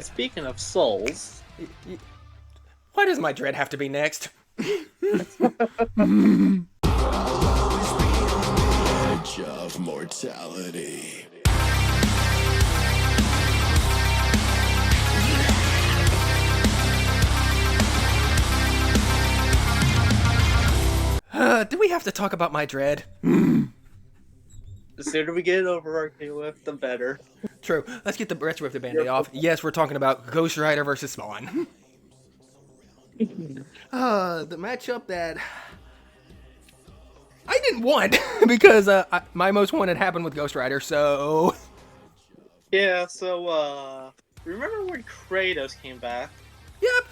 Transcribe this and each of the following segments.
Speaking of souls, Why does my dread have to be next? Edge of mortality. Do we have to talk about my dread? the sooner we get it over with, the better. True. Let's get the rest of the band-aid off. Yes, we're talking about Ghost Rider versus Spawn. The matchup that I didn't want because my most wanted happened with Ghost Rider. So Yeah, so, remember when Kratos came back? yep.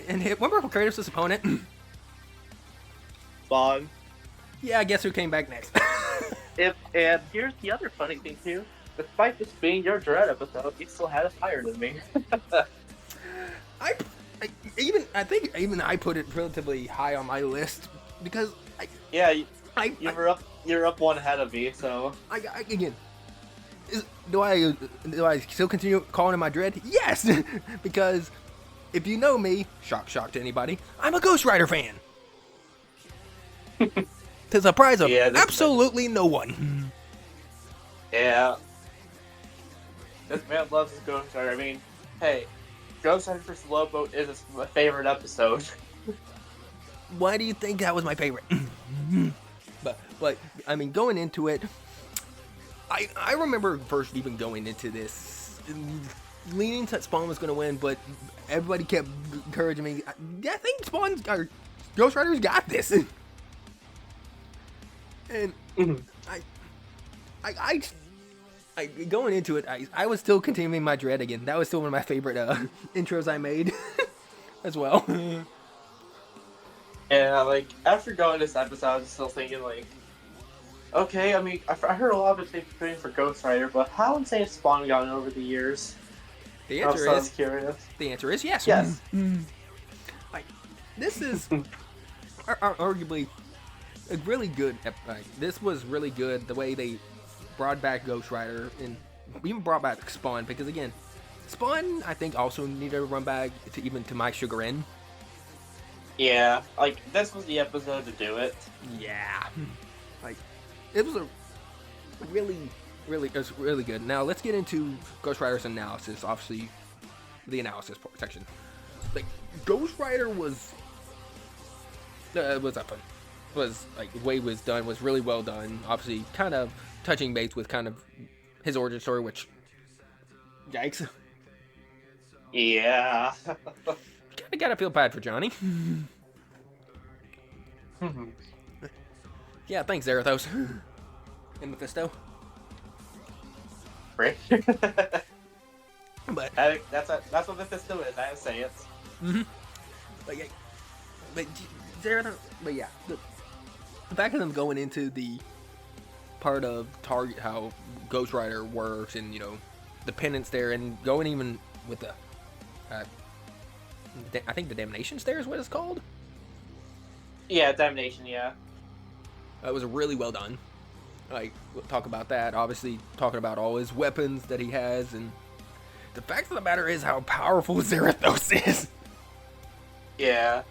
And remember Kratos' opponent? Spawn. Yeah, guess who came back next? And here's the other funny thing, too. Despite this being your Dread episode, you still had us higher than me. I think even I put it relatively high on my list because you're up one ahead of me, so... Again, do I still continue calling him my dread? Yes, because if you know me, shock to anybody, I'm a Ghost Rider fan. To the surprise of absolutely no one. Yeah. This man loves his Ghost Rider. I mean, hey, Ghost Rider vs. Lobo is my favorite episode. Why do you think that was my favorite? but I mean, going into it, I remember first even going into this, leaning that Spawn was going to win, but everybody kept encouraging me. I think Ghost Rider's got this. And I going into it, I was still continuing my dread again. That was still one of my favorite intros I made as well. Yeah, like, after going this episode, I was still thinking, like, okay, I mean, I heard a lot of things for Ghost Rider, but how insane has Spawn gotten over the years? The answer I was curious. The answer is yes. Yes. Like, this is arguably a really good. This was really good. The way they brought back Ghost Rider and even brought back Spawn, because again, Spawn I think also needed to run back to my chagrin. Yeah, like this was the episode to do it. Yeah, like it was it was really good. Now let's get into Ghost Rider's analysis. Obviously, the analysis section. Like Ghost Rider was like the way it was done was really well done. Obviously, kind of touching base with kind of his origin story, which yikes. Yeah. Kind of gotta feel bad for Johnny. Yeah, thanks, Zarathos. And Mephisto. Right. But that's what Mephisto is. I say it. But Zarathos. But yeah, the fact of them going into the part of Target, how Ghost Rider works, and the penance there, and going even with the I think the Damnation Stair is what it's called. Yeah, Damnation. Yeah. It was really well done. Like, we'll talk about that. Obviously, talking about all his weapons that he has, and the fact of the matter is how powerful Zarathos is. Yeah.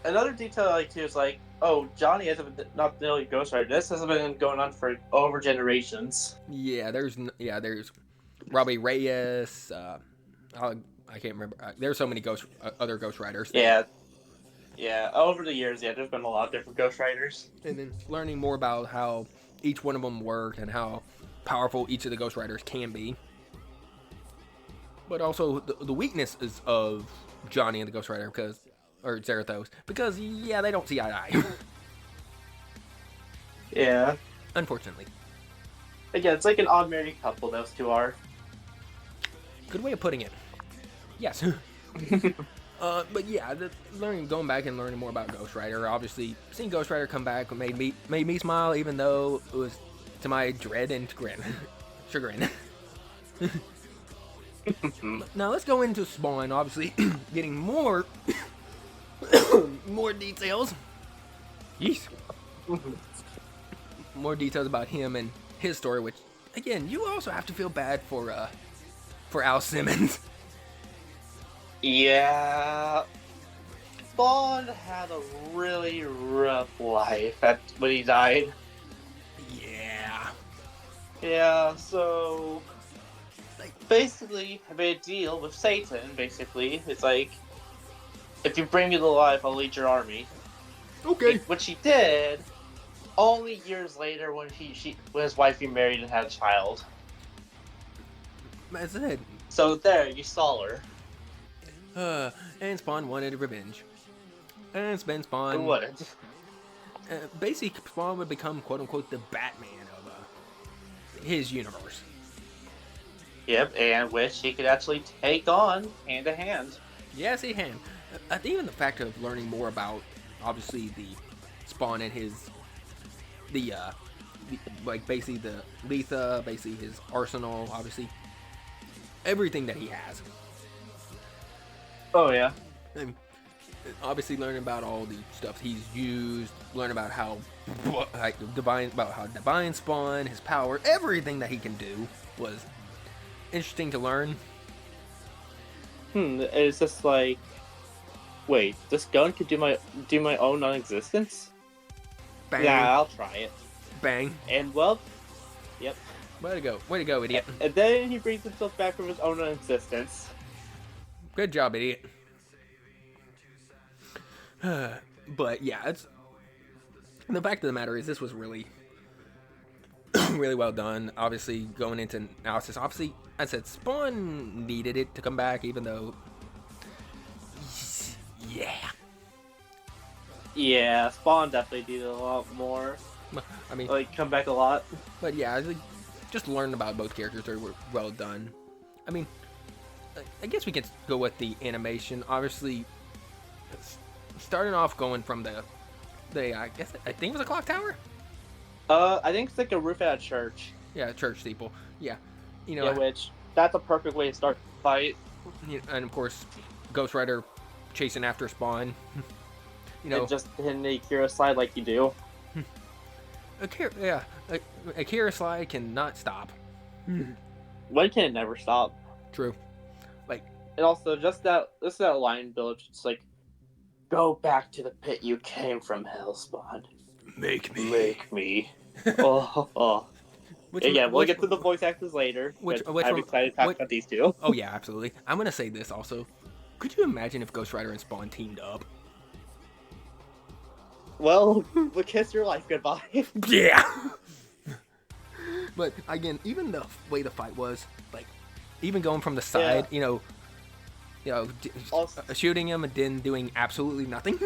Another detail I like too is like, oh, Johnny hasn't been not the only Ghost Rider. This has been going on for over generations. Yeah, there's Robbie Reyes. I can't remember. There's so many other Ghost Riders. Yeah. Over the years, there's been a lot of different Ghost Riders. And then learning more about how each one of them work and how powerful each of the Ghost Riders can be. But also the weaknesses of Johnny and the Ghost Rider or Zarathos, because they don't see eye to eye. Yeah. Unfortunately. Again, it's like an odd married couple, those two are. Good way of putting it. Yes. But yeah, going back and learning more about Ghost Rider. Obviously, seeing Ghost Rider come back made me smile, even though it was to my dread and chagrin. Now let's go into Spawn. Obviously, getting more details. Yeesh. More details about him and his story, which again, you also have to feel bad for Al Simmons. Yeah. Spawn had a really rough life when he died. Yeah. Yeah, so Like, basically, I made a deal with Satan. Basically, it's like, if you bring me to life, I'll lead your army. okay. Which he did. Only years later, when when his wife remarried and had a child. As I said, So there, you saw her. and Spawn wanted revenge. And Spin Who Spawn, wouldn't? basically, Spawn would become quote unquote the Batman of his universe. Yep, and which he could actually take on hand to hand. Yes, he can. I think even the fact of learning more about, obviously, the Spawn and his, like basically the Letha, basically his arsenal, obviously, everything that he has. Oh yeah. And obviously, learning about all the stuff he's used, learn about how, like divine Spawn, his power, everything that he can do was interesting to learn. It's just like, wait, this gun could do my own non-existence? Bang, Yeah, I'll try it. bang. And well, yep. Way to go, idiot. And then he brings himself back from his own non-existence. Good job, idiot. But yeah, it's the fact of the matter is this was really, really well done. Obviously, going into analysis, obviously, I said Spawn needed it to come back, even though, yeah. Yeah, Spawn definitely did a lot more. I mean, Like, come back a lot. but yeah, I think just learn about both characters. They were well done. I mean, I guess we can go with the animation. Obviously, starting off going from the I think it was a clock tower. I think it's like a roof at a church. Yeah, church steeple. Yeah, you know, Yeah, which that's a perfect way to start the fight. and of course, Ghost Rider chasing after Spawn. You know, And just hitting the Akira slide like you do. Akira slide cannot stop. When can it never stop? True. Like, And also, just that line build, it's like, go back to the pit you came from, Hellspawn. make me. Make me. Oh. We'll get to the voice actors later. I'm excited to talk about these two. Oh yeah, absolutely. I'm gonna say this also. Could you imagine if Ghost Rider and Spawn teamed up? Well, kiss your life goodbye. Yeah. But again, even the way the fight was, like, even going from the side, Yeah. Also, shooting him and then doing absolutely nothing.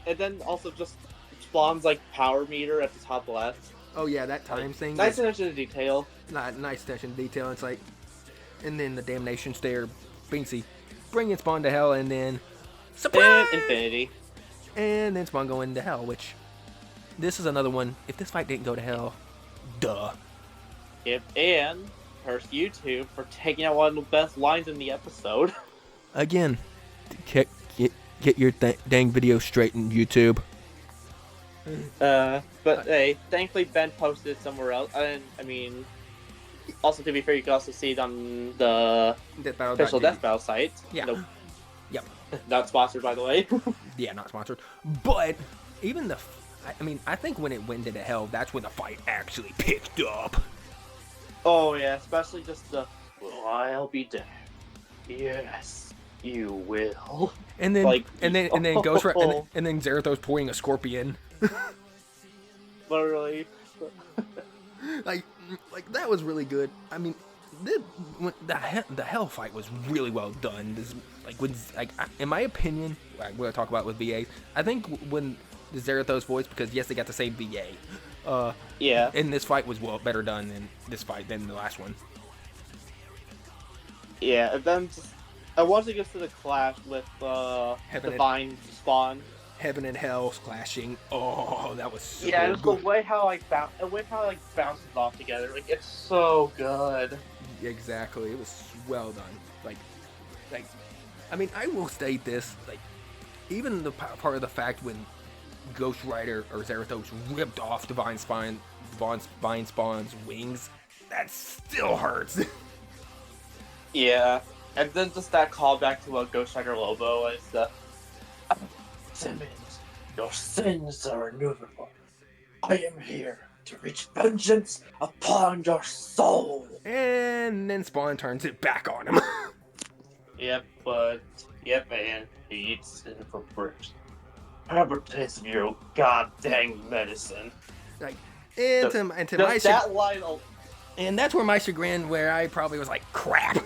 and then also just Spawn's like power meter at the top left. Oh yeah, that time thing. Nice attention to detail. Nice attention to detail. It's like, and then the damnation stare, Binksy, bringing Spawn to hell, and then surprise! And Infinity. And then Spawn going to hell, which this is another one. If this fight didn't go to hell, duh. Yep, and curse YouTube for taking out one of the best lines in the episode. Again, get your dang video straight in YouTube. But hey, thankfully Ben posted it somewhere else. And I mean, also to be fair, you can also see it on the official Death Battle site. Yeah. Nope. Yep. Not sponsored, by the way. Yeah, not sponsored. But even I think when it went into hell, that's when the fight actually picked up. Oh yeah, especially just the "Will I'll be dead." Yes, you will. And then Like, and then Ghost Rider and then Zarathos pouring a scorpion. Literally. like that was really good. I mean, the hell fight was really well done. This, in my opinion, we'll talk about with VA. I think when the Zarathos voice, because yes, they got the same VA. Yeah. And this fight was better done than the last one. Yeah, and then I want to get to the clash with Divine Spawn. Heaven and hell clashing. Oh, that was so Yeah, good. the way how bounces off together. Like, it's so good. Exactly, it was well done. Like, I mean, I will state this. Like, even the part of the fact when Ghost Rider or Zarathos ripped off Divine Spawn's wings, that still hurts. Yeah, And then just that callback to what Ghost Rider Lobo was the Simmons, your sins are innumerable. I am here to reach vengeance upon your soul. And then Spawn turns it back on him. Yep, man, he eats it for breakfast. Have a taste of your god dang medicine. Like, and to my that line. And that's where my chagrin, where I probably was like, crap.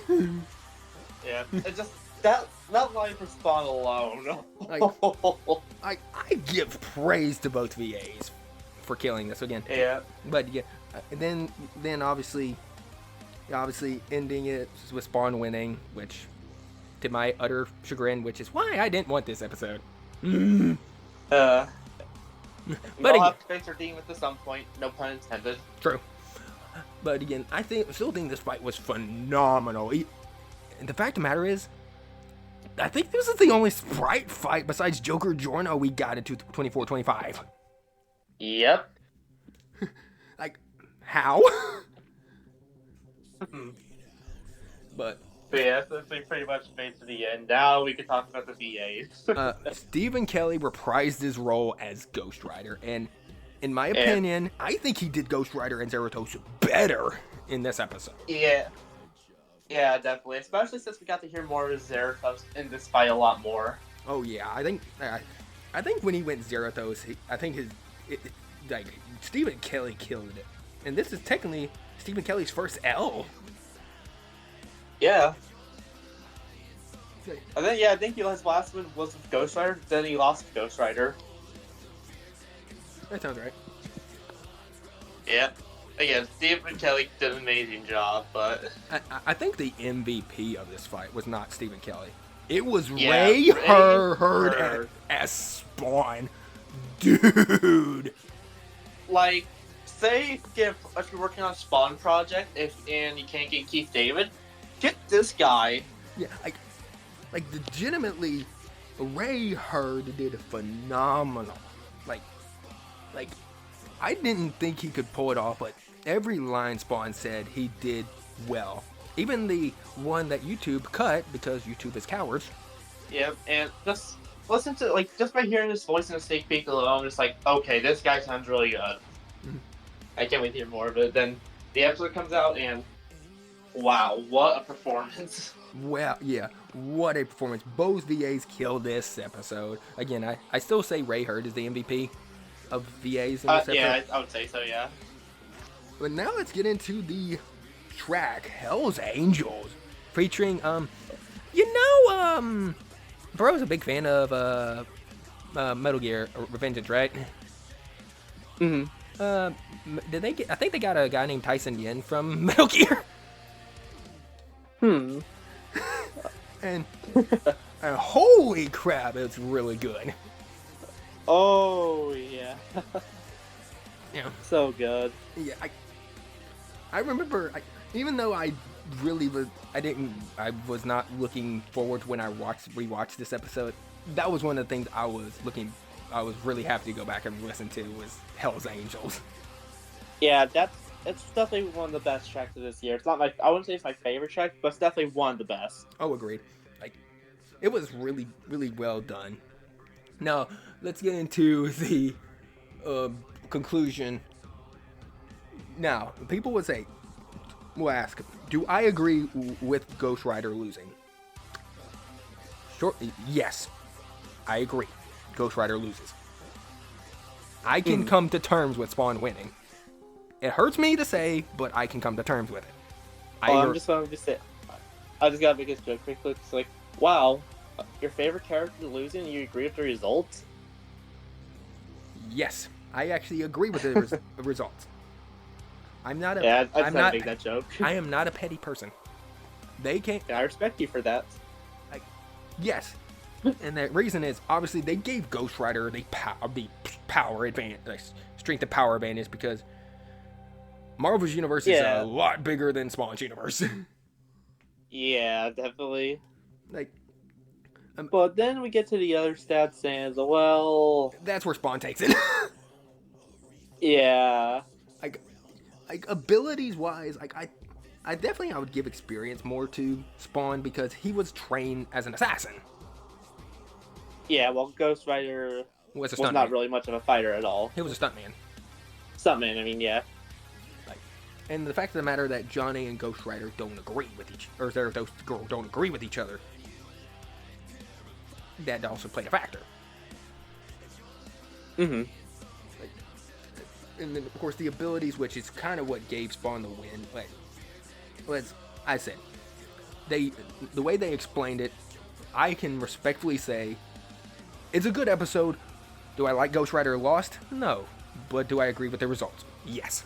Yeah, it just that line for Spawn alone. Like, I give praise to both VAs for killing this again. Yeah. But yeah, then obviously ending it with Spawn winning, which to my utter chagrin, which is why I didn't want this episode. But But we'll have to face our demons at some point. No pun intended. True. But again, I still think this fight was phenomenal. And the fact of the matter is, I think this is the only Sprite fight besides Joker Giorno we got into 24-25. Yep. Like, how? But yeah, so we pretty much made to the end. Now we can talk about the VAs. Stephen Kelly reprised his role as Ghost Rider, and in my opinion, I think he did Ghost Rider and Zarathos better in this episode. Yeah, definitely. Especially since we got to hear more of Zarathos in this fight a lot more. Oh yeah, I think when he went Zarathos, like Stephen Kelly killed it, and this is technically Stephen Kelly's first L. Yeah. I think his last one was with Ghost Rider. Then he lost to Ghost Rider. That sounds right. Yeah. Again, Stephen Kelly did an amazing job, but I think the MVP of this fight was not Stephen Kelly. It was Yeah, Ray Ray Hurd as Spawn. Dude. like, say if you're working on a Spawn project and you can't get Keith David, get this guy. Yeah, like legitimately, Ray Hurd did phenomenal. Like, I didn't think he could pull it off, but every line Spawn said he did well. Even the one that YouTube cut because YouTube is cowards. Yeah, and just listen to just by hearing his voice in a sneak peek alone, I'm just like, okay, this guy sounds really good. Mm-hmm. I can't wait to hear more of it. Then the episode comes out, and wow, what a performance! Well, yeah, what a performance. Both VAs killed this episode. Again, I still say Ray Hurd is the MVP of VAs in this episode. Yeah, I would say so, yeah. But now let's get into the track, Hell's Angels, featuring, Bro's a big fan of, Metal Gear Revengeance, right? Mm-hmm. I think they got a guy named Tyson Yen from Metal Gear. And holy crap, it's really good. Oh, yeah. Yeah. So good. Yeah, I remember, even though I was not looking forward to when I rewatched this episode, that was one of the things I was really happy to go back and listen to was Hell's Angels. Yeah, it's definitely one of the best tracks of this year. It's not I wouldn't say it's my favorite track, but it's definitely one of the best. Oh, agreed. It was really, really well done. Now, let's get into the conclusion. Now, people will ask, do I agree with Ghost Rider losing? Sure, yes, I agree. Ghost Rider loses. I can come to terms with Spawn winning. It hurts me to say, but I can come to terms with it. I'm just going to say, I just gotta make this joke quickly. It's like, wow, your favorite character losing, and you agree with the results? Yes, I actually agree with the results. I'm not a. Yeah, I'm not make that joke. I am not a petty person. They can't. I respect you for that. Yes, and the reason is obviously they gave Ghost Rider the power advantage, strength and power advantage, because Marvel's universe is a lot bigger than Spawn's universe. Yeah, definitely. But then we get to the other stats, and well, that's where Spawn takes it. Yeah. Abilities wise, I would give experience more to Spawn because he was trained as an assassin. Yeah, well, Ghost Rider Was not man. really much of a fighter at all. He was a stuntman. Stuntman, I mean, yeah. And the fact of the matter that Johnny and Ghost Rider don't agree with those girls don't agree with each other, that also played a factor. Mm-hmm. And then, of course, the abilities, which is kind of what gave Spawn the win. As I said, the way they explained it, I can respectfully say, it's a good episode. Do I like Ghost Rider Lost? No. But do I agree with the results? Yes.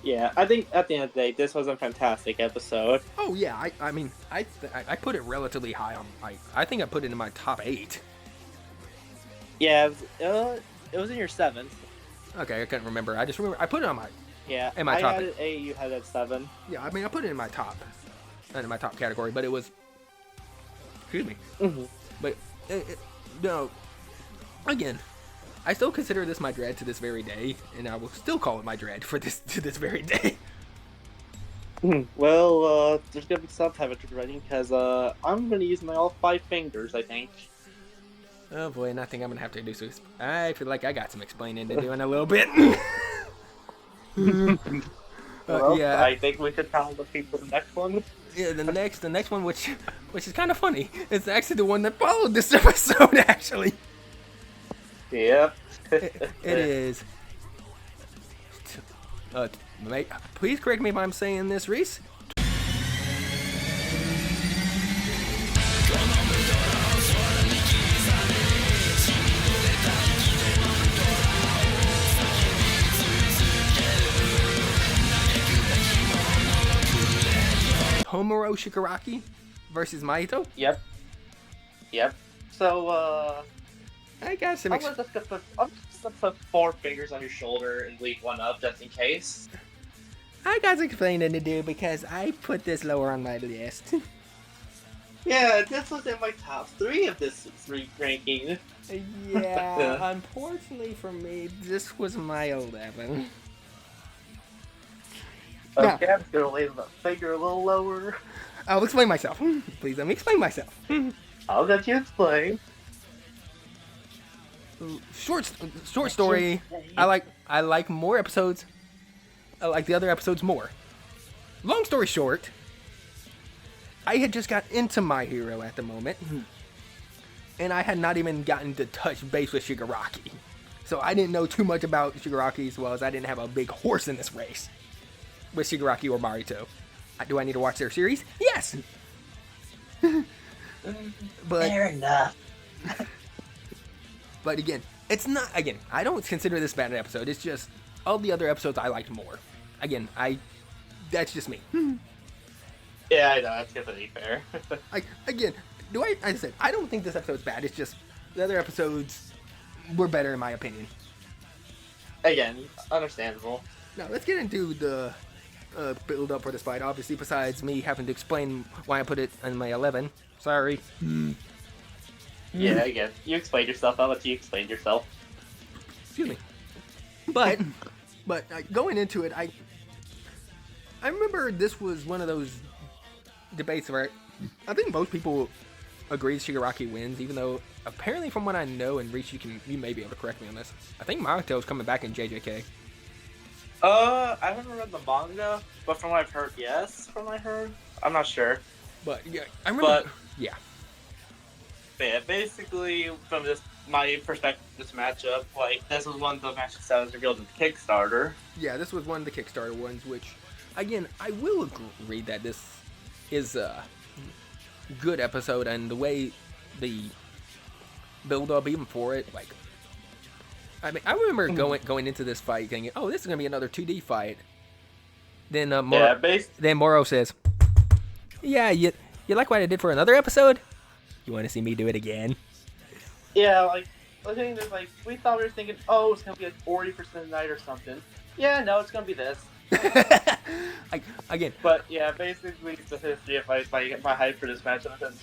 Yeah, I think at the end of the day, this was a fantastic episode. Oh yeah, I put it relatively high on. I think I put it in my top 8. Yeah, it was in your 7th. Okay, I couldn't remember. I just remember I put it on my. Yeah, in my I top had it 8, you had it 7. Yeah, I mean I put it in my top category, but it was. Excuse me. Mm-hmm. But no, again, I still consider this my dread to this very day, and I will still call it my dread to this very day. Well, there's gonna be some type of dreading because I'm gonna use my all 5 fingers, I think. Oh boy, and I think I'm gonna have to do so. I feel like I got some explaining to do in a little bit. Well, yeah, I think we should tell the people the next one. Yeah, the next one, which is kind of funny, is actually the one that followed this episode. Actually, Yep. it is. Mate, please correct me if I'm saying this, Reece. Homuro Shigaraki versus Mahito? Yep. So, I got some. I'm just gonna put 4 fingers on your shoulder and leave one up just in case. I got some explaining to do because I put this lower on my list. Yeah, this was in my top 3 of this 3 ranking. Yeah, unfortunately for me, this was my 11. Okay, I'm just gonna leave the finger a little lower. I'll explain myself. Please let me explain myself. I'll let you explain. Short story. I like more episodes. I like the other episodes more. Long story short, I had just got into My Hero at the moment, and I had not even gotten to touch base with Shigaraki. So I didn't know too much about Shigaraki as well as I didn't have a big horse in this race with Shigaraki or Marito. Do I need to watch their series? Yes! But fair enough. But again, it's not. Again, I don't consider this bad an episode. It's just all the other episodes I liked more. Again, that's just me. Yeah, I know, that's completely fair. Again, I said, I don't think this episode's bad. It's just the other episodes were better in my opinion. Again, understandable. Now, let's get into the build up for this fight. Obviously, besides me having to explain why I put it in my 11. Sorry. Yeah, again, you explained yourself. I'll let you explain yourself. Excuse me. But going into it, I remember this was one of those debates where I think most people agree Shigaraki wins, even though apparently from what I know, and Reece, you may be able to correct me on this, I think Mahito's coming back in JJK. I haven't read the manga, but from what I've heard, yes. From what I heard, I'm not sure. But yeah, I remember. But yeah. Yeah, basically, from my perspective, this matchup, like, this was one of the matches that was revealed in the Kickstarter. Yeah, this was one of the Kickstarter ones, which, again, I will agree that this is a good episode, and the way the build-up even for it, like, I mean, I remember going into this fight thinking, oh, this is going to be another 2D fight. Then, then Moro says, yeah, you like what I did for another episode? You want to see me do it again? Yeah, like, the thing is, like, we thought we were thinking, oh, it's going to be like 40% night or something. Yeah, no, it's going to be this. Again. But, yeah, basically, the history of my hype for this matchup, because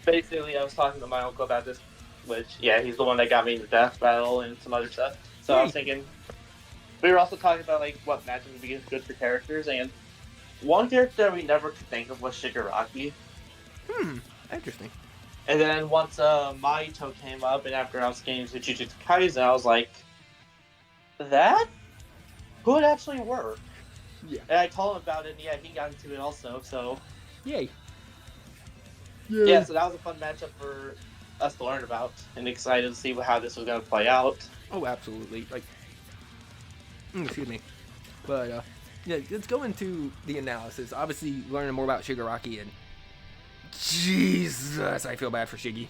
basically, I was talking to my uncle about this, which, yeah, he's the one that got me into Death Battle and some other stuff. So I was thinking, we were also talking about, like, what matches would be good for characters, and one character that we never could think of was Shigaraki. Interesting. And then once Mahito came up, and after I was getting to Jujutsu Kaisen, I was like, that could actually work. Yeah. And I told him about it, and yeah, he got into it also. So Yay. yeah, so that was a fun matchup for us to learn about, and excited to see how this was going to play out. Oh, absolutely. Like, excuse me. But, yeah, let's go into the analysis. Obviously, learning more about Shigaraki, and Jesus, I feel bad for Shiggy.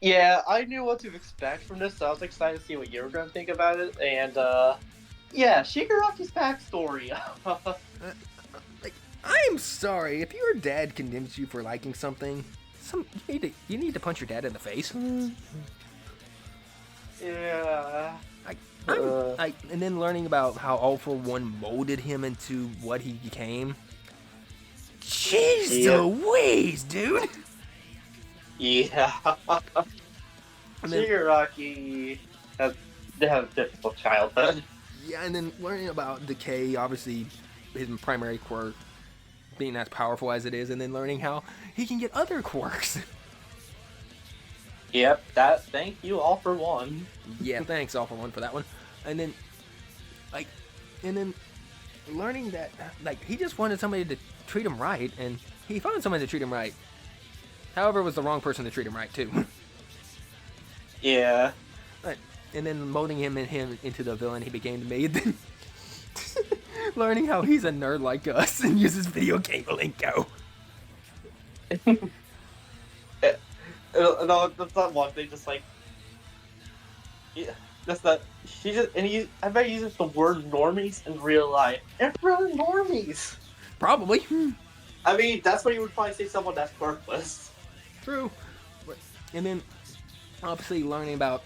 Yeah, I knew what to expect from this, so I was excited to see what you were going to think about it. And yeah, Shigaraki's backstory. Like, I'm sorry if your dad condemns you for liking something. You need to punch your dad in the face. Yeah. And then learning about how All For One molded him into what he became. Jeez Louise, dude. Yeah. And then, Shigaraki they have a difficult childhood. yeah, and then learning about Decay, obviously his primary quirk being as powerful as it is, and then learning how he can get other quirks. Yep, thank you All For One. Yeah, thanks All For One for that one. And then learning that, like, he just wanted somebody to treat him right, and he found somebody to treat him right. However, it was the wrong person to treat him right, too. Yeah. And then molding him into the villain he became to me. Then learning how he's a nerd like us and uses video game lingo. No, that's not one thing. Just like, yeah, that's not. I bet he uses the word normies in real life. And really normies. Probably. I mean, that's what you would probably say someone that's quirkless. True. And then, obviously, learning about,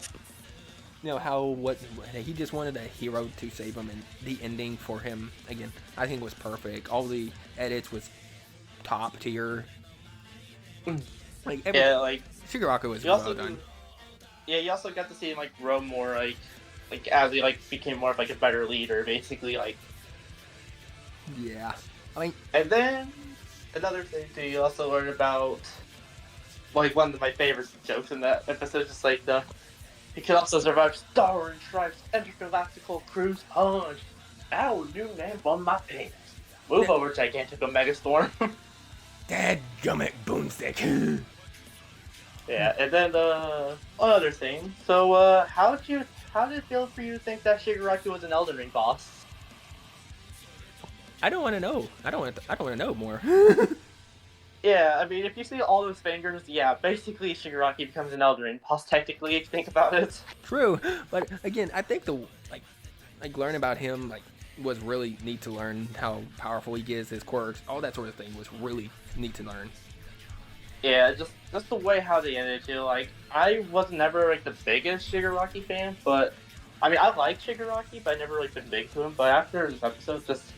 what he just wanted a hero to save him, and the ending for him, again, I think was perfect. All the edits was top tier. Like, Shigaraki was well done. Yeah, you also got to see him like grow more, like as he like became more of like a better leader, basically. Like, yeah, I mean, and then another thing too, you also learn about like one of my favorite jokes in that episode, just like he can also survive Starry Stripes intergalactical cruise punch. Our new name on my penis. Move over, gigantic Omega Storm. Dadgummit boomstick. Yeah, and then another thing. So, how did it feel for you to think that Shigaraki was an Elden Ring boss? I don't want to know. I don't want to know more. Yeah, I mean, if you see all those fingers, yeah, basically Shigaraki becomes an Elden Ring boss. Technically, if you think about it. True, but again, I think the learning about him was really neat to learn how powerful he is, his quirks, all that sort of thing was really neat to learn. Yeah, just the way how they ended it. Like, I was never like the biggest Shigaraki fan, but I mean, I like Shigaraki, but I never really been big to him. But after this episode, just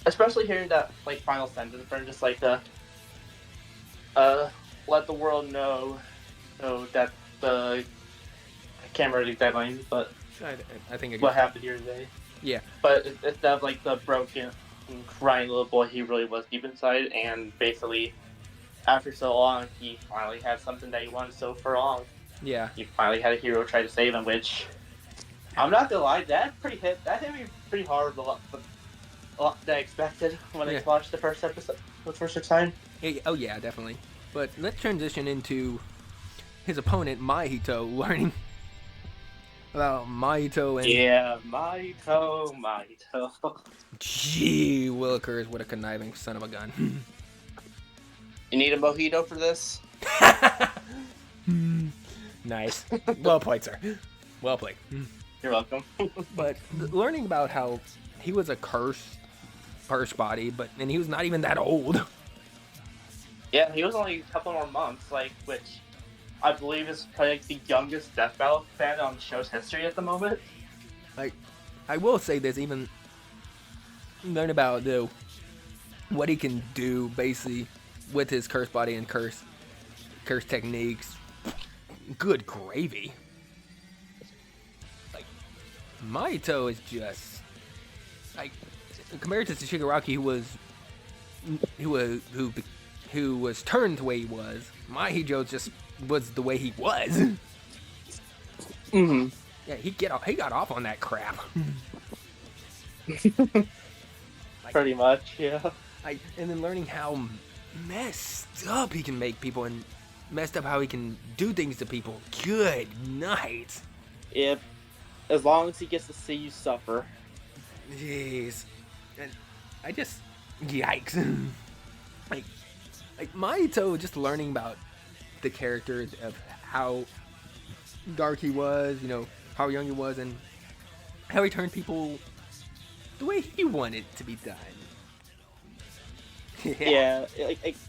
especially hearing that like final sentence from just like the let the world know that I can't remember the exact lines, but I think what happened here today. Yeah. But instead of like the broken, crying little boy, he really was deep inside, and basically, after so long, he finally had something that he wanted so for long. Yeah. He finally had a hero try to save him, which I'm not gonna lie, that hit me pretty hard, a lot than I expected when I watched the first episode, the first time. Oh yeah, definitely. But let's transition into his opponent Mahito, learning about Mahito and Mahito. Gee willikers, what a conniving son of a gun. You need a mojito for this? Nice. Well played, sir. Well played. You're welcome. But learning about how he was a cursed body, and he was not even that old. Yeah, he was only a couple more months, which I believe is probably the youngest Death Battle fan on the show's history at the moment. I will say this, even learn about what he can do basically with his curse body and curse techniques. Good gravy. Mahito is just compared to Shigaraki, who was who was turned the way he was. Mahito just was the way he was. Mm-hmm. Yeah, he got off on that crap. Pretty much, yeah. And then learning how messed up he can make people and messed up how he can do things to people. Good night. Yep. As long as he gets to see you suffer. Jeez. And I just yikes. like Mahito, just learning about the character of how dark he was, how young he was, and how he turned people the way he wanted to be done. Yeah,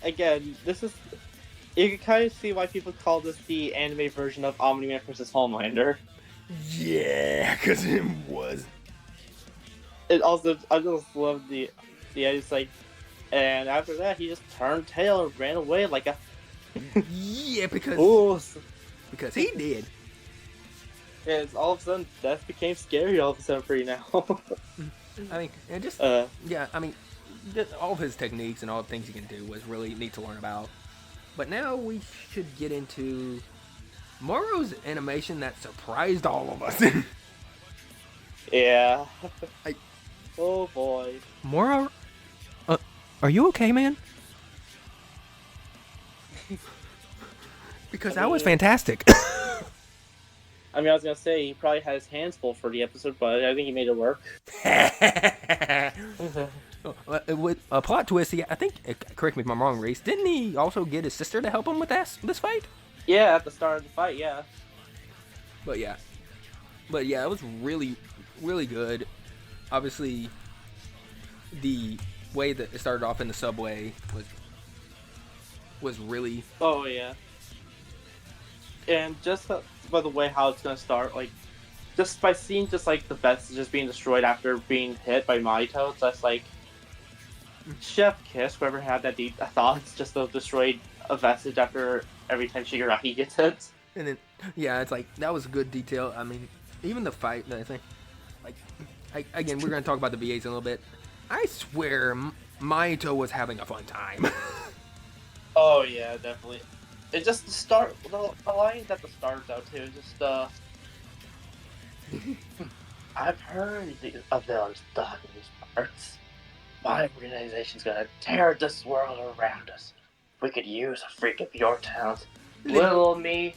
again, this is... You can kind of see why people call this the anime version of Omni-Man vs. Homelander. Yeah, because it was. It also, I just love the it's like, and after that, he just turned tail and ran away like a... Yeah, because he did. Yeah, it's all of a sudden, death became scary all of a sudden for you now. I mean, and just, just all of his techniques and all the things he can do was really neat to learn about. But now we should get into Moro's animation that surprised all of us. Yeah. Oh boy. Moro, are you okay, man? Because that was fantastic. I mean, I was gonna say he probably had his hands full for the episode, but I think he made it work. With a plot twist, I think, correct me if I'm wrong, Reece, didn't he also get his sister to help him with this fight? Yeah, at the start of the fight, yeah. But yeah, it was really, really good. Obviously, the way that it started off in the subway was really... Oh, yeah. And just by the way how it's gonna start, like, just by seeing just, like, the vestiges being destroyed after being hit by Mahito, it's just, like, Chef Kiss, whoever had that deep thoughts, just to destroy a vestige after every time Shigaraki gets hit. And then, yeah, it's like, that was a good detail. I mean, even the fight, I think, like, again, we're going to talk about the VAs in a little bit. I swear, Mahito was having a fun time. Oh, yeah, definitely. It just the start, the lines at the start, though, too, just, I've heard of villains thought in these parts. My organization's gonna tear this world around us. We could use a freak of your talent. Little me,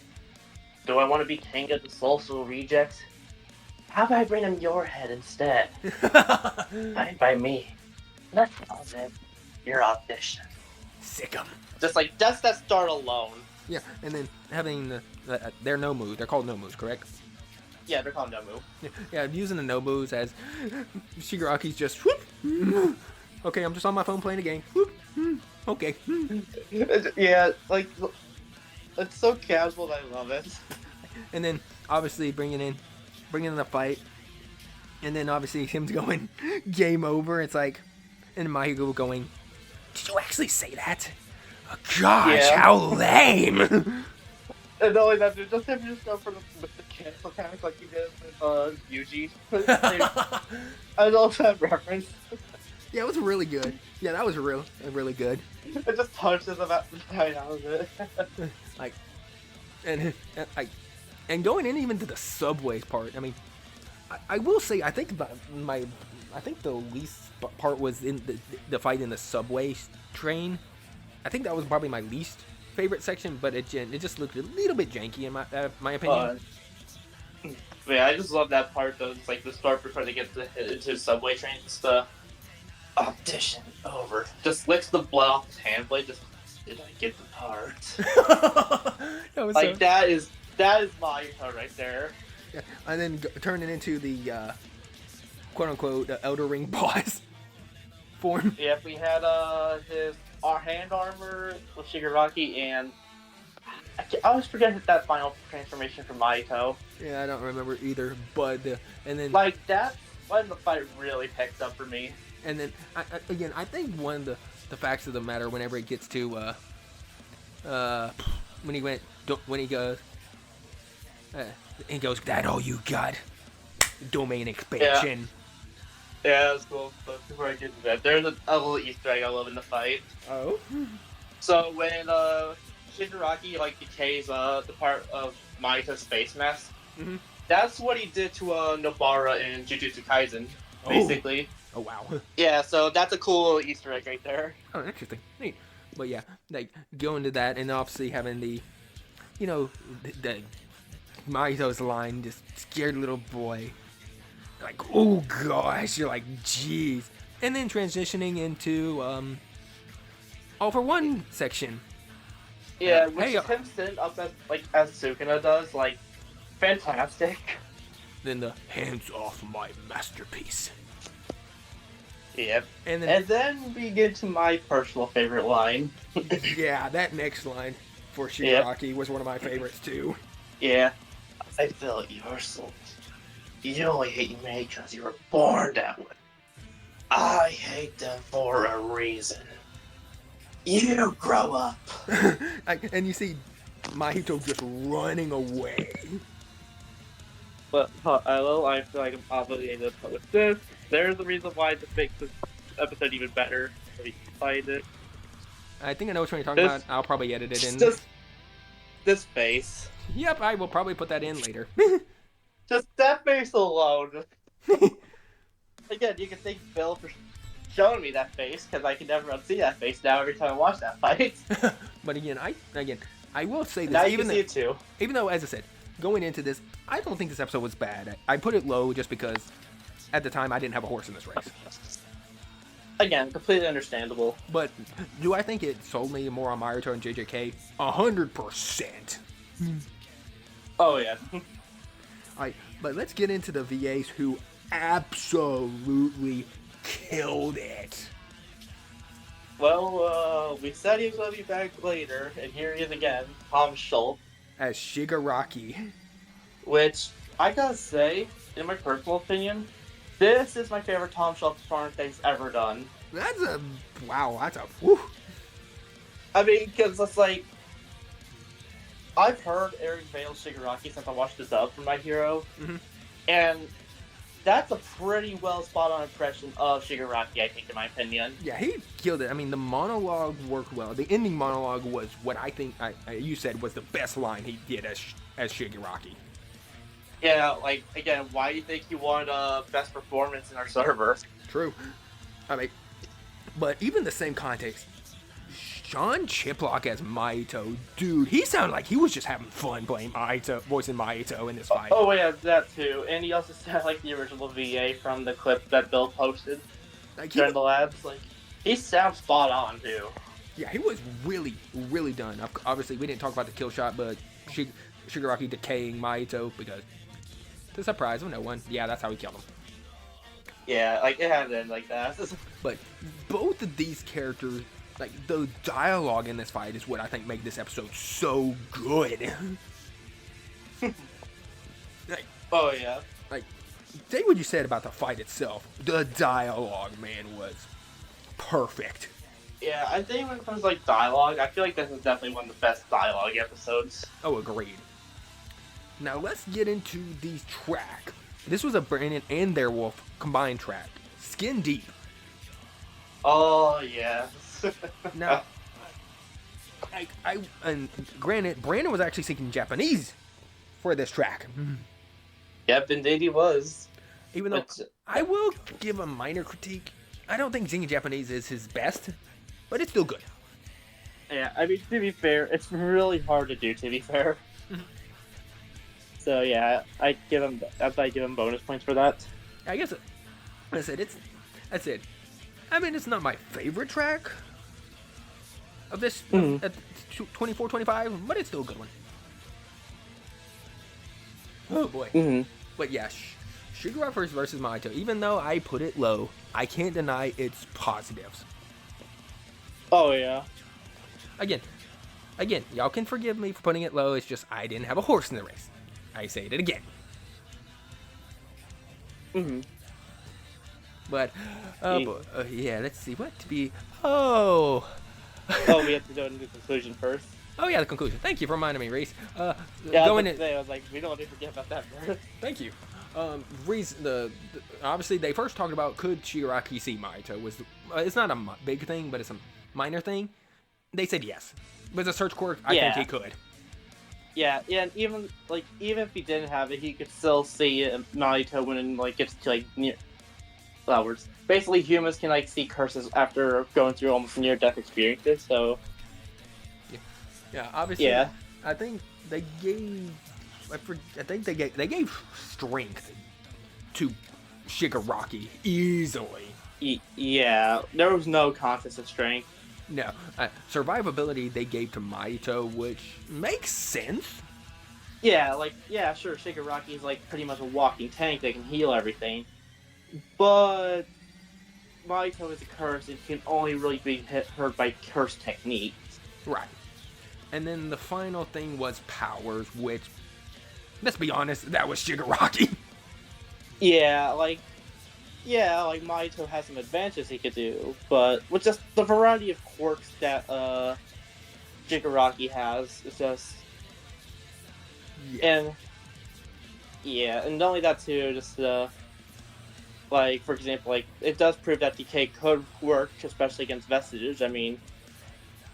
do I want to be king of the social rejects? How about I bring him your head instead? Fine by me. Let's call it your audition. Sick 'em. Just like, just that start alone. Yeah, and then having their no-moves. They're called no-moves, correct? Yeah, they're called Nomu. Yeah, using the no-moves as Shigaraki's just, whoop, okay, I'm just on my phone playing a game. Whoop, okay. Yeah, like, it's so casual that I love it. And then, obviously, bringing in the fight. And then, obviously, him going, game over. It's like, and Mahito going, did you actually say that? Oh, gosh, Yeah. how lame. And not only that, dude, just have you just go for the cancel mechanic like you did with Yuji. I love that reference. Yeah, it was really good. Yeah, that was really good. It just punches about the hell out of it. Like, and going in even to the subways part. I mean, I will say I think the least part was in the fight in the subway train. I think that was probably my least favorite section, but it just looked a little bit janky in my opinion. Yeah, I just love that part though. It's like the start before they get into the subway train. It's the audition over. Just licks the blood off his hand blade. Just, did I get the part? That was like that is Mahito right there. Yeah, and then turning into the quote unquote Elder Ring boss form. Yeah, we had our hand armor with Shigaraki, and I always forget that final transformation from Mahito. Yeah, I don't remember either, but and then like that's when the fight really picked up for me. And then I think one of the facts of the matter, whenever it gets to when he goes, that all you got, domain expansion. Yeah, that's cool. But before I get into that, there's a little Easter egg I love in the fight. Oh. So when Shigaraki like decays the part of Maito's face mask, Mm-hmm. that's what he did to Nobara in Jujutsu Kaisen, Oh. basically. Oh wow. Yeah, so that's a cool little Easter egg right there. Oh, interesting. Neat. But yeah, like going to that and obviously having the, you know, the Maito's line, just scared little boy. Like, oh gosh, you're like, jeez. And then transitioning into all for one section. Yeah, which hey, him sitting up as Sukuna does, like, fantastic. Then the hands off my masterpiece. Yep. And And then we get to my personal favorite line. yeah, that next line for Yep. Shigaraki was one of my favorites too. Yeah. I feel your soul. You only hate me because you were born that way. I hate them for a reason. You grow up. And you see Mahito just running away. But I feel like I'm obligated to with this. There's a reason why this makes this episode even better. So we can find it. I think I know which one you're talking This- about. I'll probably edit it in. Just this face. Yep, I will probably put that in later. Just that face alone. Again, you can thank Bill for showing me that face because I can never unsee that face now every time I watch that fight. But again, I will say this. Now you can see it too. Even though, as I said, going into this, I don't think this episode was bad. I put it low just because at the time I didn't have a horse in this race. Again, completely understandable. But do I think it sold me more on Naruto and JJK? 100%. Oh yeah. But let's get into the VAs who absolutely killed it. Well, we said he was going to be back later, and here he is again, Tom Schultz. As Shigaraki. Which, I gotta say, in my personal opinion, this is my favorite Tom Schultz performance that he's ever done. Wow, that's a, whew. I mean, because it's like, I've heard Eric Vale's Shigaraki since I watched the dub for My Hero, Mhm. and that's a pretty well spot-on impression of Shigaraki, I think, in my opinion. Yeah, he killed it. I mean, the monologue worked well. The ending monologue was what I think you said was the best line he did as Shigaraki. Yeah, like, again, why do you think he won best performance in our server? True. I mean, but even the same context, Sean Chiplock as Maito, dude, he sounded like he was just having fun playing Maito, voicing Maito in this fight. Oh, yeah, that too. And he also sounded like the original VA from the clip that Bill posted Like, during the labs. Like, he sounds spot on, too. yeah, he was really, really done. Obviously, we didn't talk about the kill shot, but Shigaraki decaying Maito because, to the surprise of no one, yeah, that's how he killed him. Yeah, like, it had to end like that. But both of these characters, like, the dialogue in this fight is what I think made this episode so good. like, Oh, yeah. like, say what you said about the fight itself. The dialogue, man, was perfect. Yeah, I think when it comes to, like, dialogue, I feel like this is definitely one of the best dialogue episodes. Oh, agreed. Now let's get into the track. This was a Brandon and Theirwolf combined track. Skin Deep. Oh, yeah. Now, and granted, Brandon was actually speaking Japanese for this track. Yep, indeed he was. Even though But, I will give a minor critique. I don't think singing Japanese is his best, but it's still good. yeah, I mean, to be fair, it's really hard to do, to be fair. So, yeah, I give him bonus points for that. I guess that's it. I mean, it's not my favorite track of this at 24, 25, but it's still a good one. Oh boy. Mm-hmm. But yeah, Shigaraki versus Maito. Even though I put it low, I can't deny its positives. Oh, yeah. Again, y'all can forgive me for putting it low. It's just I didn't have a horse in the race. I say it again. Mm-hmm. But, yeah, let's see what to be. Oh, We have to go into the conclusion first. oh yeah, the conclusion. Thank you for reminding me, Reece. Yeah, Going I in. was like, we don't want to forget about that first. Thank you. Reece, obviously they first talked about could Shigaraki see Mahito. It's not a big thing, but it's a minor thing. They said yes. With a search quirk, I think he could. Yeah, and even if he didn't have it, he could still see Mahito when it gets to near flowers. Basically, humans can see curses after going through almost near-death experiences. So, yeah, obviously, yeah. I think they gave. I think they gave strength to Shigaraki easily. Yeah, there was no contest of strength. No, survivability they gave to Mahito, which makes sense. Yeah, sure, Shigaraki's pretty much a walking tank that can heal everything. But Mahito is a curse and can only really be hurt by curse techniques. Right. And then the final thing was powers, which, let's be honest, that was Shigaraki. Yeah, Mahito has some advantages he could do, but with just the variety of quirks that Shigaraki has, it's just and not only that too, just for example, it does prove that decay could work, especially against vestiges. I mean,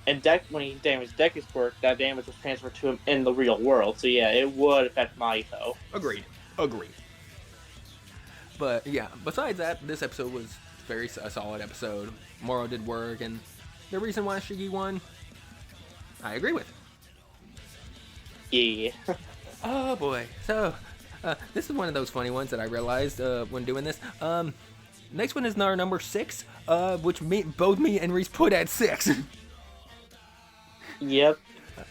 and when he damaged Deku's quirk, that damage was transferred to him in the real world, so yeah, it would affect Mahito. Agreed. But yeah, besides that, this episode was a solid episode. Moro did work, and the reason why Shiggy won, I agree with. Yeah. Oh boy. So, this is one of those funny ones that I realized when doing this. Next one is our number 6, which both me and Reece put at 6. Yep.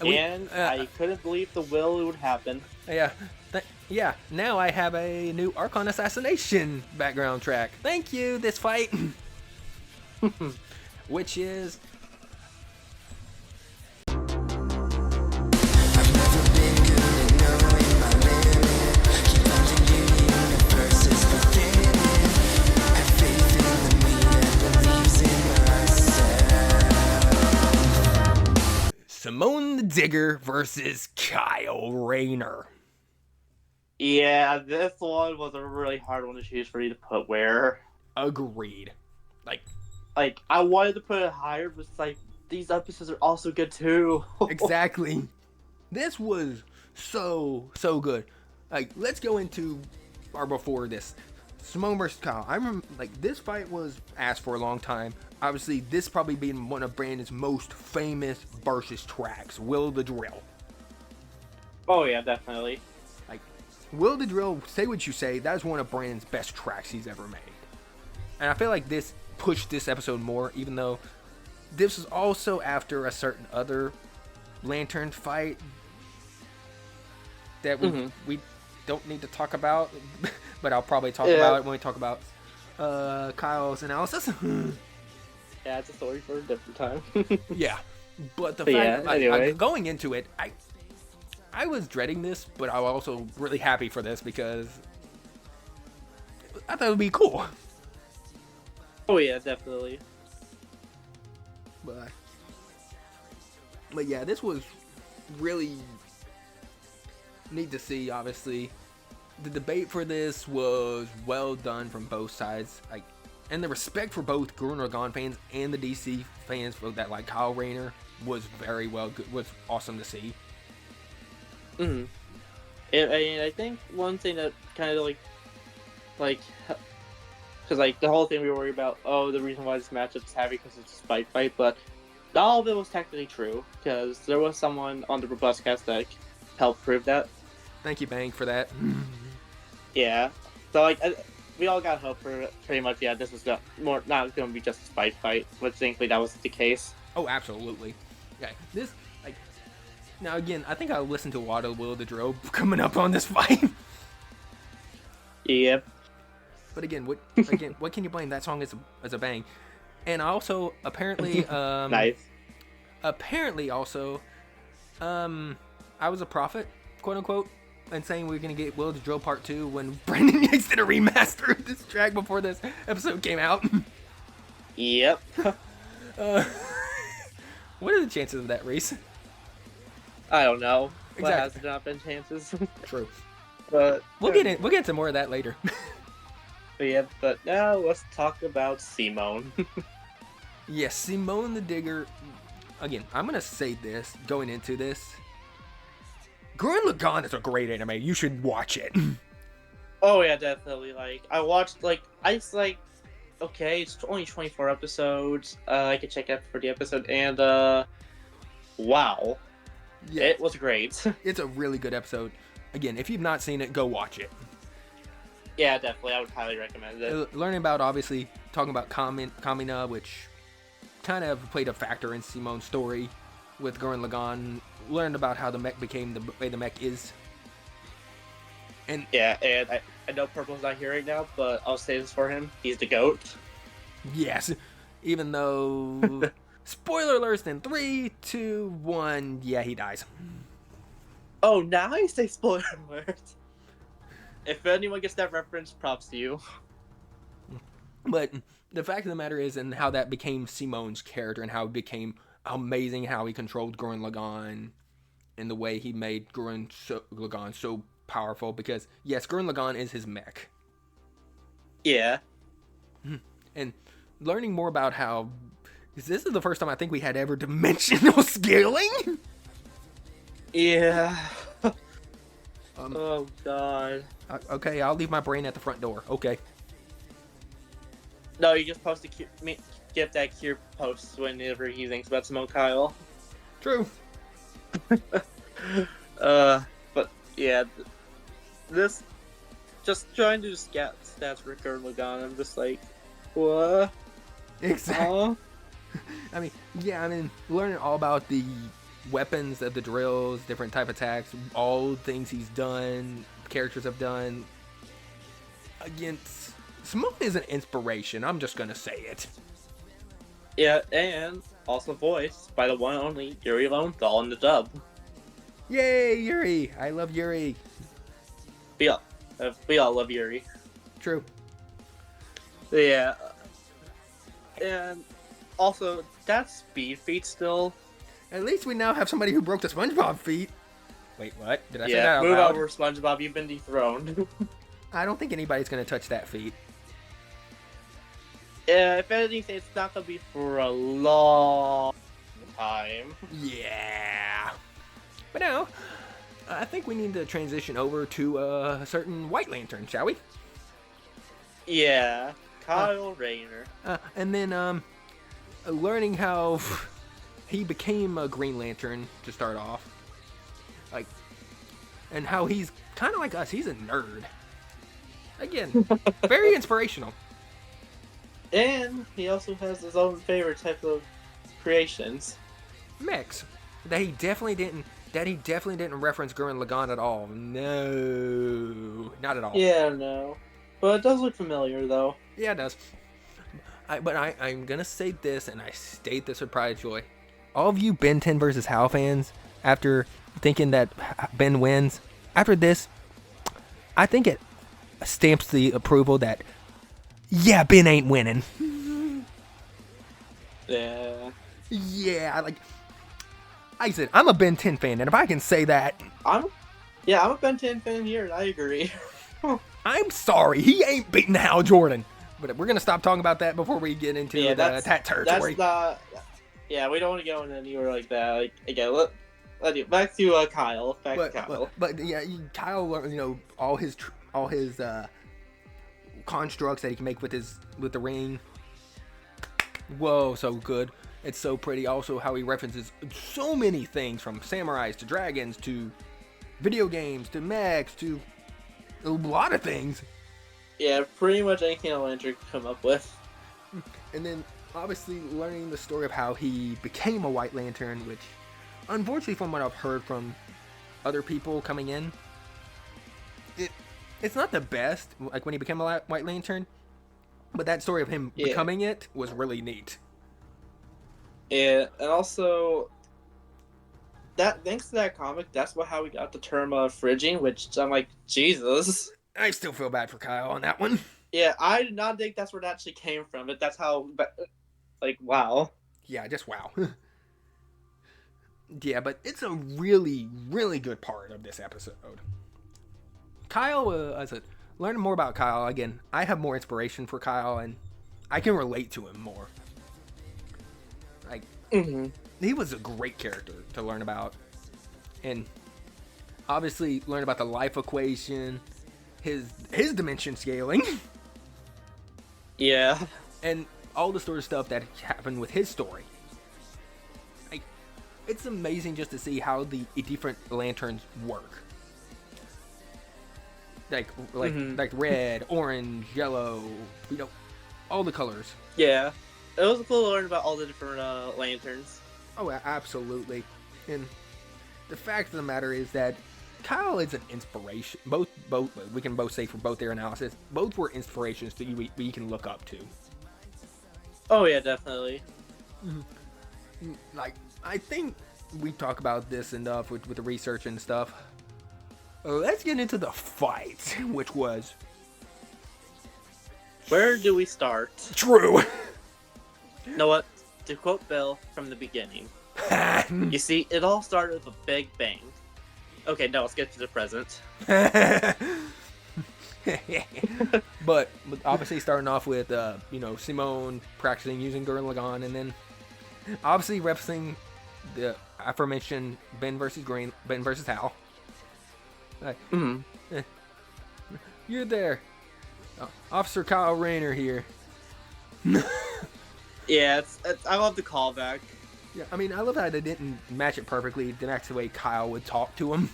I couldn't believe the will would happen. Yeah. Now I have a new Archon Assassination background track. Thank you, this fight. Which is... Simone the Digger versus Kyle Rayner. Yeah, this one was a really hard one to choose for you to put where. Agreed. I wanted to put it higher, but it's these episodes are also good too. Exactly. This was so good. Let's go into before this. Simone versus Kyle. I remember this fight was asked for a long time. Obviously, this probably being one of Brandon's most famous versus tracks, Will the Drill. Oh yeah, definitely. Will the Drill, say what you say, that is one of Brandon's best tracks he's ever made. And I feel like this pushed this episode more, even though this was also after a certain other Lantern fight that we don't need to talk about, but I'll probably talk about it when we talk about Kyle's analysis. Yeah, it's a story for a different time. Yeah, but the fact, anyway. Going into it, I was dreading this, but I was also really happy for this because I thought it would be cool. Oh yeah, definitely. But yeah, this was really neat to see. Obviously, the debate for this was well done from both sides. And the respect for both Gurren Lagann fans and the DC fans for that, Kyle Rayner, was very was awesome to see. And I think one thing that kind of because the whole thing we were worried about, the reason why this matchup is happy because it's a spite fight, but not all of it was technically true because there was someone on the Robustcast that helped prove that. Thank you, Bang, for that. Yeah, so we all got hope for pretty much. Yeah, this was not going to be just a spite fight, but thankfully that was the case. Oh, absolutely. Yeah, this now again, I think I listened to a lot of Will the Drill coming up on this fight. Yep. But again, what can you blame? That song is a bang. And also, apparently, nice. Apparently, also, I was a prophet, quote unquote, and saying we're gonna get Will the Drill Part 2 when Brandon Yates did a remaster of this track before this episode came out. Yep. What are the chances of that, Reece? I don't know. Exactly. What has not been chances? True. But We'll get into more of that later. but now let's talk about Simone. Yes, Simone the Digger. Again, I'm gonna say this going into this. Gurren Lagann is a great anime. You should watch it. Oh yeah, definitely. Like I watched, okay, it's only 24 episodes. I could check out for the episode, and wow, Yeah, it was great. it's a really good episode. Again, if you've not seen it, go watch it. Yeah, definitely, I would highly recommend it. Learning about, obviously, talking about Kamina, which kind of played a factor in Simone's story with Gurren Lagann. Learned about how the mech became the way the mech is. And Yeah, and I know Purple's not here right now, but I'll say this for him: he's the GOAT. yes, even though spoiler alerts in 3, 2, 1, yeah, he dies. Oh, now I say spoiler alert. If anyone gets that reference, props to you. But the fact of the matter is, and how that became Simone's character, and how it became amazing, how he controlled Gurren Lagann, and the way he made Lagann so powerful. Because yes, Gurren Lagann is his mech, Yeah. and learning more about how this is the first time I think we had ever dimensional scaling. Yeah. Oh god. Okay, I'll leave my brain at the front door. Okay. No, you just post get that cure post whenever he thinks about Simone Kyle. True. But yeah, this just trying to do stats for Gurren Lagann. I'm just like, what? Exactly. Learning all about the weapons of the drills, different type of attacks, all things he's done, characters have done. Again, Simone is an inspiration. I'm just gonna say it. Yeah, and also voiced by the one and only Yuri Lowenthal in the dub. Yay, Yuri! I love Yuri. We all love Yuri. True. Yeah. And also, that speed feat still. At least we now have somebody who broke the SpongeBob feat. Wait, what? Did I say that Yeah, out move loud? over, SpongeBob. You've been dethroned. I don't think anybody's gonna touch that feat. Yeah, if anything, it's not gonna be for a long time. Yeah. But now, I think we need to transition over to a certain White Lantern, shall we? Yeah, Kyle Rayner. And then, learning how he became a Green Lantern to start off. Like, and how he's kind of like us. He's a nerd. Again, very inspirational. And he also has his own favorite type of creations. Mechs. That he definitely didn't reference Gurren Lagann at all. No, not at all. Yeah, no. But it does look familiar, though. Yeah, it does. But I'm gonna say this, and I state this with pride and joy. All of you Ben 10 versus Hal fans, after thinking that Ben wins, after this, I think it stamps the approval that, yeah, Ben ain't winning. Yeah. Yeah, like I said, I'm a Ben 10 fan, and if I can say that, I'm a Ben 10 fan here, and I agree. I'm sorry, he ain't beating Hal Jordan. But we're gonna stop talking about that before we get into that territory. That's not. Yeah, we don't want to go in anywhere like that. Like again, back to Kyle. Kyle. But yeah, Kyle, all his constructs that he can make with the ring. Whoa, so good. It's so pretty. Also, how he references so many things, from samurais to dragons to video games to mechs to a lot of things. Yeah, pretty much anything a Lantern could come up with. And then, obviously, learning the story of how he became a White Lantern, which, unfortunately, from what I've heard from other people coming in, it's not the best, like when he became a White Lantern, but that story of him becoming it was really neat. Yeah, and also, thanks to that comic, that's how we got the term fridging, which I'm like, Jesus. I still feel bad for Kyle on that one. Yeah, I did not think that's where it actually came from, but that's how, wow. Yeah, just wow. Yeah, but it's a really, really good part of this episode. Kyle, I said, learning more about Kyle, again, I have more inspiration for Kyle, and I can relate to him more. Like, he was a great character to learn about. And obviously, learn about the life equation, his dimension scaling, Yeah. and all the sort of stuff that happened with his story. Like, it's amazing just to see how the different lanterns work. Like red, orange, yellow, all the colors. Yeah. It was cool to learn about all the different lanterns. Oh, absolutely. And the fact of the matter is that Kyle is an inspiration. Both we can both say for both their analysis, both were inspirations that we can look up to. Oh yeah, definitely. Like, I think we talk about this enough with the research and stuff. Let's get into the fight, which was... Where do we start? True. You know what? To quote Bill from the beginning, you see, it all started with a big bang. Okay, no, let's get to the present. but obviously starting off with, Simone practicing using Gurren Lagann, and then obviously referencing the aforementioned Ben versus Hal. Like, you're there. Officer Kyle Rayner here. Yeah, I love the callback. Yeah, I mean, I love how they didn't match it perfectly. The next way Kyle would talk to him.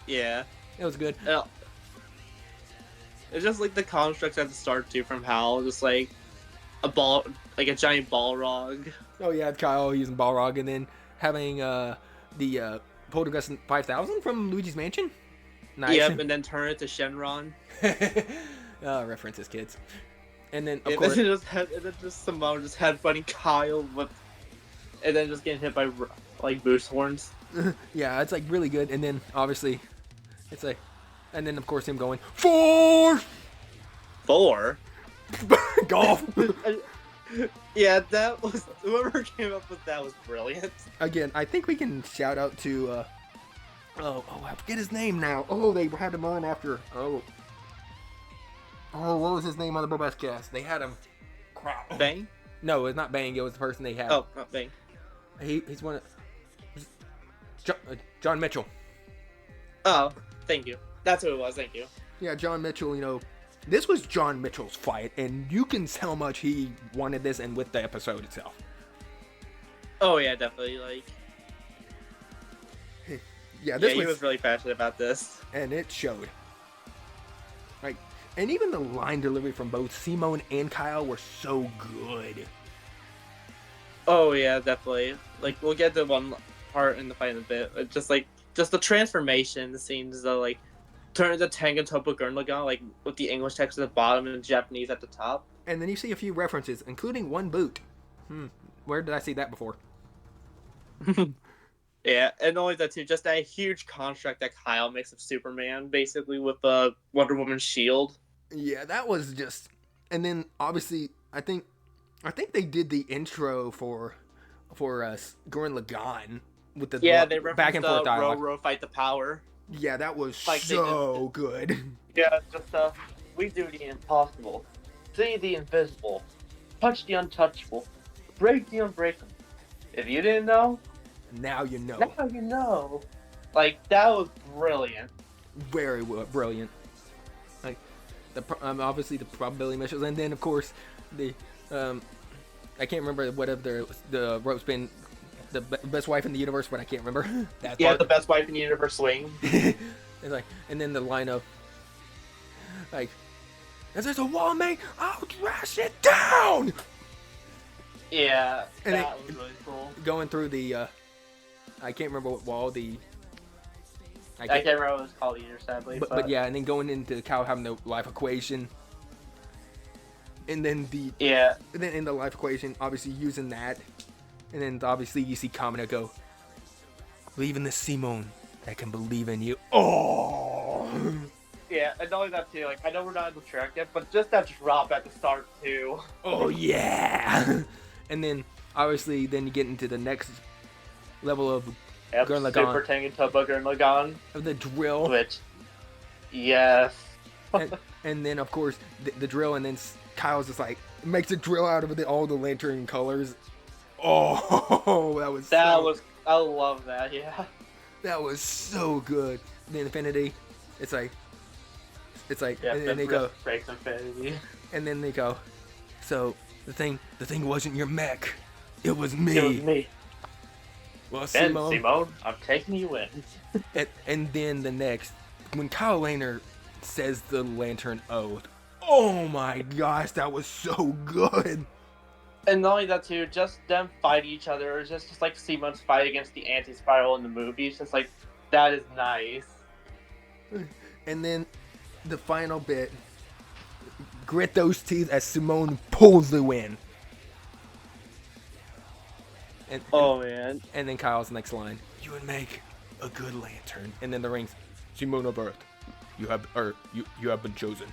Yeah. It was good. It's just like the constructs at the start too from Hal, just like a ball, like a giant Balrog. Oh yeah, Kyle using Balrog, and then having the Poltergeist 5000 from Luigi's Mansion. Nice. Yep, and then turn it to Shenron. References, kids. And then, of and course... then just Simone just headbutting Kyle with... And then just getting hit by, like, boost horns. Yeah, it's, like, really good. And then, obviously, it's like... And then, of course, him going, 4! Golf! Yeah, that was... Whoever came up with that was brilliant. Again, I think we can shout out to... I forget his name now. Oh, they had him on after... Oh, what was his name on the Burlesque cast? They had him... Crap. Bang? No, it's not Bang. It was the person they had. Oh, not Bang. He's one of... John Mitchell. Oh, thank you. That's who it was, thank you. Yeah, John Mitchell, this was John Mitchell's fight, and you can tell how much he wanted this and with the episode itself. Oh, yeah, definitely, like... Yeah, he was really passionate about this. And it showed. Like, and even the line delivery from both Simone and Kyle were so good. Oh, yeah, definitely. Like, we'll get to one part in the fight in a bit. It's just the transformation, the scenes, like, turn the Tengen Toppa Gurren Lagann, like, with the English text at the bottom and Japanese at the top. And then you see a few references, including one boot. Where did I see that before? Yeah, and not only that too, just that huge construct that Kyle makes of Superman, basically, with the Wonder Woman's shield. Yeah, that was just... And then, obviously, I think they did the intro for Gurren Lagann with the they back and forth dialogue. Row Fight the Power. Yeah, that was like so good. Yeah, just we do the impossible, see the invisible, touch the untouchable, break the unbreakable. If you didn't know, now you know. Now you know. Like, that was brilliant. Very brilliant. Like, obviously the probability measures, and then of course the I can't remember whatever the rope's been, the best wife in the universe, but I can't remember that part. The best wife in the universe swing. It's like, and then the line of like, if there's a wall, mate, I'll trash it down. Yeah, and that was really cool. Going through the I can't remember what wall I can't remember what it was called either, sadly. But yeah, and then going into Kyle having the life equation. And then and then in the life equation, obviously using that. And then obviously you see Kamina go, believe in the Simone that can believe in you. Oh! Yeah, and not only that too, like, I know we're not in the track yet, but just that drop at the start too. Oh yeah! And then, obviously, then you get into the next level of Gurren Lagann. Super Tengen Toppa Gurren Lagann. Of the drill. Which, Yes. And then of course the drill, and then Kyle's just like makes a drill out of all the lantern colors. Oh, I love that. Yeah. that was so good. The Infinity, it's like, Yeah. and then they go, breaks Infinity. and then they go. So the thing wasn't your mech, it was me. It was me. Well, Simone, I'm taking you in. and then the next, when Kyle Rayner says the Lantern Oath, oh my gosh, that was so good. And not only that too, just them fighting each other, or just like Simone's fight against the anti-spiral in the movie. It's just like, that is nice. And then the final bit, grit those teeth as Simone pulls the win. Oh man. And then Kyle's next line, you would make a good Lantern. And then the rings, Simone of Earth, you have been chosen.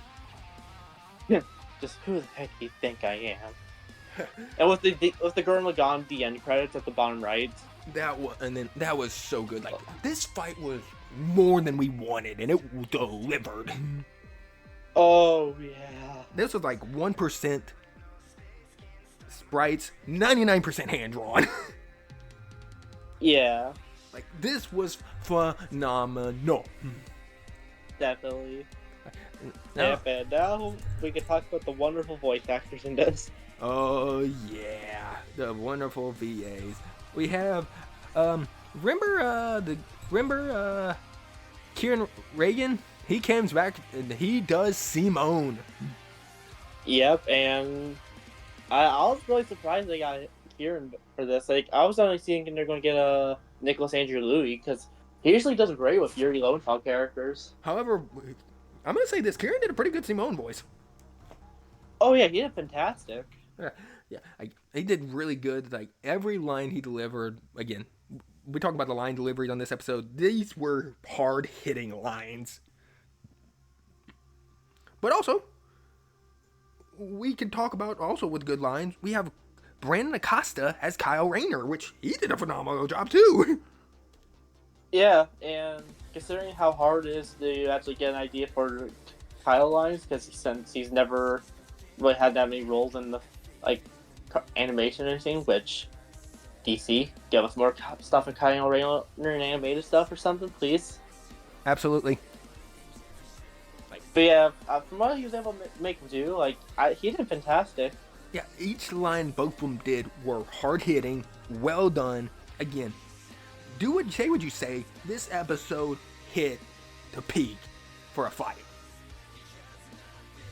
Just who the heck do you think I am? And with the Gurren Lagann the end credits at the bottom right. That was so good. Like, this fight was more than we wanted, and it delivered. Oh yeah. This was like 1% sprites, 99% hand drawn. Yeah. Like, this was phenomenal. Definitely. Now, Yeah, and now we can talk about the wonderful voice actors in this. oh yeah, the wonderful VAs. We have, remember Kieran Reagan? He comes back and he does Simone. Yep, and I was really surprised they got Kieran for this. Like, I was only thinking they're going to get a Nicholas Andrew Louis, because he usually does great with Yuri Lowenthal characters. However, I'm gonna say this: Kieran did a pretty good Simone voice. Oh yeah, he did fantastic. Yeah, he did really good. Like, every line he delivered. Again, we talk about the line deliveries on this episode. These were hard-hitting lines. But also, we can talk about also with good lines. We have Brandon Acosta as Kyle Rayner, which he did a phenomenal job too. Yeah, and considering how hard it is to actually get an idea for Kyle lines, because since he's never really had that many roles in the animation or anything, which DC, give us more stuff in Kyle Rayner and animated stuff or something, please. Absolutely. But yeah, from what he was able to make him do, he did fantastic. Yeah, each line both of them did were hard-hitting, well done. Again, say what you say, this episode hit the peak for a fight.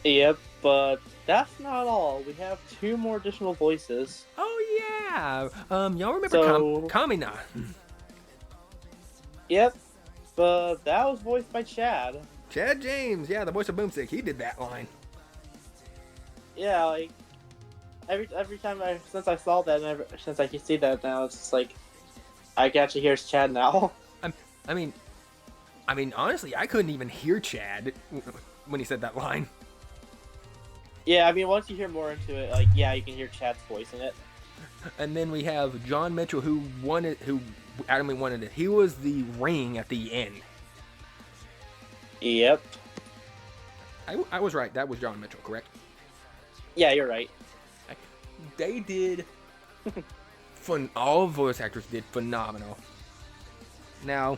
Yep, but that's not all. We have 2 more additional voices. Oh yeah, y'all remember Kamina? Yep, but that was voiced by Chad. Chad James, yeah, the voice of Boomstick, he did that line. Yeah, every time since I saw that, and since I can see that now, it's just like I can actually hear Chad now. I mean, honestly, I couldn't even hear Chad when he said that line. Yeah, I mean, once you hear more into it, you can hear Chad's voice in it. And then we have John Mitchell, who adamantly wanted it. He was the ring at the end. Yep. I was right. That was John Mitchell, correct? Yeah, you're right. They did all voice actors did phenomenal. Now,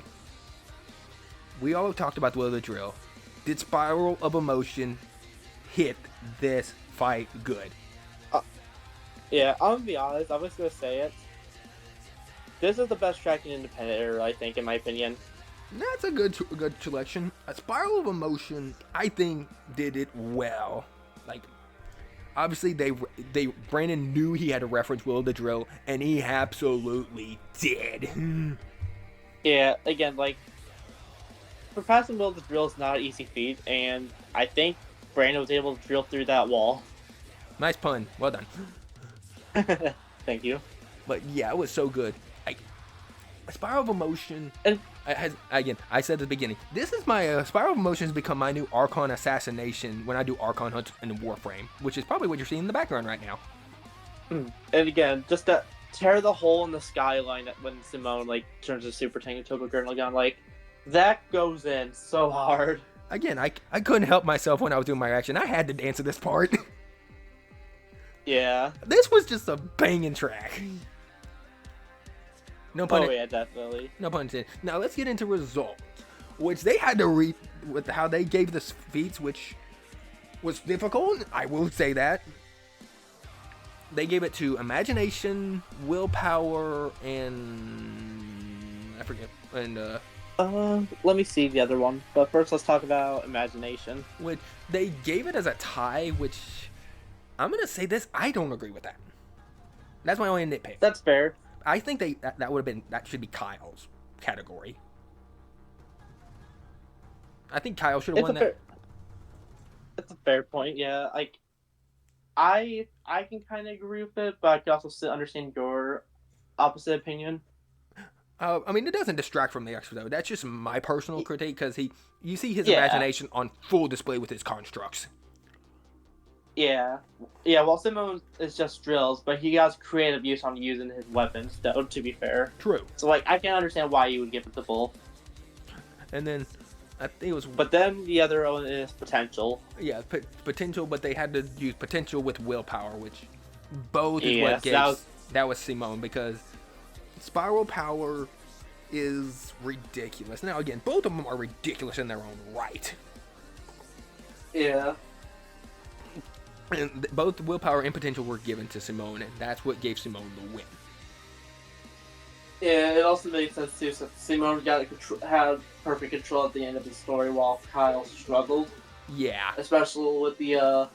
we all talked about the drill. Did Spiral of Emotion hit this fight good? Yeah, I'm gonna be honest. I'm just gonna say it. This is the best track in Independent era, I think, in my opinion. That's a good selection. A Spiral of Emotion, I think, did it well. Obviously, Brandon knew he had to reference Will the Drill, and he absolutely did. Yeah, again, surpassing Will the Drill is not an easy feat, and I think Brandon was able to drill through that wall. Nice pun. Well done. Thank you. But yeah, it was so good. A Spiral of Emotion. And I said at the beginning, this is my Spiral of Emotion has become my new Archon assassination when I do Archon hunts in Warframe, which is probably what you're seeing in the background right now. And again, just to tear the hole in the skyline when Simone turns to Super Tank and Togo Gurren Lagann, that goes in so hard. Again, I couldn't help myself when I was doing my reaction. I had to dance to this part. Yeah. This was just a banging track. No pun. Oh yeah, definitely. No pun intended. Now let's get into results, which they had to read with how they gave the feats, which was difficult. I will say that. They gave it to imagination, willpower, and I forget. And let me see the other one. But first, let's talk about imagination. which they gave it as a tie. Which I'm gonna say this. I don't agree with that. That's my only nitpick. That's fair. I think that would have been that should be Kyle's category. I think Kyle should have won that. It's a fair point. Yeah, like I can kind of agree with it, but I can also still understand your opposite opinion. I mean, it doesn't distract from the extra though. That's just my personal critique because you see his Yeah. imagination on full display with his constructs. Yeah. Well, Simone is just drills, but he has creative use on using his weapons. Though, to be fair. True. So like, I can understand why you would give it to both. And then I think it was But then the other one is potential. potential, but they had to use potential with willpower, which both is Yes, what gave that was Simone because spiral power is ridiculous. Now again, both of them are ridiculous in their own right. Yeah. And both willpower and potential were given to Simone, and that's what gave Simone the win. Yeah, it also makes sense too. So Simone had perfect control at the end of the story, while Kyle struggled, Yeah. especially with the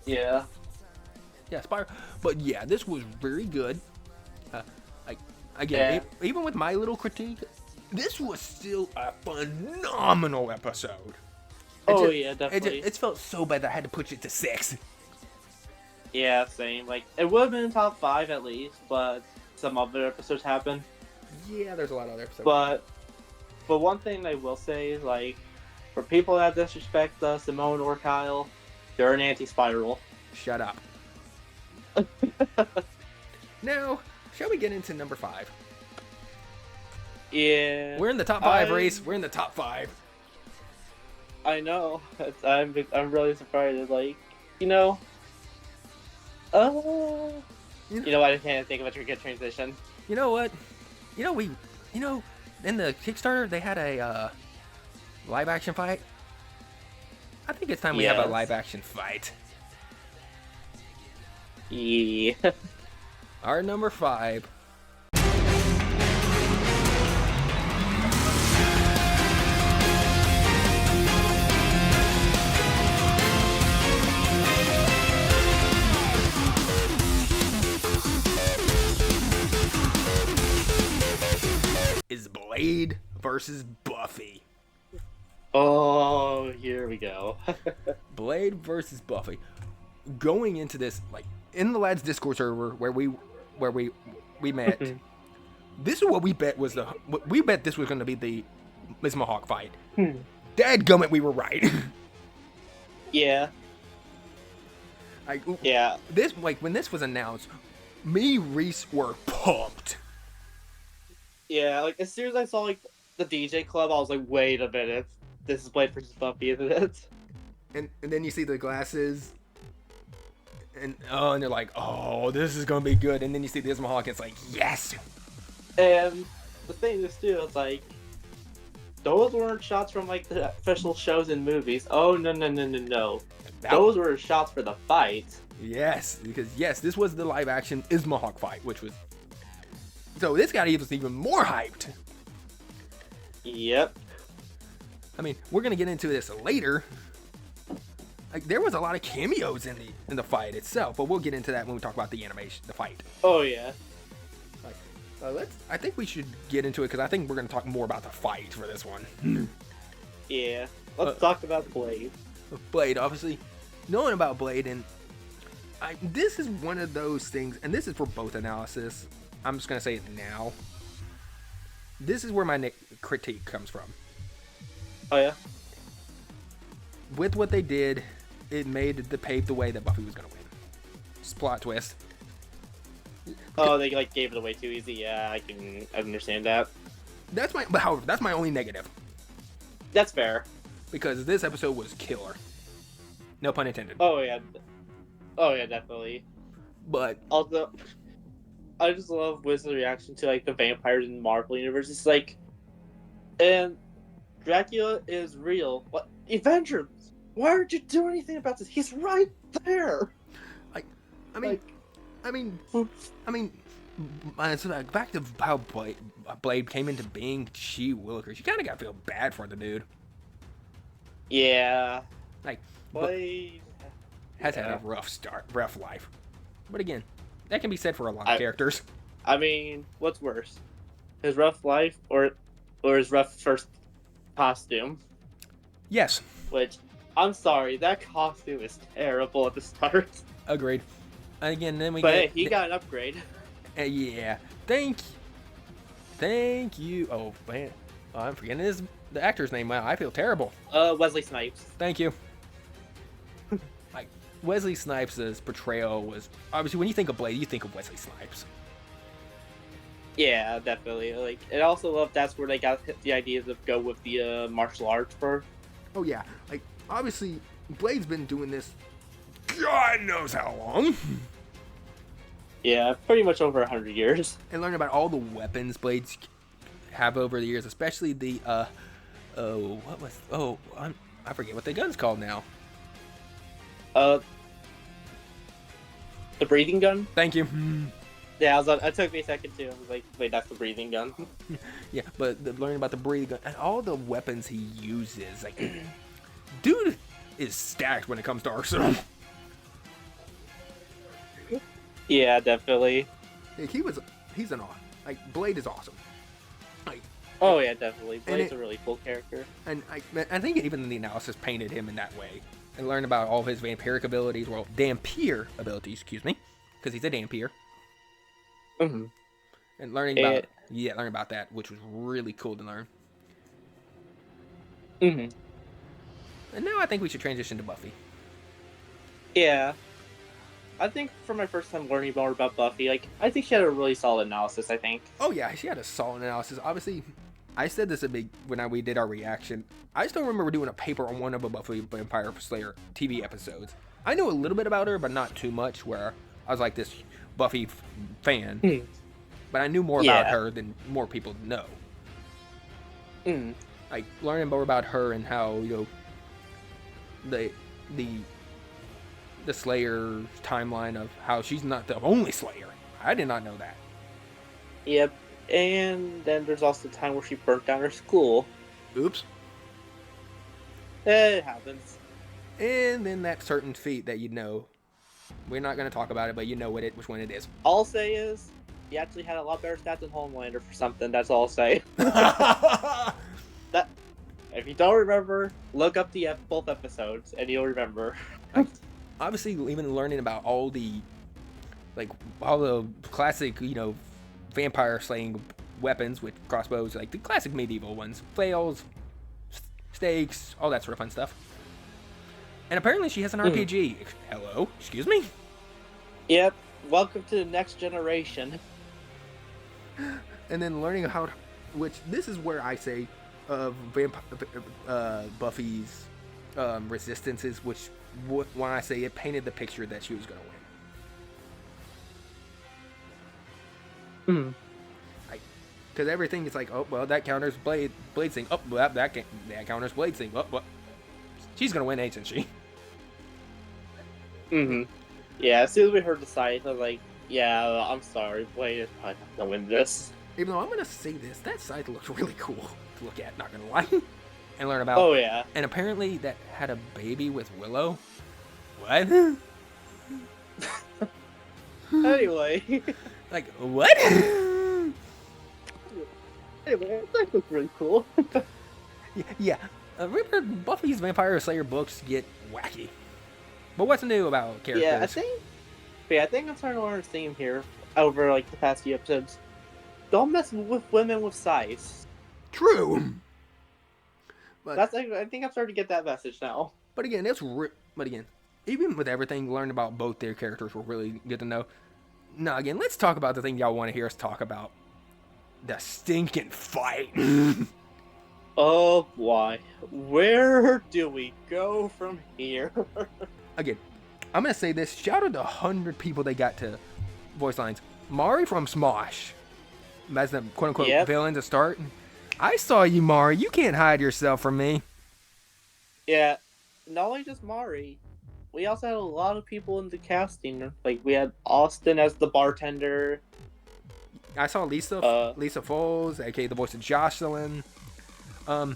yeah. Yeah, spiral. But yeah, this was very good. Again, even with my little critique, this was still a phenomenal episode. Definitely. It felt so bad that I had to push it to 6. Yeah, same. Like, it would have been in top 5 at least, but some other episodes happened. Yeah, there's a lot of other episodes. But one thing I will say is, like, for people that disrespect Simone or Kyle, they're an anti-spiral. Shut up. Now, shall we get into number 5? Yeah. We're in the top 5, Reece. We're in the top 5. I know. I'm really surprised. Like, you know. You know what? I can't think of a good transition. You know what? In the Kickstarter they had a live action fight. I think it's time we have a live action fight. Yeah. Our number 5. Is Blade versus Buffy. Oh, here we go. Blade versus Buffy. Going into this, like in the lads Discord server where we met, this is what we bet was we bet this was going to be the Miss Mohawk fight. Dadgummit, we were right. Yeah. Yeah. This when this was announced, me Reece were pumped. Yeah, like as soon as I saw like the DJ club, I was like, wait a minute, this is Blade versus Buffy, isn't it? And then you see the glasses, and they're like, oh, this is gonna be good. And then you see the Mohawk, it's like, yes. And the thing is too, it's like those weren't shots from like the official shows and movies. Oh no. Those were shots for the fight. Yes, because this was the live action Mohawk fight, which was. So this got even more hyped. Yep. I mean, we're gonna get into this later. Like there was a lot of cameos in the fight itself, but we'll get into that when we talk about the animation, the fight. Oh yeah. I think we should get into it because I think we're gonna talk more about the fight for this one. Yeah. Let's talk about Blade. Blade, obviously, knowing about Blade, and this is one of those things, and this is for both analysis. I'm just gonna say it now. This is where my critique comes from. Oh yeah. With what they did, it paved the way that Buffy was gonna win. Just plot twist. Oh, they like gave it away too easy. Yeah, I understand that. However, that's my only negative. That's fair. because this episode was killer. No pun intended. Oh yeah. Oh yeah, definitely. But Also, I just love Wiz's reaction to like the vampires in the Marvel universe. It's like, and Dracula is real. What, Avengers? Why aren't you doing anything about this? He's right there. I mean, I mean, so back to how Blade came into being. Gee willikers, you kind of got to feel bad for the dude. Yeah. Like, Blade has had a rough life. But again, that can be said for a lot of characters. I mean, what's worse, his rough life or his rough first costume? Yes. Which, I'm sorry, that costume is terrible at the start. Agreed. Again, then we But get... hey, he got an upgrade. Yeah. Thank you. Oh, man. I'm forgetting the actor's name. Wow, I feel terrible. Wesley Snipes. Thank you. Like, Wesley Snipes' portrayal was... Obviously, when you think of Blade, you think of Wesley Snipes. Yeah, definitely. Like, and I also love that's where they got the idea to go with the martial arts for. Oh, yeah. Like, obviously, Blade's been doing this God knows how long. Yeah, pretty much over 100 years. And learn about all the weapons Blades have over the years, especially the, I forget what the gun's called now. The breathing gun? Thank you. Yeah, it took me a second too. I was like, wait, that's the breathing gun. Yeah, but learning about the breathing gun and all the weapons he uses, like, dude is stacked when it comes to arsenal. Yeah, definitely. Like, like, Blade is awesome. Like, oh yeah, definitely. Blade's a really cool character. And I think even the analysis painted him in that way. And learned about all of his vampiric abilities, Dampier abilities, excuse me, because he's a Dampier. Mm-hmm. And learning about that, which was really cool to learn. Mm-hmm. And now I think we should transition to Buffy. Yeah. I think for my first time learning more about Buffy, like, I think she had a really solid analysis, I think. Oh yeah, she had a solid analysis. Obviously, I said this when we did our reaction. I still remember doing a paper on one of a Buffy Vampire Slayer TV episodes. I knew a little bit about her, but not too much, where I was like this Buffy fan. But I knew more about her than more people know. Like, learning more about her and how, the Slayer timeline of how she's not the only Slayer. I did not know that. Yep. And then there's also the time where she burnt down her school. Oops. It happens. And then that certain feat that we're not going to talk about it, but you know which one it is. All I'll say is, he actually had a lot better stats than Homelander for something. That's all I'll say. That, if you don't remember, look up both episodes, and you'll remember. Obviously, even learning about all the classic, vampire slaying weapons with crossbows, like the classic medieval ones, flails, stakes, all that sort of fun stuff. And apparently she has an RPG. Hello? Excuse me? Yep. Welcome to the next generation. And then learning how, which this is where I say Buffy's resistances, which when I say it painted the picture that she was going to win. Because everything is like, oh, well, that counters Blade's thing. Oh, well, that counters Blade's thing. Oh, well, she's going to win, ain't she? Yeah, as soon as we heard the scythe, I was like, yeah, I'm sorry, Blade is probably not going to win this. Even though I'm going to say this, that scythe looks really cool to look at, not going to lie. And learn about. Oh, yeah. And apparently that had a baby with Willow. What? Anyway. Like, what? Anyway, that looks really cool. Yeah. Remember, Buffy's Vampire Slayer books get wacky. But what's new about characters? Yeah, I think I'm starting to learn a theme here over like the past few episodes. Don't mess with women with scythes. True. But I think I'm starting to get that message now. But again, even with everything learned about both their characters were really good to know. Now again, let's talk about the thing y'all want to hear us talk about. The stinking fight. Oh boy, where do we go from here? Again, I'm gonna say this. Shout out to 100 people they got to voice lines. Mari from Smosh, as the quote unquote Yep. villain to start. I saw you, Mari. You can't hide yourself from me. Yeah, not only just Mari, we also had a lot of people in the casting. Like we had Austin as the bartender. I saw Lisa Foles, aka the voice of Jocelyn.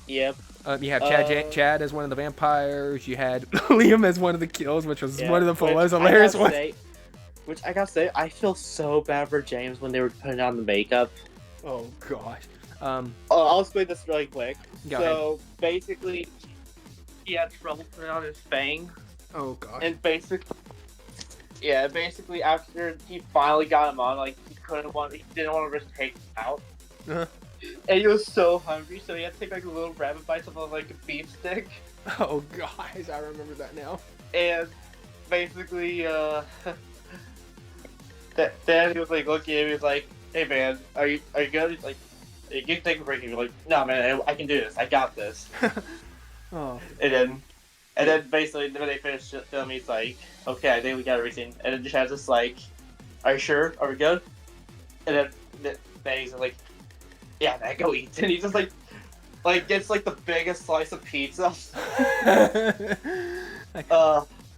Yep. You have Chad as one of the vampires. You had Liam as one of the kills, which was one of the most hilarious ones. Which I gotta say, I feel so bad for James when they were putting on the makeup. Oh gosh. I'll explain this really quick. Go ahead. Basically, he had trouble putting on his fang, Oh gosh. and basically after he finally got him on, like he didn't want to risk taking him out. Uh-huh. And he was so hungry, so he had to take like a little rabbit bites of like a beef stick. Oh guys, I remember that now. And basically, then he was like looking at me, he was like, "Hey man, are you good?" He's like, "You can take a break." He's like, "No man, I can do this. I got this." Oh. And then basically when they finished filming, he's like, "Okay, I think we got everything." And then Chad's just like, "Are you sure? Are we good?" And then he's like, "Yeah, man, go eat." And he just like gets like the biggest slice of pizza.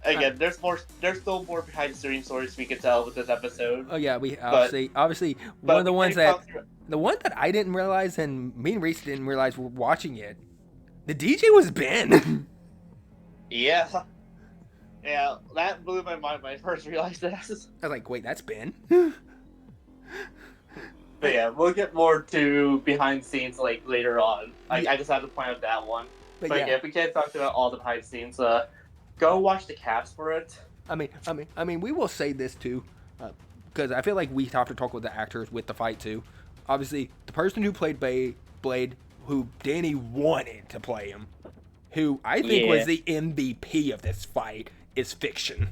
Again, there's still more behind the scenes stories we could tell with this episode. Oh yeah, we obviously one of the ones that I didn't realize, and me and Reece didn't realize we're watching it. The DJ was Ben. Yeah, that blew my mind when I first realized this. I was like, wait, that's Ben. But yeah, we'll get more to behind the scenes like later on. I just had to point out that one. But yeah, if we can't talk about all the behind the scenes, go watch the caps for it. I mean, we will say this too, because I feel like we have to talk with the actors with the fight too. Obviously, the person who played Blade, who Danny wanted to play him, who I think was the MVP of this fight, is Fiction.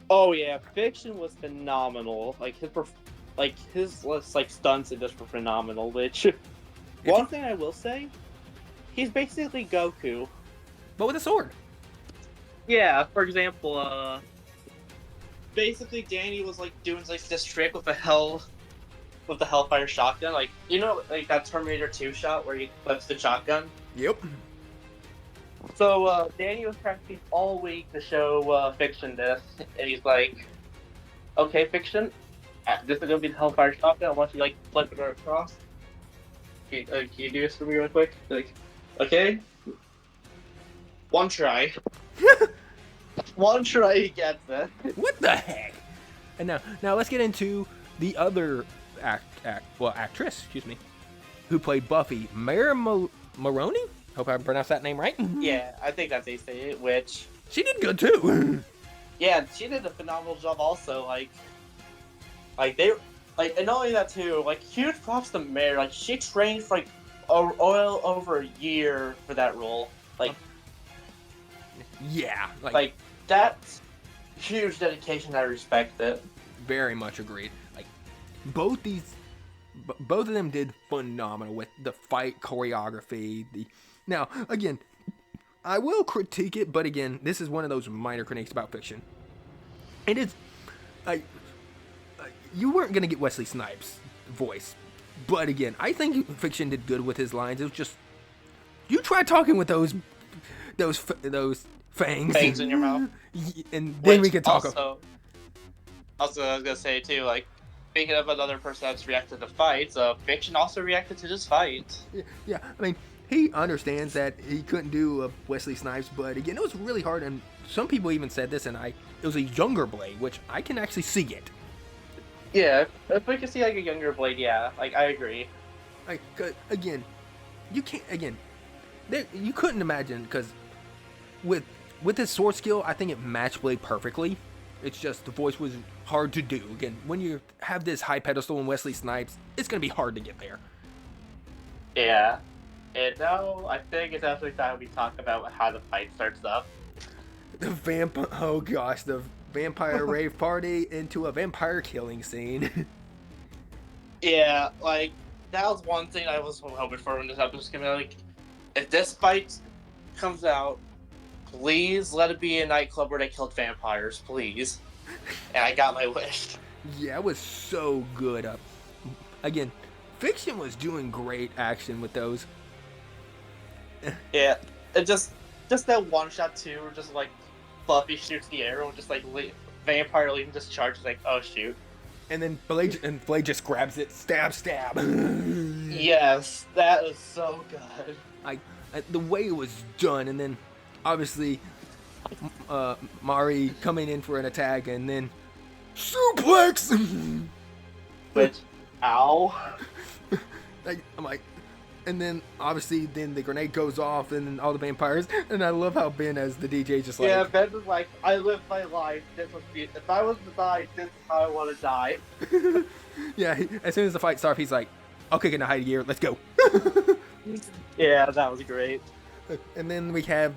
Oh yeah, Fiction was phenomenal. His stunts in this were phenomenal. Which one thing I will say, he's basically Goku, but with a sword. Yeah, for example, basically Danny was like doing like this trick with the Hellfire shotgun, like like that Terminator 2 shot where he flips the shotgun. Yep. So Danny was practicing all week to show Fiction this, and he's like, "Okay, Fiction, this is gonna be the Hellfire shotgun. I want you to like flip it across. Can you do this for me real quick?" Like, okay, one try. One try, he gets it. What the heck? And now let's get into the other actress, who played Buffy, Mara Maroney. Hope I pronounced that name right. Yeah, I think that's how you say it. Which she did good too. Yeah, she did a phenomenal job. Also, and not only that too. Like, huge props to Mare. Like, she trained for over a year for that role. Like, yeah, like that's huge dedication. I respect it. Very much agreed. Like, both of them did phenomenal with the fight choreography. Now, again, I will critique it, but again, this is one of those minor critiques about Fiction. It is, you weren't gonna get Wesley Snipes' voice, but again, I think Fiction did good with his lines. It was just, you try talking with those fangs in your mouth, and then we can talk. Also, I was gonna say too, like, speaking of another person that's reacted to fights, Fiction also reacted to this fight. Yeah, I mean, he understands that he couldn't do Wesley Snipes, but again, it was really hard, and some people even said this, and it was a younger Blade, which I can actually see it. Yeah, if we could see like a younger Blade, yeah, like I agree. Like, again, you can't, you couldn't imagine, because with his sword skill, I think it matched Blade perfectly. It's just the voice was hard to do. Again, when you have this high pedestal in Wesley Snipes, it's going to be hard to get there. Yeah. And now I think it's actually time we talk about how the fight starts up. The vampire rave party into a vampire killing scene. Yeah, like, that was one thing I was hoping for when this episode came out. Like, if this fight comes out, please let it be a nightclub where they killed vampires, please. And I got my wish. Yeah, it was so good. Again, Fiction was doing great action with those. Yeah, and just that one shot too, where just like Buffy shoots the arrow and just like Vampire Legion just charges like, oh shoot. And then Blade just grabs it, stab. Yes, that is so good. The way it was done, and then obviously Mari coming in for an attack, and then suplex. Which, ow. I'm like, and then obviously then the grenade goes off, and then all the vampires, and I love how Ben as the DJ just like, yeah, Ben was like, I live my life. If I was to die, this is how I want to die. Yeah. As soon as the fight starts, he's like, okay, get in high gear, let's go. Yeah, that was great. And then we have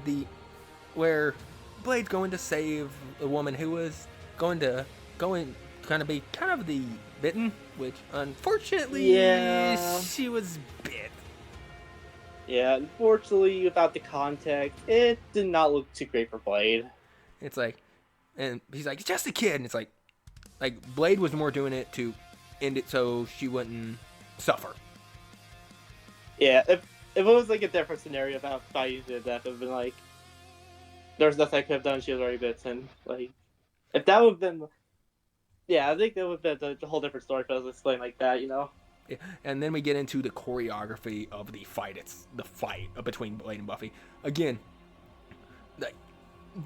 where Blade's going to save a woman who was going to be kind of the bitten, which unfortunately, yeah, she was bit. Yeah, unfortunately, without the context, it did not look too great for Blade. It's like, and he's like, it's just a kid, and it's like Blade was more doing it to end it so she wouldn't suffer. Yeah, if it was like a different scenario about fighting to death, it would have been like, there's nothing I could have done, she was already bitten. Like, if that would have been, yeah, I think that would have been a whole different story if it was explained like that, you know? Yeah. And then we get into the choreography of the fight. It's the fight between Blade and Buffy. Again,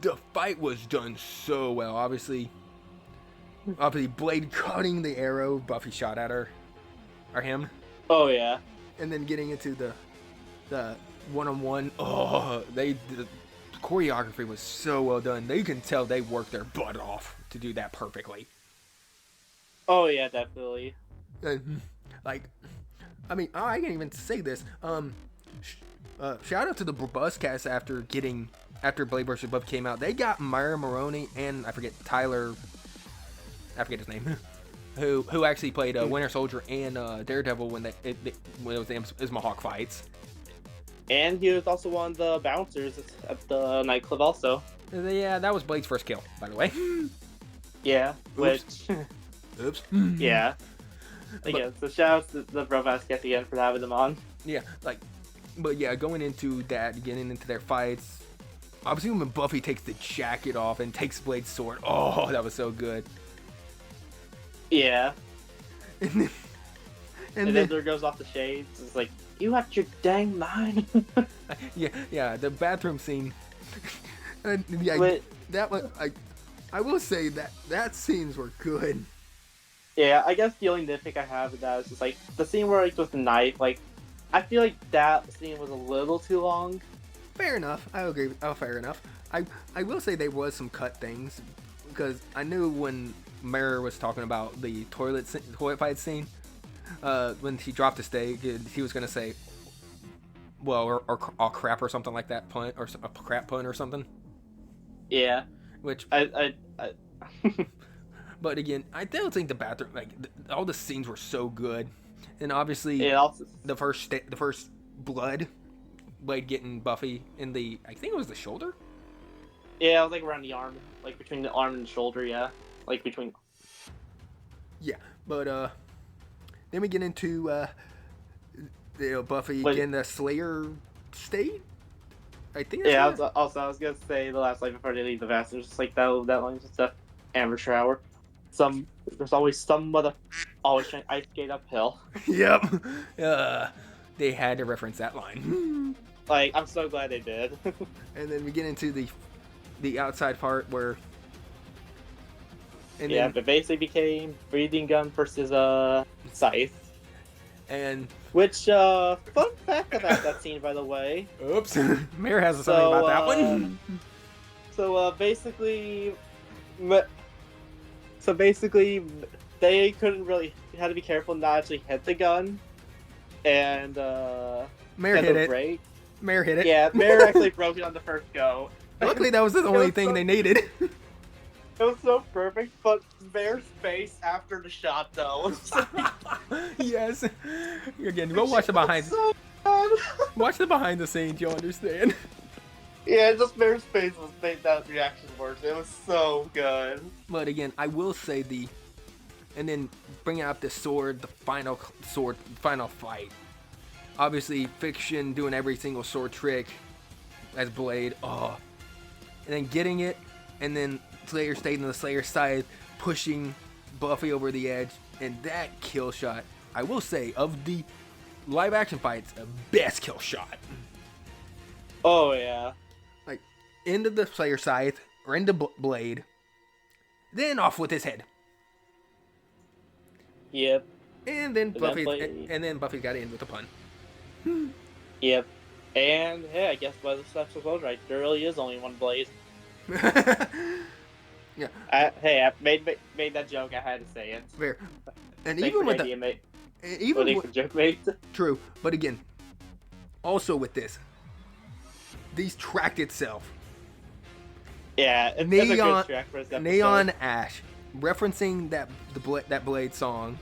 the fight was done so well. Obviously Blade cutting the arrow Buffy shot at her, or him. Oh yeah. And then getting into the one-on-one. Oh, the choreography was so well done. You can tell they worked their butt off to do that perfectly. Oh yeah, definitely. I can't even say this. Shout out to the Buzzcast after Blade vs. Buffy came out. They got Myra Maroney and I forget his name, who actually played Winter Soldier and Daredevil when it was the Ismahawk fights. And he was also one of the bouncers at the nightclub also. Yeah, that was Blade's first kill, by the way. Yeah, Oops. Oops. Yeah. Again, so shout out to the Brovask at the end for having them on. Yeah, but yeah, going into that, getting into their fights, obviously when Buffy takes the jacket off and takes Blade's sword, oh, that was so good. Yeah. And then there goes off the shades. It's like, you out your dang mind. yeah, the bathroom scene. Yeah, but, that one, I will say that scenes were good. Yeah, I guess the only nitpick I have with that is just like the scene where with the knife. Like, I feel like that scene was a little too long. Fair enough. I agree. Oh, fair enough. I will say there was some cut things because I knew when Mara was talking about the toilet fight scene, when she dropped the steak, he was gonna say, well, or crap or something like that pun or a crap pun or something. Yeah. Which I But again, I don't think the bathroom, all the scenes were so good, and obviously the first blood, Blade getting Buffy in I think it was the shoulder. Yeah, it was like around the arm, like between the arm and the shoulder. Yeah, like between. Yeah, but then we get into Buffy getting the Slayer state. I think. Yeah, I was gonna say the last line before they leave the bathroom, just like that line's just a amateur hour. There's always some mother always trying to ice skate uphill. Yep. They had to reference that line. Like, I'm so glad they did. And then we get into the outside part where. And it basically became breathing gun versus scythe. And which fun fact about that scene, by the way. Oops. Mayor has something about that one. So basically, they couldn't really had to be careful not to actually hit the gun, and Mayor hit it. Mayor hit it. Yeah, Mayor actually broke it on the first go. Luckily, that was the only thing they needed. It was so perfect, but Mayor's face after the shot, though. Yes. Again, go watch the behind. So bad. god! Watch the behind the scenes, you'll understand. Yeah, just Bear's face was made that reaction worse. It was so good. But again, I will say and then bringing out the sword, the final fight. Obviously, Fiction doing every single sword trick as Blade. Oh, and then getting it, and then Slayer stayed on the Slayer side, pushing Buffy over the edge, and that kill shot. I will say, of the live action fights, the best kill shot. Oh yeah. Like into the Slayer scythe or into Blade, then off with his head. Yep. And then Buffy, Blade. and then Buffy got in with a pun. Yep. And hey, I guess by the steps was right. There really is only one Blade. Yeah. I made that joke. I had to say it. Fair. And Thanks even for with the the, idea, mate. even Thanks with, for the joke, mate. true, but again, also with this, these tracked itself. Yeah, it's a good track for this episode. Neon Ash, referencing that Blade song.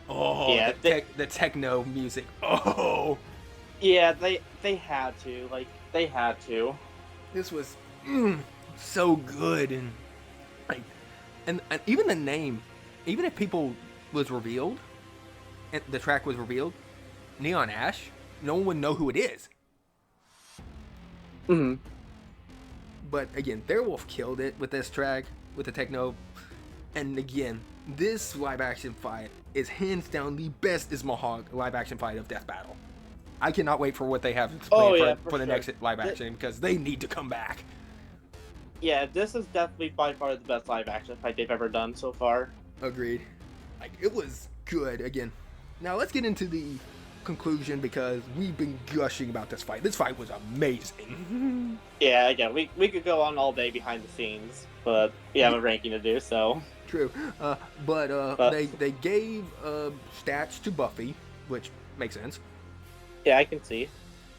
Oh, yeah, the techno music. Oh, yeah, they had to. Like, they had to. this was so good, and like, and even the name, even if people was revealed, and the track was revealed, Neon Ash, no one would know who it is. Mm-hmm. But again, Beowulf killed it with this track, with the techno. And again, this live action fight is hands down the best Ismahawk live action fight of Death Battle. I cannot wait for what they have planned for the next live action, because they need to come back. Yeah, this is definitely by far the best live action fight they've ever done so far. Agreed. Like, it was good. Again, now let's get into the conclusion, because we've been gushing about this fight. This fight was amazing. Yeah, again, we could go on all day behind the scenes, but we have a ranking to do, so. True. But they gave stats to Buffy, which makes sense. Yeah, I can see.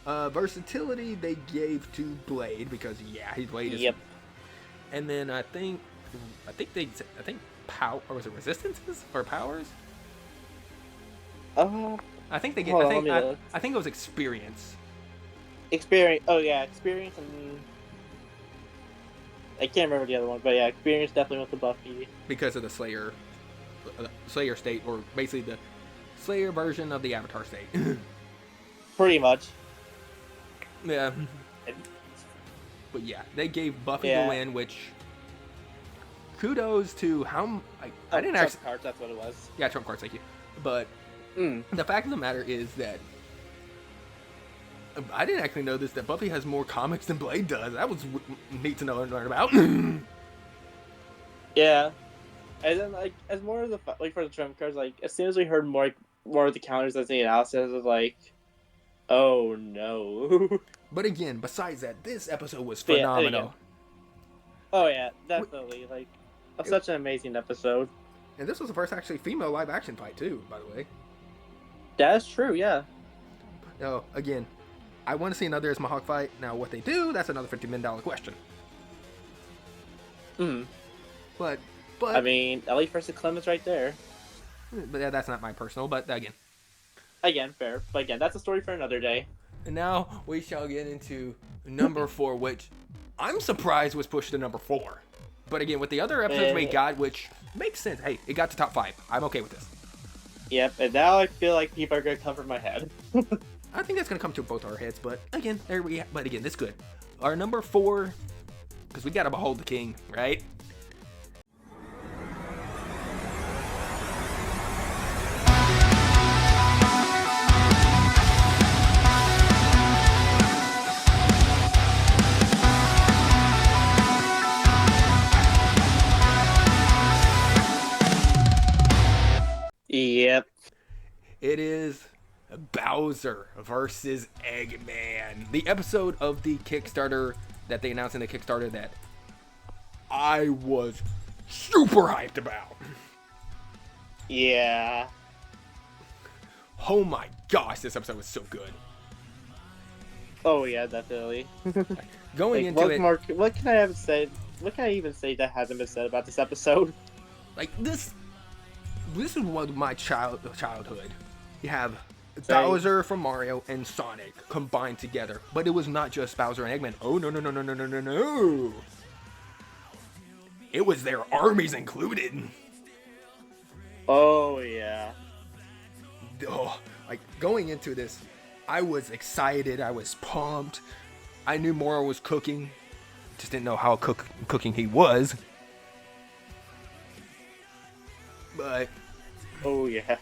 Versatility they gave to Blade, because his Blade is. Yep. And then I think power, or was it resistances or powers? I think they get. I think it was experience. Experience. Oh yeah, experience and I can't remember the other one, but yeah, experience definitely went to Buffy Because of the Slayer state, or basically the Slayer version of the Avatar state. Pretty much. Yeah. But yeah, they gave Buffy the win, which kudos to how I didn't actually. Trump cards, that's what it was. Yeah, Trump cards, thank you. But the fact of the matter is that I didn't actually know this, that Buffy has more comics than Blade does. That was neat to know and learn about. Yeah, and then like as more of the like for the Trump cards, like as soon as we heard more of the counters as the analysis, it was like, oh no. But again, besides that, this episode was phenomenal. Oh yeah, definitely. Like, such an amazing episode. And this was the first actually female live action fight too, by the way. That's true, yeah. No, again, I want to see another Ismahawk fight. Now, what they do, that's another $50 million question. But I mean, Ellie versus Clemens right there. But yeah, that's not my personal. But again, fair. But again, that's a story for another day. And now we shall get into number 4, which I'm surprised was pushed to number 4. But again, with the other episodes we got, which makes sense. Hey, it got to top 5. I'm okay with this. Yep, and now I feel like people are going to cover my head. I think that's going to come to both our heads, but again, this good. Our number 4, because we got to behold the king, right? Yep. It is Bowser versus Eggman. The episode of the Kickstarter that they announced in the Kickstarter that I was super hyped about. Yeah. Oh my gosh, this episode was so good. Oh yeah, definitely. Going into it, what can I even say? What can I even say that hasn't been said about this episode? Like this is one of my childhood. You have Same. Bowser from Mario and Sonic combined together. But it was not just Bowser and Eggman. Oh, no, no, no, no, no, no, no, no. It was their armies included. Oh, yeah. Oh, like, going into this, I was excited. I was pumped. I knew Mario was cooking. Just didn't know how cooking he was. But... Oh, yeah.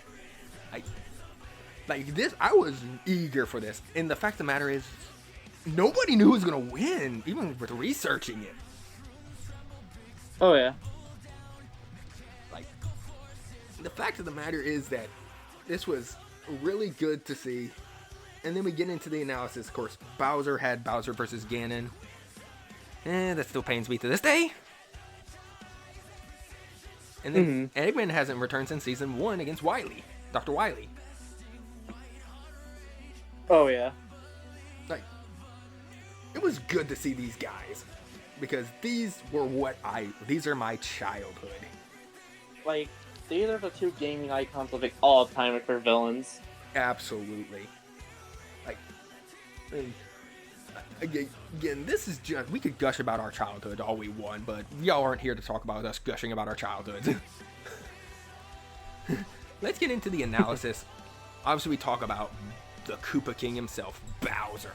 Like this, I was eager for this. And the fact of the matter is, nobody knew who was going to win, even with researching it. Oh, yeah. Like, the fact of the matter is that this was really good to see. And then we get into the analysis. Of course, Bowser had Bowser versus Ganon. And that still pains me to this day. And then Eggman hasn't returned since season 1 against Wily, Dr. Wily. Oh, yeah. Like, it was good to see these guys. Because these are my childhood. Like, these are the two gaming icons of like all time for villains. Absolutely. Like, I mean, again, this is just, we could gush about our childhood all we want, but y'all aren't here to talk about us gushing about our childhoods. Let's get into the analysis. Obviously, we talk about the Koopa King himself, Bowser.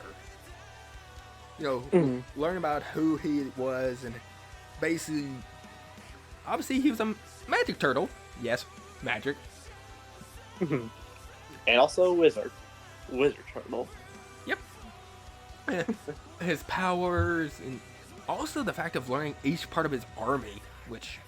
You know, learn about who he was, and basically, obviously, he was a magic turtle. Yes, magic. And also a wizard. Wizard turtle. Yep. His powers, and also the fact of learning each part of his army, which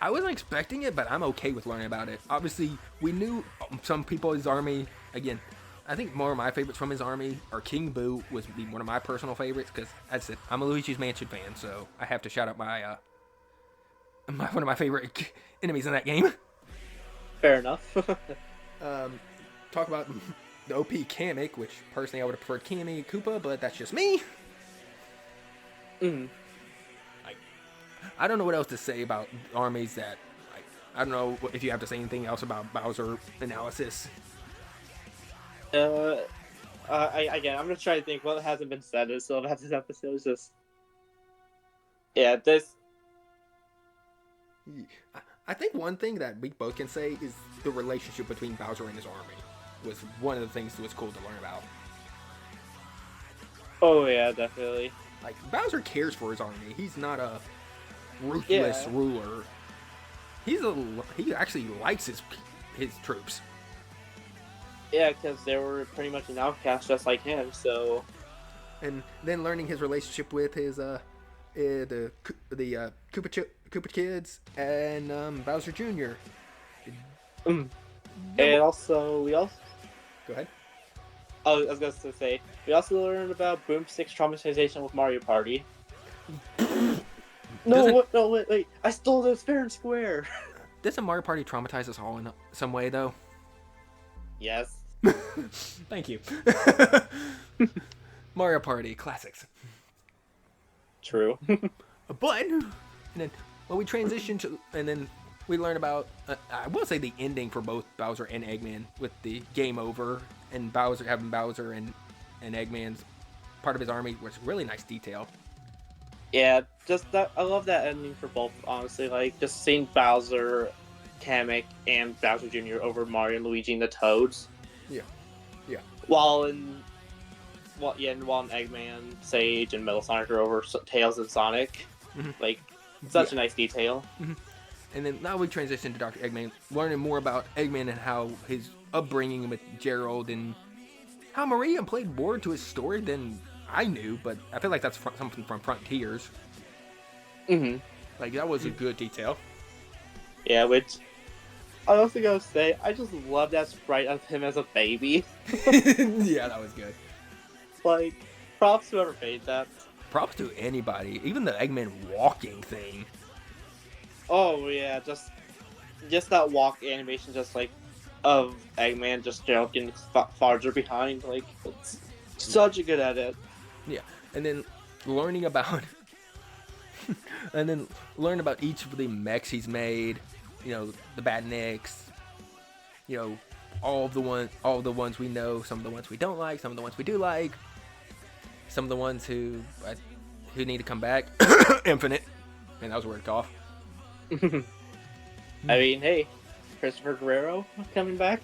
I wasn't expecting it, but I'm okay with learning about it. Obviously, we knew some people in his army. Again, I think more of my favorites from his army are King Boo was one of my personal favorites, because as I said, I'm a Luigi's Mansion fan, so I have to shout out my one of my favorite enemies in that game. Fair enough. Talk about the OP Kamek, which personally I would have preferred Kammy Koopa, but that's just me. I don't know what else to say about armies that. I don't know if you have to say anything else about Bowser analysis. Again, I'm just trying to think what hasn't been said so about this episode. It's just, yeah, this. I think one thing that we both can say is the relationship between Bowser and his army was one of the things that was cool to learn about. Oh yeah, definitely. Like, Bowser cares for his army. He's not a ruthless ruler. He actually likes his troops. Yeah, because they were pretty much an outcast just like him. So. And then learning his relationship with his the Koopa kids and Bowser Jr. And also, Go ahead. I was going to say, we also learned about Boomstick's traumatization with Mario Party. Wait. I stole this fair and square. Doesn't Mario Party traumatize us all in some way, though? Yes. Thank you. Mario Party classics. True. But, and then when we transition to, and then we learn about, I will say the ending for both Bowser and Eggman with the game over, and Bowser having Bowser and Eggman's part of his army was really nice detail. Yeah, just that. I love that ending for both. Honestly, like just seeing Bowser, Kamek, and Bowser Jr. over Mario and Luigi and the Toads. Yeah. While in Eggman, Sage, and Metal Sonic are over Tails and Sonic. Like, such a nice detail. And then now we transition to Dr. Eggman, learning more about Eggman and how his upbringing with Gerald and how Maria played more to his story than I knew, but I feel like that's something from Frontiers. Like, that was a good detail. Yeah, which I also gotta say, I just love that sprite of him as a baby. Yeah, that was good. Like, props to whoever made that. Props to anybody, even the Eggman walking thing. Oh yeah, just that walk animation, just like of Eggman just getting farther behind. Like, it's such a good edit. Yeah, and then learning about, each of the mechs he's made. You know, the Batniks. You know, all the ones we know, some of the ones we don't like, some of the ones we do like, some of the ones who need to come back. Infinite. Man, that was a weird cough. I mean, hey, Christopher Guerrero coming back.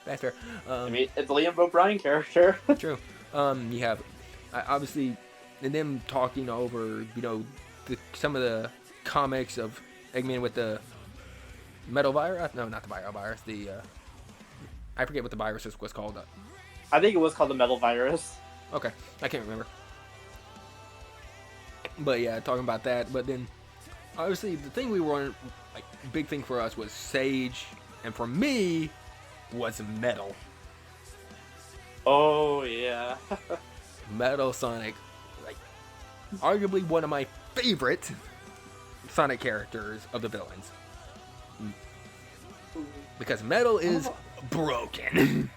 That's fair. I mean, it's a Liam O'Brien character. True. You have obviously, and them talking over, some of the comics of Eggman with the metal virus. No, not the viral virus. I forget what the virus was called. I think it was called the Metal Virus. Okay, I can't remember. But yeah, talking about that. But then, obviously, the thing we were big thing for us was Sage, and for me, was Metal. Oh yeah. Metal Sonic, arguably one of my favorite Sonic characters of the villains. Because Metal is broken.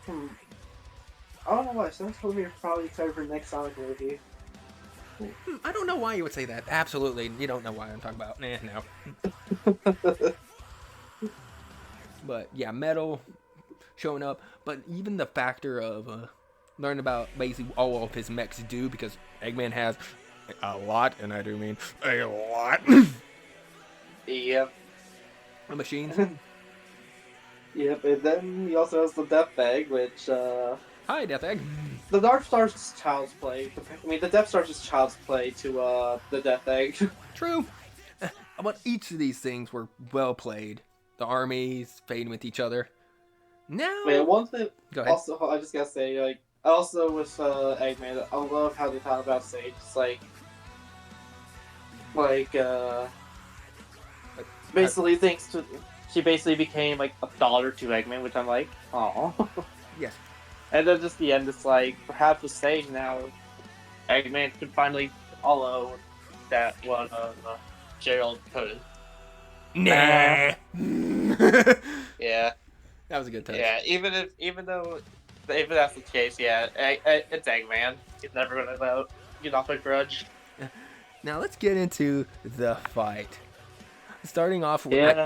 I don't know why. Someone told me you're probably excited for the next Sonic movie. I don't know why you would say that. Absolutely. You don't know why I'm talking about. No. But yeah, Metal showing up. But even the factor of learning about basically all of his mechs do, because Eggman has a lot, and I do mean a lot. Yep. Machines. Yep, and then he also has the Death Egg, which, Hi, Death Egg. the Dark Star's just child's play. I mean, the Death Star's just child's play to, the Death Egg. True. But each of these things were well played. The armies fading with each other. Now... Wait, one thing... Go ahead. Also, I just gotta say, also with, Eggman, I love how they thought about Sage. It's basically thanks to... She basically became, a daughter to Eggman, which I'm like, aw. Yes. And then just the end, it's perhaps with Sage now, Eggman could finally follow that one Gerald coded. Nah. Yeah. That was a good touch. Yeah, even if that's the case, yeah, it's Eggman. He's never gonna get off a grudge. Now let's get into the fight. Starting off with,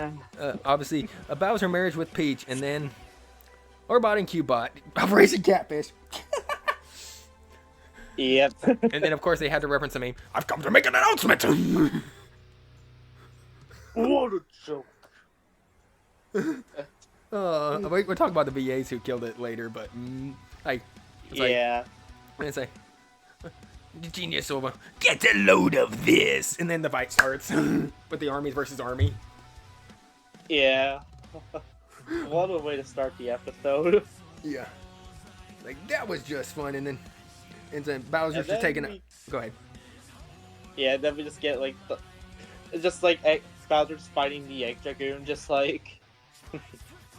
obviously, a Bowser marriage with Peach, and then Orbot and Cubot, Operation Catfish. Yep. And then, of course, they had to reference the meme, I've come to make an announcement! What a joke. We'll talk about the VAs who killed it later, but, Yeah. And it's Genius over, get a load of this! And then the fight starts with the armies versus army. Yeah. What a way to start the episode. Yeah. That was just fun, and then Bowser's just taking it. Go ahead. Yeah, then we just get, Bowser just fighting the Egg Dragoon,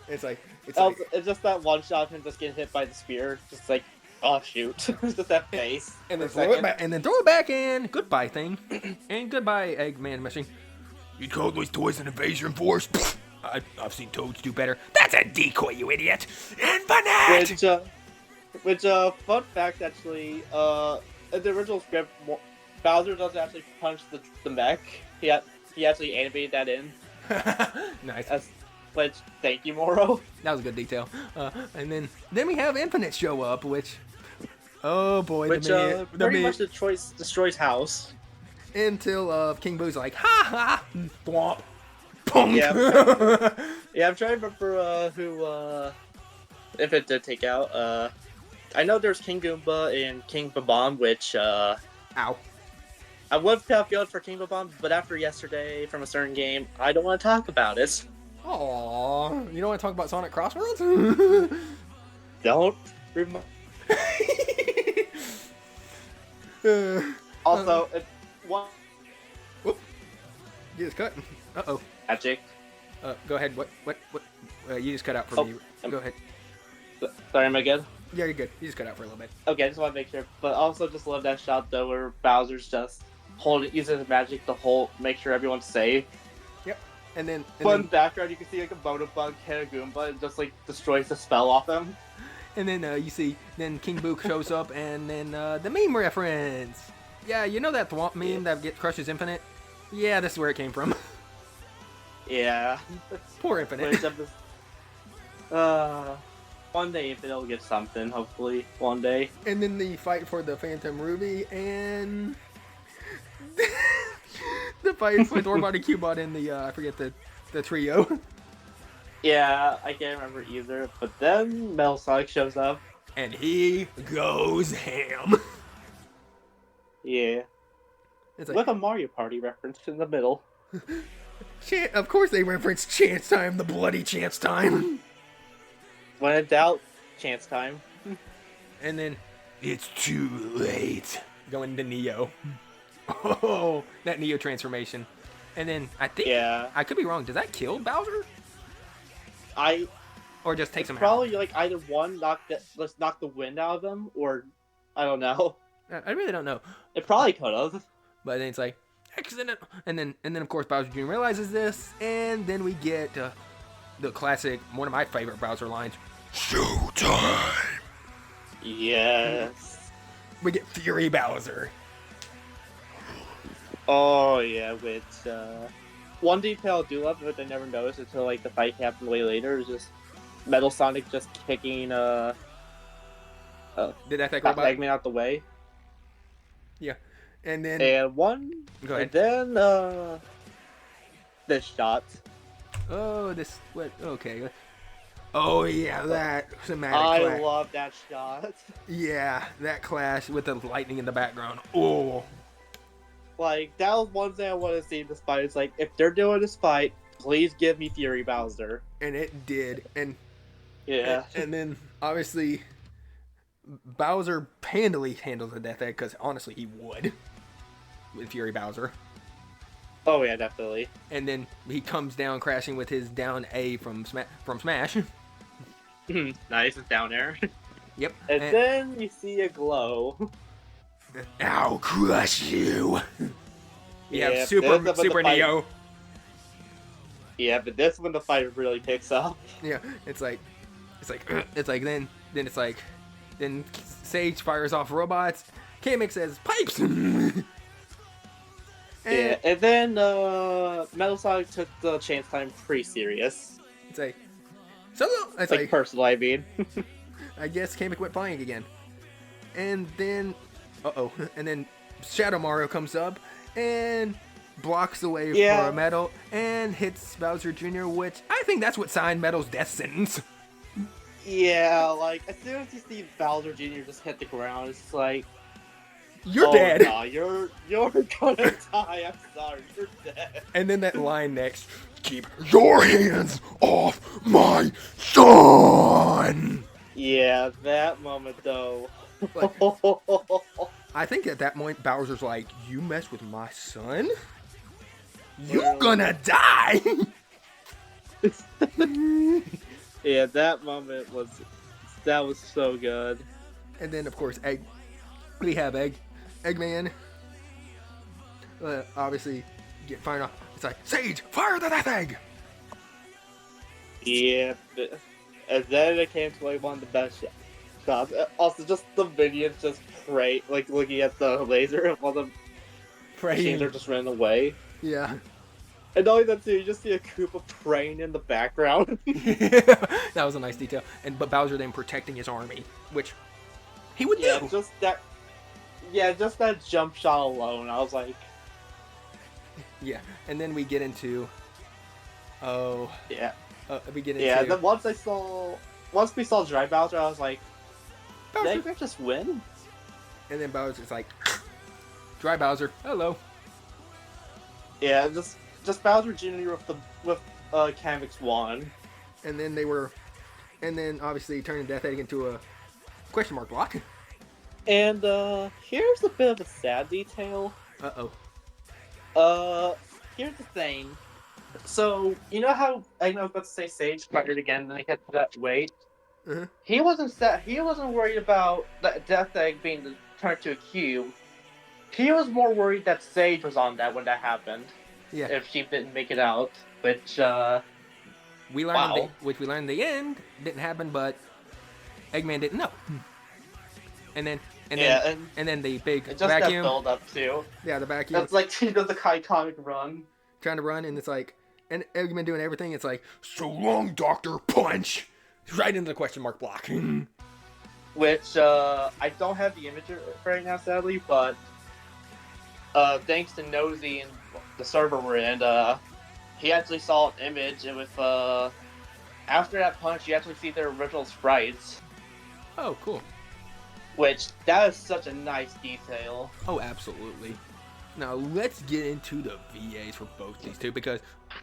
It's just that one shot of him just getting hit by the spear, just oh shoot, just that face, and then throw it back, in. Goodbye thing, and goodbye Eggman machine. You call those toys an invasion force? I've seen Toads do better. That's a decoy, you idiot. Infinite. Which fun fact actually, in the original script, Bowser doesn't actually punch the mech. He actually animated that in. Nice. Which, thank you, Moro. That was a good detail. And then we have Infinite show up, which, oh boy, pretty much destroys house. Until King Boo's like, ha ha, thwomp, punk. Yeah, I'm trying to remember who if it did take out. I know there's King Goomba and King Bob-omb, which ow. I would have felt for King Bob-omb, but after yesterday from a certain game, I don't want to talk about it. Aww, you don't want to talk about Sonic Crossroads? Don't remind. Also, it's one. Whoop. You just cut. Uh-oh. Magic. Go ahead. What? You just cut out for me. Go ahead. Sorry, am I good? Yeah, you're good. You just cut out for a little bit. Okay, I just want to make sure. But also just love that shot, though, where Bowser's just using his magic to make sure everyone's safe. Yep. And then... In the background, you can see, a Bonobug hit a Goomba and just, destroys the spell off him. And then you see, then King Boo shows up, and then the meme reference. Yeah, you know that Thwomp meme that crushes Infinite? Yeah, this is where it came from. Yeah. Poor Infinite. Uh, one day if it'll get something, hopefully one day. And then the fight for the Phantom Ruby and the fight with Orbot and Cubot in the I forget the trio. Yeah, I can't remember either. But then Metal Sonic shows up. And he goes ham. Yeah, It's like, with a Mario Party reference in the middle. Of course they reference Chance Time, the bloody Chance Time. When in doubt, chance time. And then, it's too late. Going to Neo. Oh, that Neo transformation. And then, I think, Yeah. I could be wrong, does that kill Bowser? I Or just takes him probably out? like either one let's knock the wind out of him, or I don't know. I really don't know. It probably could have. But then it's like, accident. And then of course Bowser Jr. realizes this, and then we get the classic, one of my favorite Bowser lines, Showtime. Yes. We get Fury Bowser. Oh yeah, which one detail I do love, which I never noticed until like the fight happened way later, is just Metal Sonic just kicking Did that take robot? Eggman out the way. Yeah. And then And Go ahead. and then this shot. oh, this what? Okay. Oh yeah, that cinematic. I clash. love that shot. Yeah, that clash with the lightning in the background. Oh, Like, that was one thing I want to see in this fight. It's like, if they're doing this fight, please give me Fury Bowser. and it did. And Yeah. and then obviously Bowser handles the death egg because honestly he would with Fury Bowser. Oh, yeah, definitely. And then he comes down crashing with his down A from Smash. Nice, it's down there. Yep. And then you see a glow. I'll crush you. We Yeah, have Super this is when the fight- Neo. Yeah, but this is when the fight really picks up. Yeah, it's like then Sage fires off robots. Kamek says pipes. Yeah, and then Metal Sonic took the chance time pretty serious. It's like so. It's Like, like personal, I mean. I guess Kamek went flying again. And then and then Shadow Mario comes up and blocks the way Yeah. for Metal and hits Bowser Jr., which I think that's what signed Metal's death sentence. Yeah, like, as soon as you see Bowser Jr. just hit the ground, it's like, You're oh, dead. nah, you're gonna die. I'm sorry, you're dead. And then that line next, keep your hands off my son. Yeah, that moment though. Like, I think at that point Bowser's like, you mess with my son, you Well- gonna die. Yeah, that moment was so good. And then of course we have Eggman. Obviously get fired off. It's like, Sage, fire the death egg. Yeah, and then it came to like one of the best shots. Also, just the minions just pray, like looking at the laser while the machines are just running away. Yeah. And not only that too, you just see a Koopa praying in the background. That was a nice detail. But Bowser then protecting his army, which he would Yeah, do. just that jump shot alone, I was like, Yeah. And then we get into yeah. we get into Yeah, then once we saw Dry Bowser, I was like, Bowser. did Eggman just win? And then Bowser's like, Dry Bowser, hello. Yeah, just Bowser Jr. with Kamek's wand. And then obviously turning Death Egg into a question mark block. And here's a bit of a sad detail. Here's the thing. So, you know how I was about to say Sage fired again, and then he hit that weight? Mhm. He wasn't worried about that Death Egg being turned to a cube. He was more worried that Sage was on that when that happened. Yeah. If she didn't make it out, which We learned Wow. which we learned in the end didn't happen, but Eggman didn't know. And then the big it just got vacuum. built up too. Yeah, the vacuum That's like he does the iconic run. trying to run, and it's like, and Eggman doing everything. It's like, so long, Doctor, punch. Right into the question mark block. which I don't have the image right now, sadly, but thanks to Nosy and the server we're in, he actually saw an image, and with after that punch, you actually see their original sprites, Oh, cool. which that is such a nice detail. Oh, absolutely. Now let's get into the VAs for both these two, because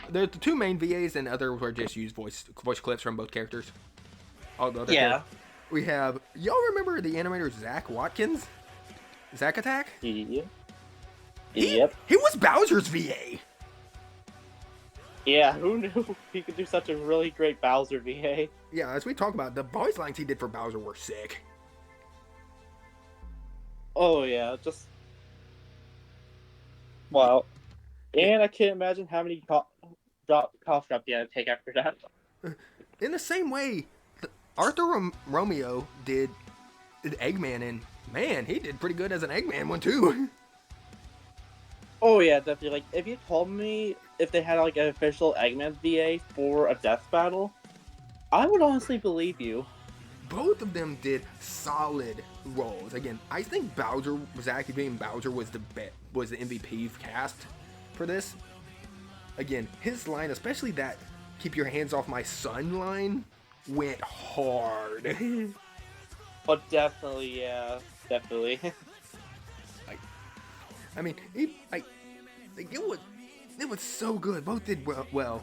they're the two main VAs, and others were just use voice clips from both characters. All the other Yeah. We have, y'all remember the animator Zach Watkins? Zack Attack? Yep. He was Bowser's VA. Yeah, who knew he could do such a really great Bowser VA? Yeah, as we talk about, the voice lines he did for Bowser were sick. Oh yeah, just wow. And I can't imagine how many cough drops he had to take after that. In the same way, Arthur Romeo did Eggman, and man, he did pretty good as an Eggman one too. Oh yeah, definitely. Like, if you told me if they had like an official Eggman VA for a death battle, I would honestly believe you. Both of them did solid roles. Again, I think Bowser, Zach being Bowser, was the MVP cast for this. Again, his line, especially that "keep your hands off my son" line, went hard. But definitely, yeah, definitely. I mean, it was so good. Both did well.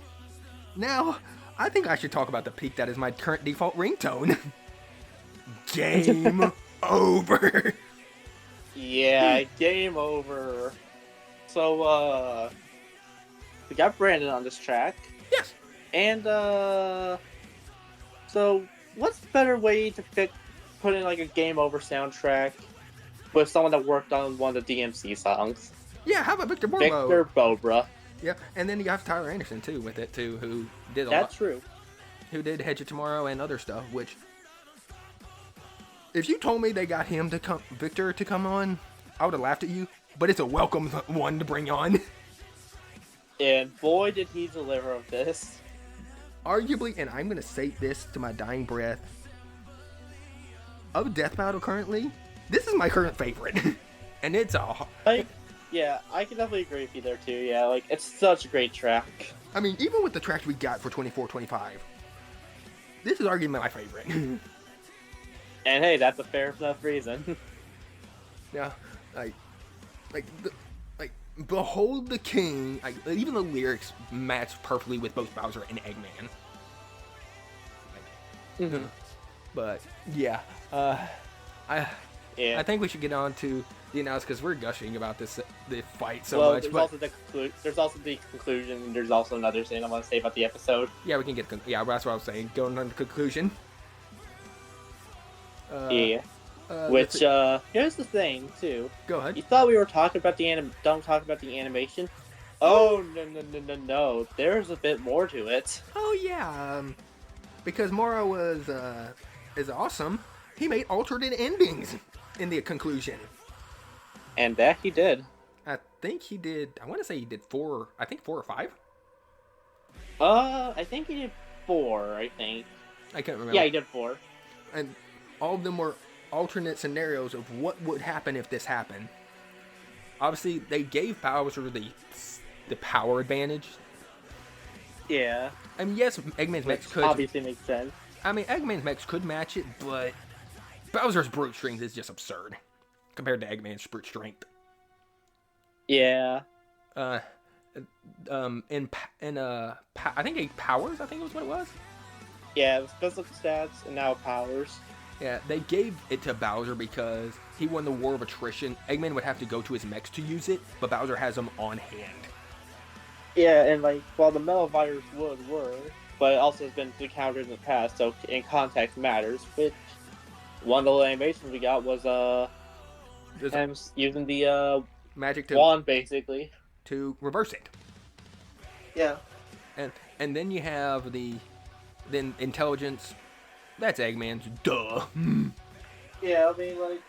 Now, I think I should talk about the peak that is my current default ringtone. Game over. Yeah, game over. So, we got Brandon on this track. Yes. And, so, what's the better way to put in, like, a game over soundtrack with someone that worked on one of the DMC songs? Yeah, how about Victor Borbo? Victor Bobra. Yeah, and then you have Tyler Anderson, too, with it, too, who did a lot. That's true. Who did Hedge It Tomorrow and other stuff, which... If you told me they got him to come, Victor to come on, I would have laughed at you. But it's a welcome one to bring on. And boy, did he deliver of this. Arguably, and I'm gonna say this to my dying breath, of Death Battle currently, this is my current favorite, and it's yeah, I can definitely agree with you there too. Yeah, like, it's such a great track. I mean, even with the tracks we got for 24-25, this is arguably my favorite. And hey, that's a fair enough reason. Yeah, Behold the King, even the lyrics match perfectly with both Bowser and Eggman. But, yeah, I think we should get on to the announcement, because we're gushing about the fight so much. There's also the conclusion, and there's also another thing I want to say about the episode. Yeah, we can get, that's what I was saying, going on to the conclusion. Which, here's the thing, too. Go ahead. You thought we were talking about don't talk about the animation? Oh, no. There's a bit more to it. Oh, yeah, because Moro is awesome, he made alternate endings in the conclusion. And that he did. I think he did, I want to say he did 4 or 5? I think he did 4, I think. I can't remember. Yeah, he did 4. And all of them were alternate scenarios of what would happen if this happened. Obviously, they gave Bowser the power advantage. Yeah. I mean, yes, Eggman's mechs could... obviously makes sense. I mean, Eggman's mechs could match it, but Bowser's brute strength is just absurd compared to Eggman's brute strength. Yeah. I think powers, I think was what it was. Yeah, it was physical stats and now powers. Yeah, they gave it to Bowser because he won the war of attrition. Eggman would have to go to his mechs to use it, but Bowser has them on hand. Yeah, and like, while the metal virus would work, but it also has been countered in the past, so in context matters. Which one of the animations we got was him using the magic wand, basically, to reverse it. Yeah. And then you have then intelligence. That's Eggman's. Duh. Yeah, I mean, like,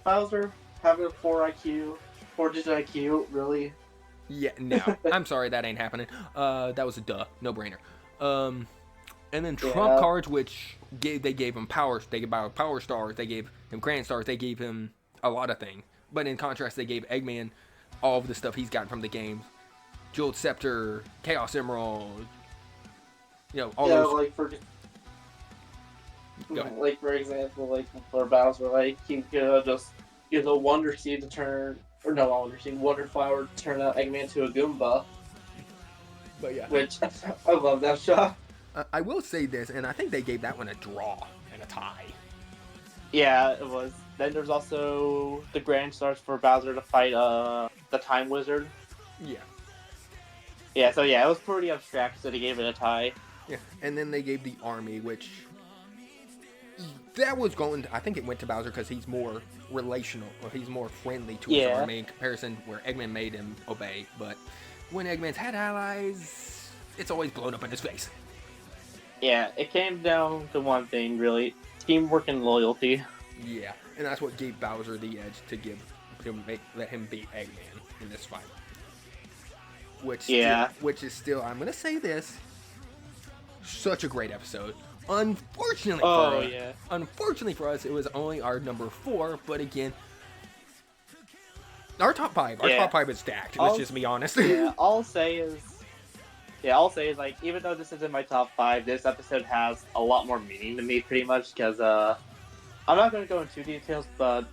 Bowser having a 4-digit IQ, really? Yeah, no. I'm sorry, that ain't happening. That was a duh. No-brainer. And then Trump cards, which they gave him powers. They gave power stars. They gave him grand stars. They gave him a lot of things. But in contrast, they gave Eggman all of the stuff he's gotten from the games. Jeweled Scepter, Chaos Emerald, all those. Like for example, like for Bowser, like he could just use a Wonder Seed to turn, or no Wonder Seed, Wonder Flower to turn out Eggman to a Goomba. But yeah, which I love that shot. I will say this, and I think they gave that one a draw and a tie. Yeah, it was. Then there's also the Grand Stars for Bowser to fight the Time Wizard. Yeah. Yeah, so yeah, it was pretty abstract, so they gave it a tie. Yeah, and then they gave the army, which that was going to, I think it went to Bowser because he's more relational, or he's more friendly to his army in comparison where Eggman made him obey. But when Eggman's had allies, it's always blown up in his face. Yeah, it came down to one thing, really. Teamwork and loyalty. Yeah, and that's what gave Bowser the edge to let him beat Eggman in this fight. Which is still, I'm going to say this, such a great episode. Unfortunately for us, it was only our number 4, but again, our top 5 is stacked. Let's just be honest. I'll say is like, even though this isn't my top 5, this episode has a lot more meaning to me, pretty much, because I'm not going to go into details, but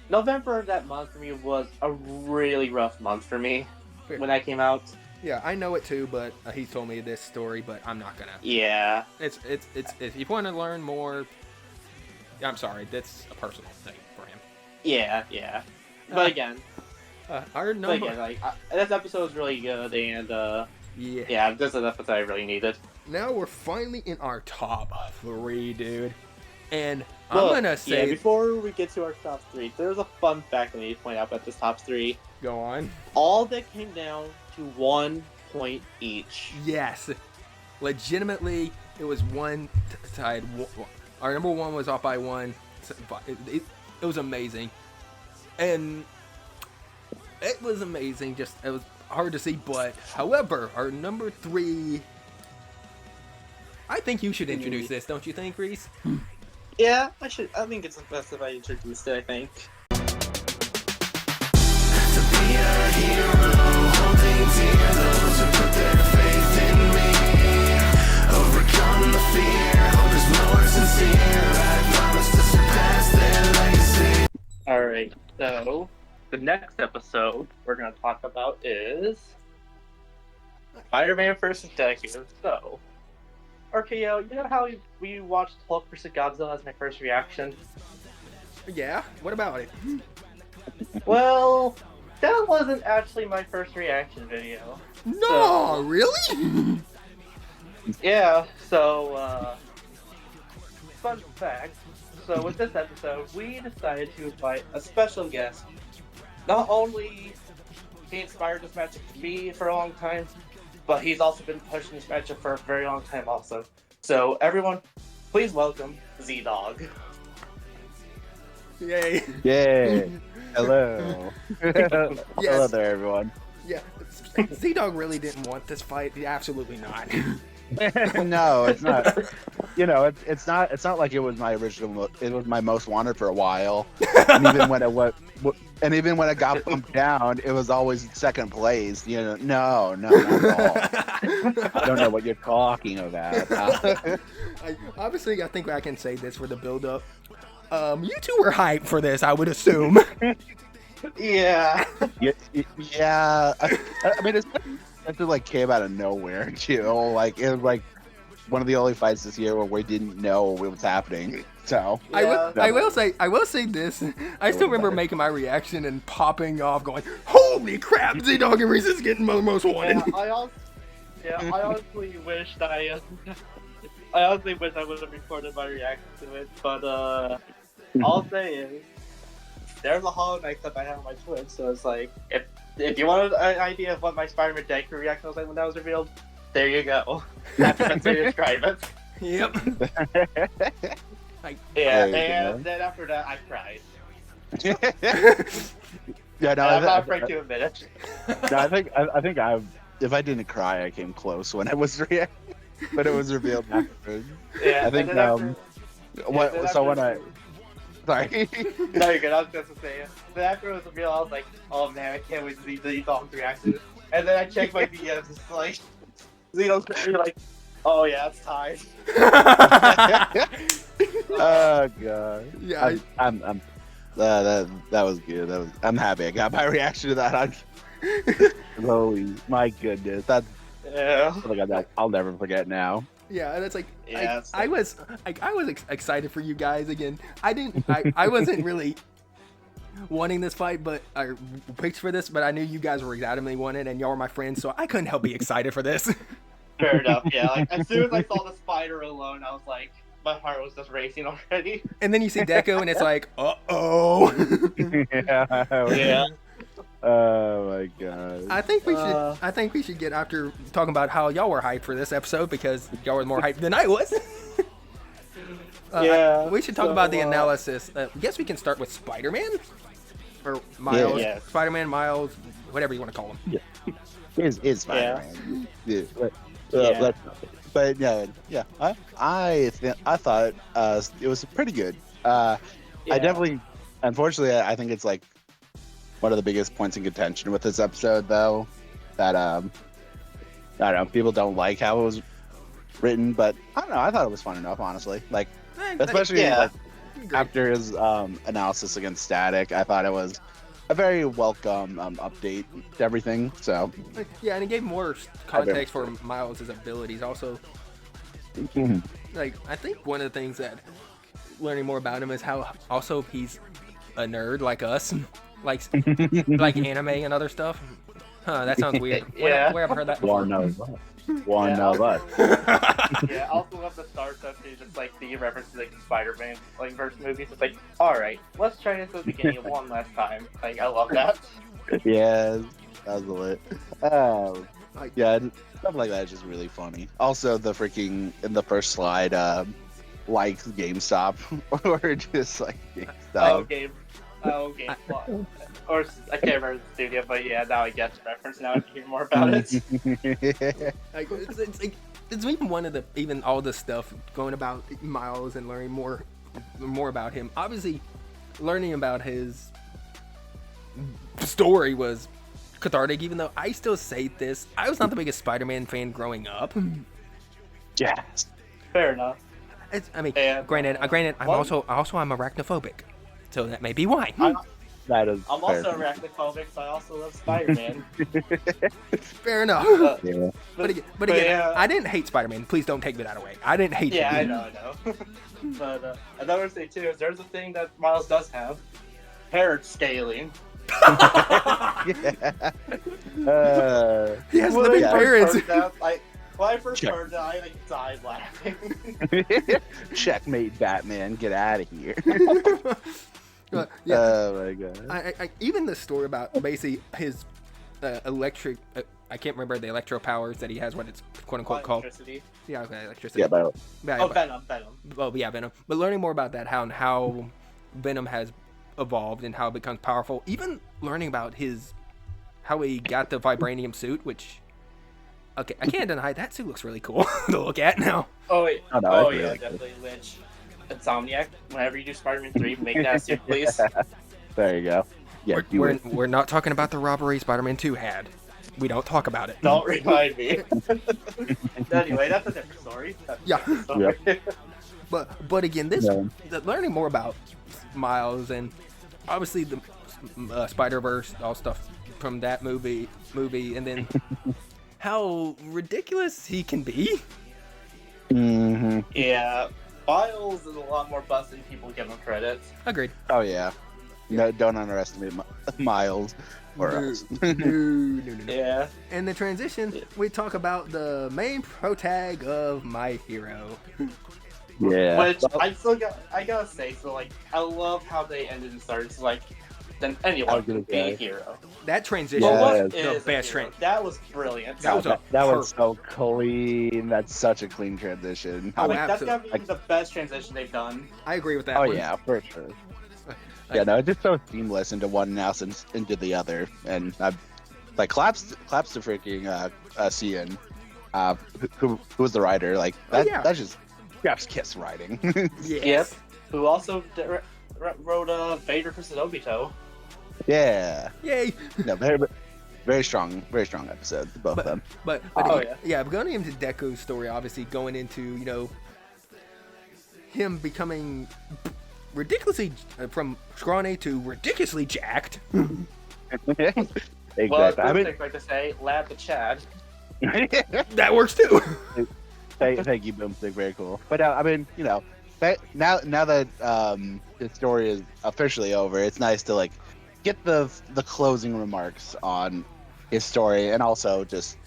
November of that month for me was a really rough month for me when that came out. Yeah, I know it too, but he told me this story, but I'm not gonna. Yeah. It's if you want to learn more, I'm sorry, that's a personal thing for him. Yeah. But again, our number. But again, this episode was really good, and this is an episode I really needed. Now we're finally in our top 3, dude, and I'm gonna say before we get to our top 3, there's a fun fact I need to point out about this top 3. Go on. All that came down to 1 point each. Yes, legitimately, it was one tied. Our number 1 was off by 1. It was amazing, and it was amazing. Just it was hard to see, but however, our number 3. I think you should introduce this, don't you think, Reece? Yeah, I should. I think it's the best if I introduced it. I think. Alright, so the next episode we're going to talk about is Spider-Man vs. Deku. So, RKO, you know how we watched Hulk vs. Godzilla as my first reaction? Yeah, what about it? Well, that wasn't actually my first reaction video. No, really? Yeah, so, fun fact. So with this episode, we decided to invite a special guest. Not only he inspired this matchup for me for a long time, but he's also been pushing this matchup for a very long time also. So everyone, please welcome Z-Dog. Yay. Yay. Hello. Yes. Hello there, everyone. Yeah, Z-Dog really didn't want this fight. Absolutely not. No, it's not. You know, it's not like it was my original. It was my most wanted for a while, and even when it got bumped down, it was always second place. You know, no, not at all. I don't know what you're talking about. Obviously, I think I can say this for the build-up. You two were hyped for this, I would assume. Yeah. Yeah. I mean, it like came out of nowhere, too. Like it was like one of the only fights this year where we didn't know what was happening. So yeah. I will say this. I still remember making my reaction and popping off, going, "Holy crap! Z-Dog and Reece is getting most wanted." I honestly wish I would have recorded my reaction to it, but all I'm saying is there's a Hollow Knight clip I have on my Twitch, so it's like if you wanted an idea of what my Spider-Man Deku reaction was like when that was revealed, there you go. That's the best way to describe it. Yep. And then after that, I cried. Yeah, no, I'm not afraid to admit it. No, I think if I didn't cry, I came close when I was reacting. but it was revealed afterwards. Yeah, I think and then after, what then so when after- sorry. No, you're good. I was just to say. But after it was revealed, I was like, "Oh man, I can't wait to see the dog's reaction." And then I checked my DMs, it's like Zeno's like, "Oh yeah, it's tied." Oh god. Yeah, I'm that was good. I'm happy I got my reaction to that. Holy my goodness. That's Yeah. something I'll never forget now. yeah, and it's like Yeah, I was excited for you guys again. I wasn't really wanting this fight, but I picked for this, but I knew you guys were adamantly wanting, and y'all were my friends, so I couldn't help be excited for this. Fair enough. Yeah. Like as soon as I saw the spider alone, I was like, my heart was just racing already. And then you see Deco, and it's like, oh. Yeah. Oh my god. I think we should get after talking about how y'all were hyped for this episode because y'all were more hyped than I was. Yeah, We should talk so, about the analysis. I guess we can start with Spider-Man or Miles. Yeah. Spider-Man, Miles, whatever you want to call him. Is Spider-Man. Yeah. Yeah. But yeah. I thought it was pretty good. I definitely, unfortunately, I think it's like one of the biggest points in contention with this episode, though. That I don't know, people don't like how it was written, but I don't know. I thought it was fun enough, honestly. Like, especially like, after his analysis against Static, I thought it was a very welcome update to everything. So Yeah, and it gave more context for Miles' abilities. Also, like I think one of the things that learning more about him is how also he's a nerd like us, like anime and other stuff. Huh, that sounds weird. Yeah. Where have I heard that before? one of us. Yeah, I also love the start stuff too, just like the references like Spider-Man like verse movies. It's like, all right, let's try this at the beginning one last time. Like, I love that. Yeah, that was lit. Yeah, stuff like that is just really funny. Also, the freaking in the first slide, like GameStop, or just like GameStop. GameStop. Or I can't remember the studio, but yeah, now I get the reference. Now I can hear more about it. Like, it's even one of the even all the stuff going about Miles and learning more about him. Obviously, learning about his story was cathartic. Even though I still say this, I was not the biggest Spider-Man fan growing up. Yes. Fair enough. Granted, I'm also I'm arachnophobic, so that may be why. That is. I'm also arachnophobic, so I also love Spider-Man. Fair enough. Yeah. But again, yeah. I didn't hate Spider-Man. Please don't take that away. I didn't hate him. Yeah, I know. But another thing too is there's a thing that Miles does have: hair scaling. He has living parents. When I first heard that, I like died laughing. Checkmate, Batman! Get out of here! Yeah. Oh my god! I even the story about basically his electric. I can't remember the electro powers that he has. What it's quote unquote called. Electricity. Yeah, okay, electricity. Yeah, but Venom. Oh yeah, Venom. But learning more about that, how Venom has evolved and how it becomes powerful. Even learning about how he got the vibranium suit, which. Okay, I can't deny that suit looks really cool to look at now. Oh wait. Oh, no, Oh I yeah, agree. definitely Lynch. Insomniac. Whenever you do Spider-Man 3, make that suit, please. There you go. Yeah, We're not talking about the robbery Spider-Man 2 had. We don't talk about it. Don't remind me. Anyway, that's a different story. But again, learning more about Miles and obviously the Spider-Verse, all stuff from that movie, and then how ridiculous he can be. Mm-hmm. Yeah, Miles is a lot more bust than people give him credit. Agreed. Oh yeah. No, don't underestimate Miles or else. No. Yeah. In the transition, we talk about the main protag of My Hero. Yeah. Which I gotta say, so like, I love how they ended and started. So, like, then anyone can be a hero. That transition Yeah. was Is the a best hero. transition. That was brilliant. That was that was so clean. That's such a clean transition. Oh, like, that's absolutely. gotta be the best transition they've done. I agree with that. Oh one. yeah, for sure. Yeah, no, it's just so seamless into one house and into the other, and I like claps to freaking Cian who was the writer? Like Oh, that. yeah. That's just chef's kiss writing. Yes. Yep. Who also wrote Vader vs. Obito. Yeah. Yay. No, very strong episodes, both of them. But Oh, yeah, but going into Deku's story, obviously going into him becoming ridiculously from scrawny to ridiculously jacked. Exactly. Well, I mean, like to say, lab the Chad. That works too. thank you, Boomstick. Very cool. But I mean, now that the story is officially over, it's nice to like get the closing remarks on his story, and also just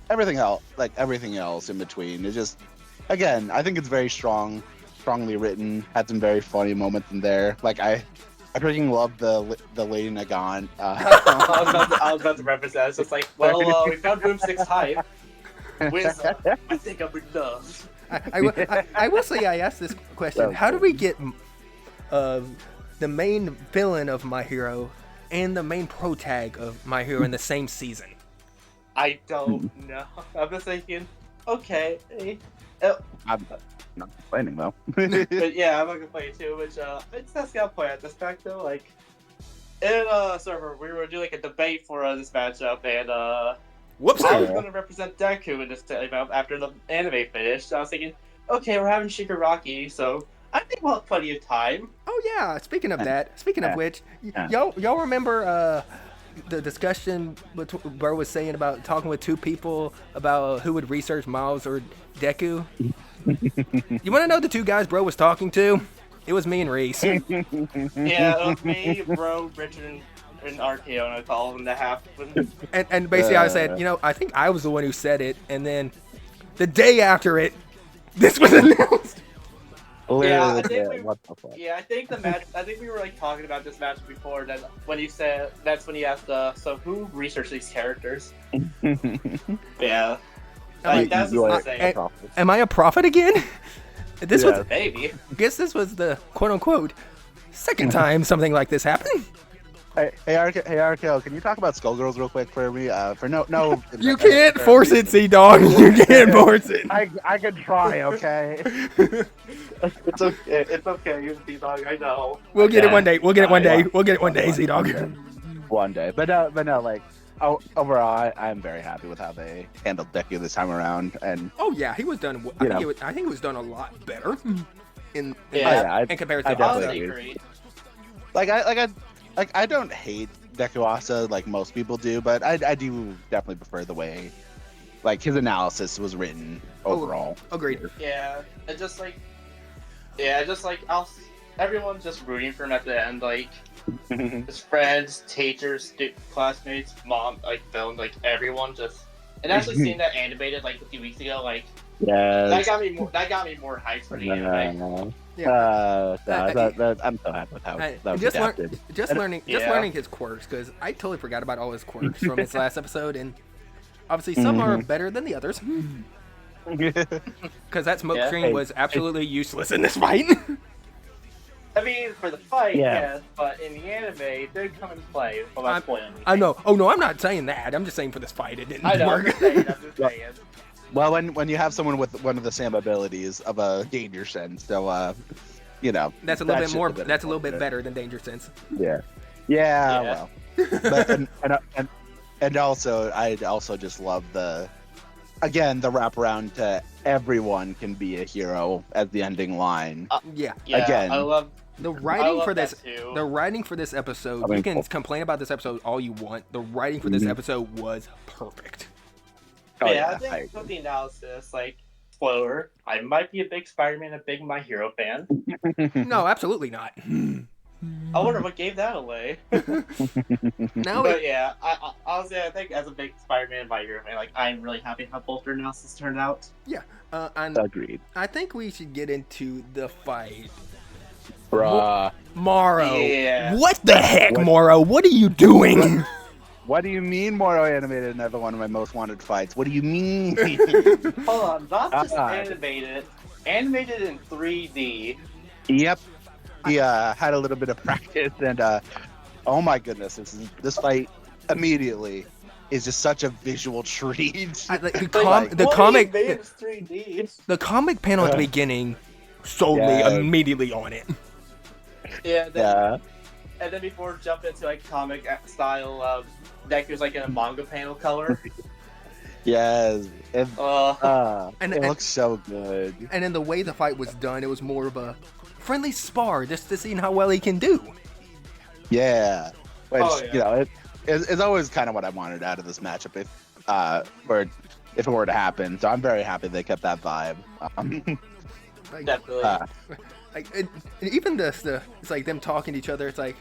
everything else in between. It's just, again, I think it's very strongly written. Had some very funny moments in there. Like I freaking love the Lady Nagan. I was about to reference that. It's just like, well, we found Boomstick's hype. With, I think I'm enough. I will say I asked this question: how do we get the main villain of My Hero and the main pro tag of My Hero in the same season? I don't know. I'm just thinking, okay. I'm not complaining though. But yeah, I'm not gonna play too much. It's that's got to point out this fact though. Like in server, we were doing like a debate for this matchup, and Whoops! I was gonna represent Deku in this time after the anime finished. I was thinking, okay, we're having Shigaraki, so I think we'll have plenty of time. Oh yeah. Speaking of that, of which, Yeah. y'all remember the discussion Bro was saying about talking with two people about who would research Miles or Deku? You want to know the two guys Bro was talking to? It was me and Reece. Yeah, it was me, Bro, Richard, and RKO, and I call them the half. And basically I said, I think I was the one who said it, and then the day after it, this was announced. Yeah, I Literally, think what the fuck? Yeah, I think the match. I think we were like talking about this match before. Then when you said that's when you asked, so who researched these characters? Yeah, like that's You what are I'm saying. Am I a prophet again? This Yeah. was, Maybe. guess this was the quote unquote second time something like this happened. Hey, RKO, can you talk about Skullgirls real quick for me? No. You can't force it, Sea-Dog. You can't force it. I can try, okay? It's okay. It's okay. You see, dog. I know. We'll get it Yeah. one day. We'll get it one day. We'll get it one day, Sea-Dog. One day, but no, like overall, I'm very happy with how they handled Deku this time around, and Oh yeah, he was done. I think it was done a lot better in Yeah. in comparison I to definitely others. Honestly, agree. agree. I don't hate Dekuasa like most people do, but I do definitely prefer the way like his analysis was written overall. Agreed. Yeah, and just like, everyone's just rooting for him at the end. Like his friends, teachers, classmates, mom, like film, like everyone just. And actually seeing that animated like a few weeks ago, like that Yes. got me more hyped for the anime. I'm so happy with how that was Just adapted. learning his quirks, because I totally forgot about all his quirks from his last episode, and obviously some are better than the others. Because that smoke Yeah. screen was absolutely useless in this fight. I mean, for the fight, Yeah. yes, but in the anime, it did come into play. Well, that's spoiling. I know. Oh no, I'm not saying that. I'm just saying for this fight it didn't I know. I'm work. just saying. I'm just saying. Well, when you have someone with one of the same abilities of a danger sense, so That's a little bit just more. bit That's a little bit unfortunate. better than Danger Sense. Yeah. Yeah. Well, but, and also I also just love the wraparound to everyone can be a hero as the ending line. Yeah. Yeah, Again. I love. The I writing love for that this, too. the writing for this episode, I mean, you can complain about this episode all you want. The writing for this episode was perfect. Oh, yeah, I I think agree. with the analysis, like spoiler, I might be a big Spider-Man, a big My Hero fan. No, absolutely not. I wonder what gave that away. Now, But yeah, I honestly, I think as a big Spider-Man, My Hero fan, like I'm really happy how both their analysis turned out. and Agreed. I think we should get into the fight. Bruh. Moro. Yeah. What the heck, What- Moro? What are you doing? What do you mean Moro animated another one of my most wanted fights? What do you mean? Hold on, not just God. animated in 3D. Yep. He had a little bit of practice, and oh my goodness, this fight immediately is just such a visual treat. The what comic, he made is 3D. the comic panel at the beginning sold me Yeah. immediately on it. Yeah, Yeah. and then before jumping into like comic style, Deku's like in a manga panel color. Yes. Uh, And- It and- looks so good. And then the way the fight was done, it was more of a friendly spar, just to see how well he can do. Yeah. Which, Oh, yeah. you know, it's always kind of what I wanted out of this matchup if it were to happen. So I'm very happy they kept that vibe. Like, definitely. and even the it's like them talking to each other. It's like,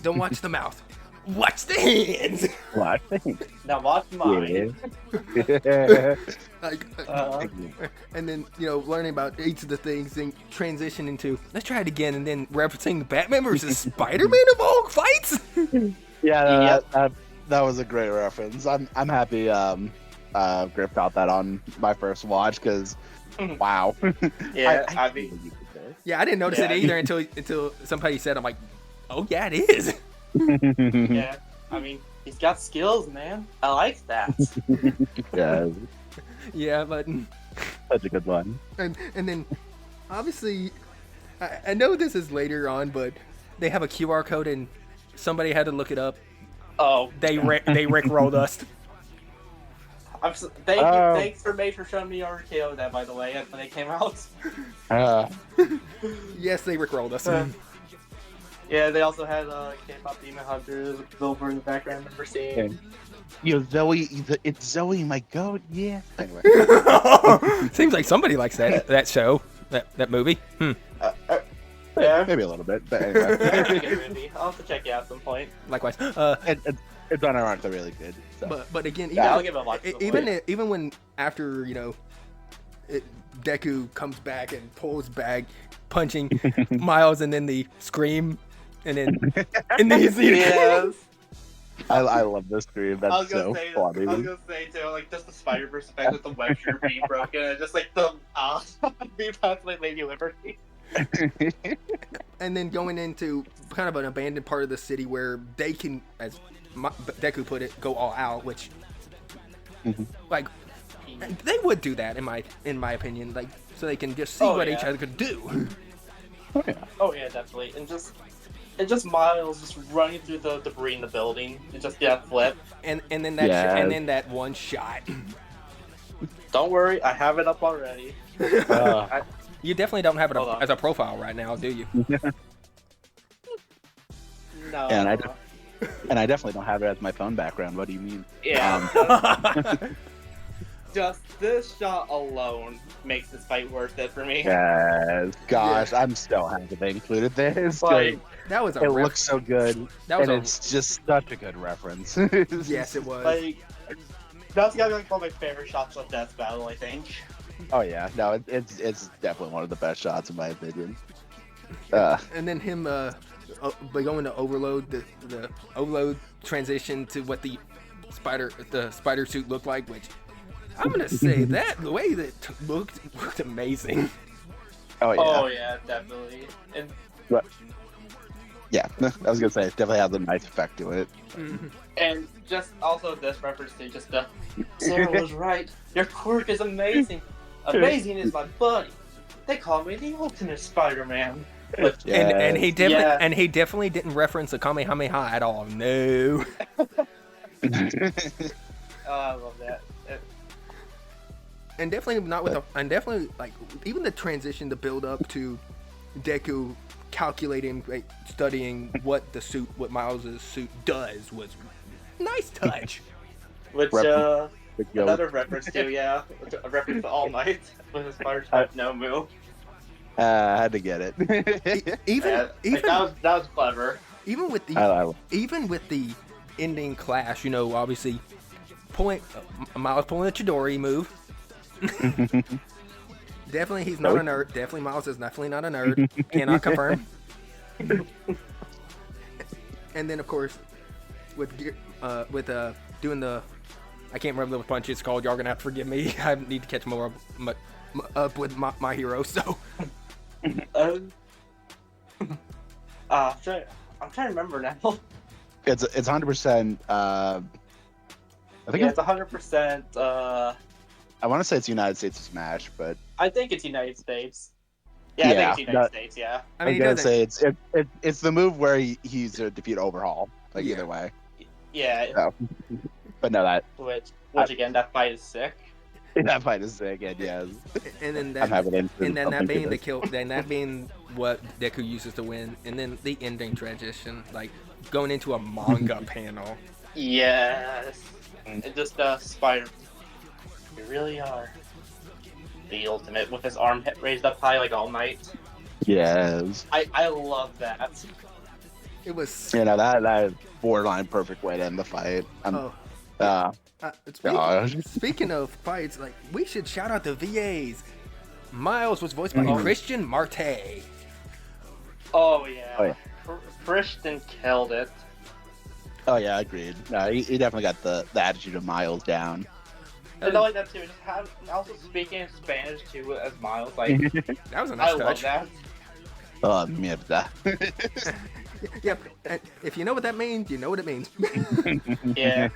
don't watch the mouth, watch the hands. What? Now watch mine. Yeah. Like, Uh, and then learning about each of the things and transition into let's try it again, and then referencing Batman versus Spider-Man of all fights. Yeah, that was a great reference. I'm happy Griff got that on my first watch because wow. yeah, I mean, Yeah, I didn't notice it Yeah. either until somebody said, I'm like, oh yeah, it is. yeah, I mean, he's got skills, man. I like that. Yeah, Yeah, but such a good one. and then obviously I know this is later on, but they have a QR code and somebody had to look it up. Oh, They rickrolled us. thanks for Made for showing me RKO that, by the way, when they came out. Yes, they rickrolled us. Yeah, they also had K-pop Demon Hunters over in the background. I remember seeing. Yo, Zoe, it's Zoe, my goat. Yeah. Anyway. Seems like somebody likes that show, that movie. Yeah, Maybe a little bit, but it's a anyway. good movie. I'll have to check it out at some point. Likewise. It's on our arc, they're really good. So. But again, Yeah, I'll give it a watch. even when after Deku comes back and pulls back, punching Miles, and then the scream, and then you see it. Yes. I love this stream. I That's was gonna so say, funny. I was gonna say too, like just the Spider-Verse effect with the web shooter being broken, and just like the being passed like Lady Liberty. And then going into kind of an abandoned part of the city where they can, as Deku put it, go all out, which like they would do that in my opinion, like so they can just see what each other could do. Oh yeah, definitely, and just Miles just running through the debris in the building and just get a flip. And then that one shot. Don't worry, I have it up already. You definitely don't have it Hold on. as a profile right now, do you? No. And I definitely don't have it as my phone background. What do you mean? Yeah. Just this shot alone makes this fight worth it for me. Yes. Gosh, I'm so happy they included this. Like, That was a It ref- looks so good. That was and a- it's just such a good reference. Yes, it was. like that's gotta be like one of my favorite shots of Death Battle, I think. Oh yeah, no, it's definitely one of the best shots in my opinion. And then him by going to Overload, the Overload transition to what the spider suit looked like, which I'm gonna say that the way that looked amazing. Oh yeah, Oh yeah, definitely. And yeah. I was gonna say it definitely has a nice effect to it. and just also this reference to just Sarah was right. Your quirk is amazing. Amazing is my buddy. They call me the ultimate Spider-Man. Which, Yeah. And he definitely didn't reference the Kamehameha at all. No. oh, I love that. And definitely not with and definitely like even the transition, the build up to Deku calculating, like, studying what Miles' suit does was nice touch. Which The goat. another reference to, yeah, a reference to All Might with his fire type no move. I had to get it. Even Yeah, like, that was clever. even with the I even with the ending clash, obviously Miles pulling a Chidori move. Definitely he's not a nerd. Definitely Miles is definitely not a nerd. Cannot confirm. And then of course with doing the I can't remember what punch it's called. Y'all gonna have to forgive me. I need to catch more up with my hero. So I'm trying to remember now. It's 100%. I think Yeah, it's 100%. I want to say it's United States match, but I think it's United States. Yeah, I think it's United that- States. Yeah. I I mean, was he gonna doesn't. say it's the move where he's to defeat Overhaul. Like Yeah. either way. Yeah. So, but no, Which again, that fight is sick. that fight is sick, and yes, And then I'm that, having and then that something being to the this. kill, then that being what Deku uses to win, and then the ending transition, like going into a manga panel. Yes. And just Spider. You really are the ultimate with his arm raised up high like All Might. Yes, I love that. It was. you know that is borderline perfect way to end the fight. Oh. Gosh. Speaking of fights, like we should shout out the VAs. Miles was voiced by Mhm. Christian Marte. Oh yeah. Oh, yeah. Christian killed it. Oh yeah, agreed. No, he definitely got the attitude of Miles down. And not like that too. Just have also speaking Spanish too as Miles. Like That was a nice I love touch. that. Oh, mierda. Yep. And if you know what that means, you know what it means. Yeah.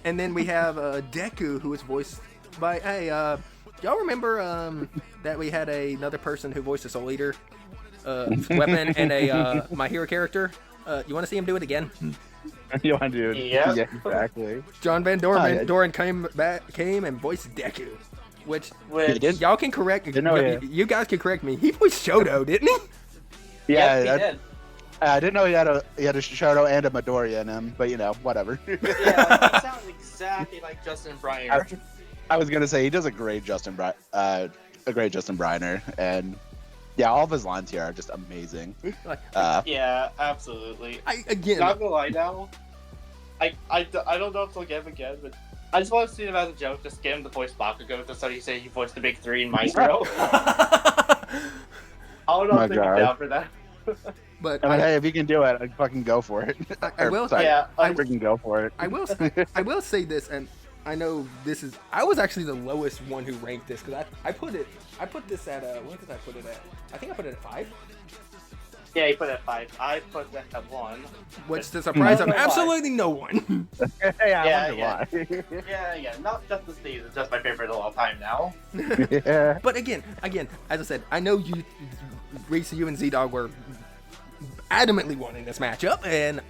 And then we have Deku, who was voiced by. Hey, y'all remember that we had another person who voiced a Soul Eater weapon and a My Hero character? You want to see him do it again? You want to do? Yep. Yeah, exactly. John Van yeah. Doren came and voiced Deku, which Which did? y'all can correct. know, yeah. You guys can correct me. He voiced Shoto, didn't he? Yeah, Yep, he did. I didn't know he had a Shoto and a Midoriya in him, but you know, whatever. Yeah, he sounds exactly like Justin Briner. I was gonna say he does a great Justin Briner, and yeah, all of his lines here are just amazing. Like, Yeah, absolutely. again, Not gonna lie now. I don't know if they'll get him again, but I just want to see him as a joke. Just get him to voice Bakugo, just so he say he voiced the big three in My Hero. I don't know My if they're God. down for that. but I mean, hey, if you can do it, I'd fucking go for it. I will. Sorry, Yeah, I freaking go for it. I will say this, and I know this is. I was actually the lowest one who ranked this because I put this at what did I put it at? I think I put it at 5. Yeah, he put it at 5. I put that at 1. Which the surprise of Why? absolutely no one. Hey, I Yeah, wonder why. Yeah, not just this season, just my favorite of all time now. Yeah. But again, as I said, I know you, Reece, you and Z-Dog were adamantly wanting this matchup, and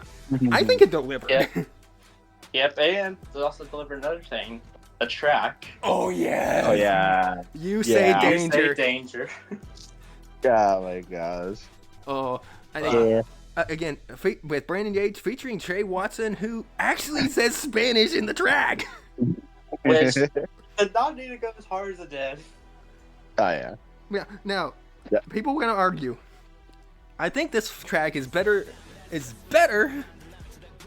I think it delivered. Yeah. Yep, and they also delivered another thing. A track. Oh yeah. Oh yeah. You say Yeah. You danger. say danger. Oh my gosh. Oh, I think Yeah. again with Brandon Yates featuring Trey Watson, who actually says Spanish in the track. Which did not need to go as hard as it did. Oh yeah. Yeah. Now, Yeah. people are gonna argue. I think this track is better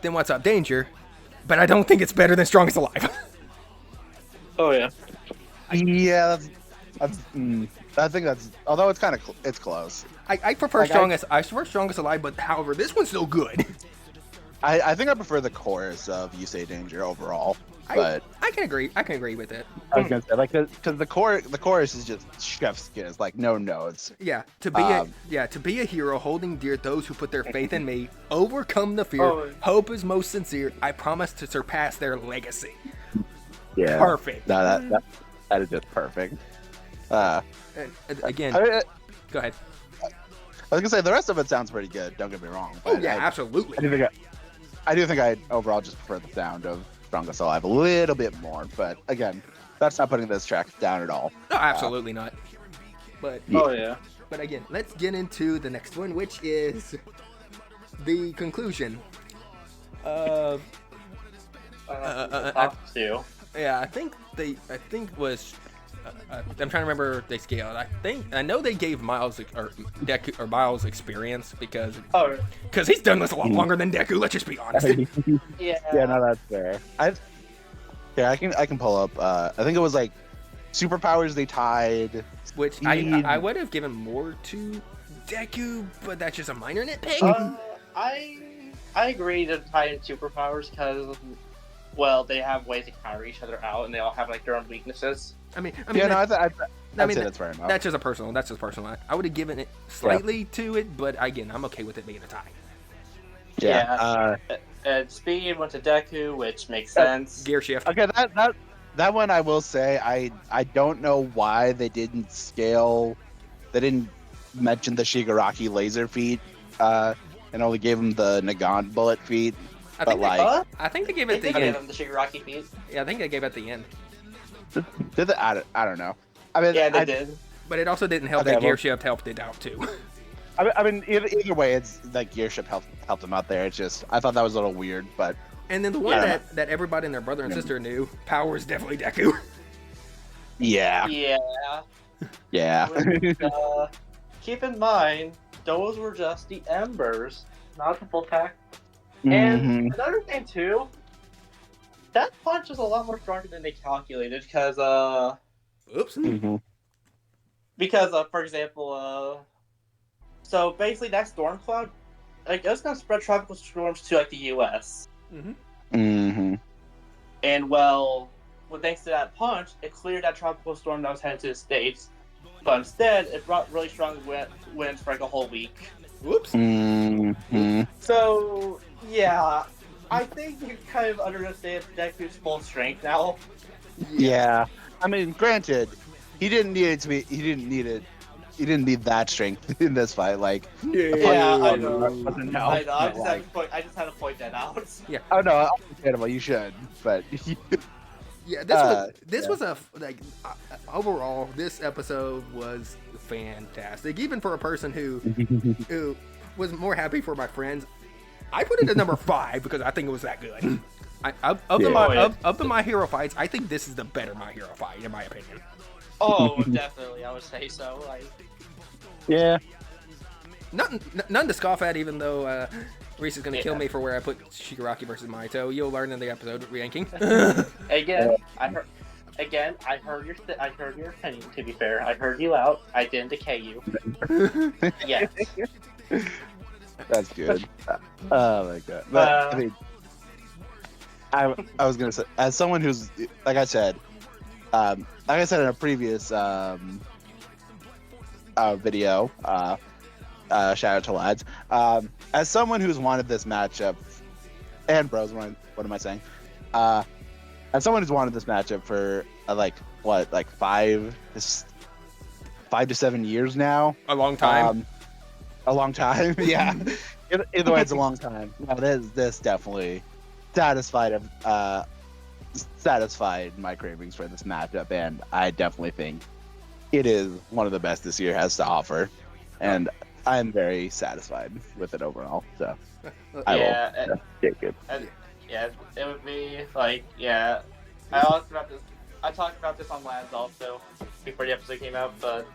than What's Up Danger, but I don't think it's better than Strongest Alive. Oh yeah. Yeah, I think that's. Although it's kind of it's close. I prefer Like, Strongest Alive, but however, this one's still good. I think I prefer the chorus of "You Say Danger" overall, but I can agree. I can agree with it. I was gonna say like because the chorus is just chef's kiss, like no notes. Yeah, to be a hero, holding dear those who put their faith in me, overcome the fear. Oh. Hope is most sincere. I promise to surpass their legacy. Yeah, Perfect. No, that is just perfect. And again, I go ahead. was gonna say the rest of it sounds pretty good. Don't get me wrong. Oh But yeah, I absolutely. do think I overall just prefer the sound of Strongest Alive a little bit more. But again, that's not putting this track down at all. No, absolutely not. But Oh yeah. But again, let's get into the next one, which is the conclusion of. Top 2. Yeah, I think was. I'm trying to remember they scaled. I know they gave Miles Miles experience because Oh he's done this a lot longer than Deku. Let's just be honest. yeah. Yeah, no, that's fair. I can pull up. I think it was like superpowers they tied. Which Speed. I would have given more to Deku, but that's just a minor nitpick. I agree to tie in superpowers because, well, they have ways to counter each other out, and they all have like their own weaknesses. I mean, Yeah, no, I'd mean, say that's fair enough. That's just a personal. I would have given it slightly to it, but again, I'm okay with it being a tie. Yeah. And Speed went to Deku, which makes sense. Gear shift. Okay, that one I will say I don't know why they didn't scale. They didn't mention the Shigaraki laser feat, and only gave him the Nagan bullet feat. I But think they, like, Huh? I think they gave They it the did give end. him the Shigaraki feat. Yeah, I think they gave it at the end. did they, I don't know. I mean, Yeah, they did. But it also didn't help Okay, that gear well- shift helped it out too. I mean, either way, it's like Gearship helped him out there. It's just I thought that was a little weird, but And then the one Yeah. that everybody and their brother and Yeah. sister knew, Power is definitely Deku. yeah, Yeah. yeah. Which, keep in mind, those were just the embers, not the full pack. And Mhm. another thing too, that punch is a lot more stronger than they calculated Oops. Mhm. for example, so basically that storm cloud, like it's gonna spread tropical storms to like the U.S. Mm-hmm. Mhm. And well, thanks to that punch, it cleared that tropical storm that was headed to the States. But instead, it brought really strong winds for like a whole week. Whoops. Mhm. So yeah, I think you kind of understand Deku's full strength now. Yeah. I mean, granted, he didn't need it to be. He didn't need it. He didn't need that strength in this fight. Like, Yeah, I know. wasn't help, I know. I but, just, like, I just had to point that out. oh no, understandable. You should, but Yeah, this yeah. was a overall this episode was fantastic. Even for a person who was more happy for my friends, I put it at number 5 because I think it was that good. Of the My Hero fights, I think this is the better My Hero fight in my opinion. Oh, definitely, I would say so. Like, yeah. None to scoff at, even though Reese is gonna kill me for where I put Shigaraki versus Maito. You'll learn in the episode ranking. again, I heard your opinion. To be fair, I heard you out. I didn't decay you. Yes. That's good. Oh my god. But I mean, I was gonna say, as someone who's like I said in a previous video, shout out to lads. As someone who's wanted this matchup, and bros, what am I saying? As someone who's wanted this matchup for like 5 to 7 years now. A long time. A long time, yeah. Either way, it's a long time. No, this definitely satisfied my cravings for this matchup, and I definitely think it is one of the best this year has to offer, and I'm very satisfied with it overall. So I will take it. Yeah, it would be like I talked about this on Labs also before the episode came out, but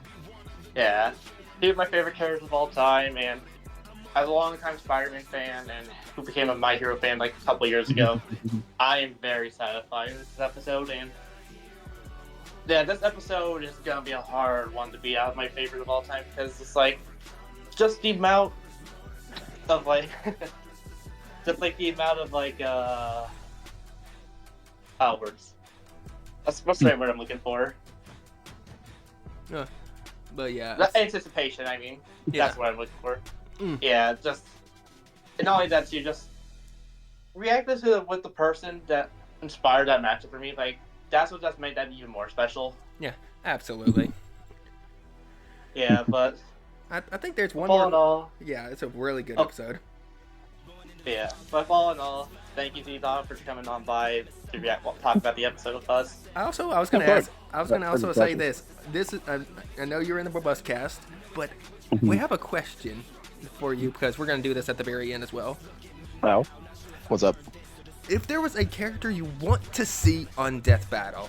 yeah, he's my favorite characters of all time, and as a long-time Spider-Man fan and who became a My Hero fan like a couple years ago, I am very satisfied with this episode, and yeah, this episode is gonna be a hard one to beat out of my favorite of all time because it's like just the amount of like words. What's the right word I'm looking for? But yeah, The anticipation, I mean. Yeah. That's what I'm looking for. Mm. Yeah, just and not only that, you just reacted to it with the person that inspired that matchup for me. Like that's what just made that even more special. absolutely. Yeah, but I think there's one all in more. all, Yeah, it's a really good Oh. episode. yeah. But all in all, thank you, Z-Dog, for coming on by to talk about the episode with us. I was gonna Of course. ask. I was gonna also say this. This is. I know you're in the Robust Cast, but we have a question for you because we're gonna do this at the very end as well. Well, what's up? If there was a character you want to see on Death Battle,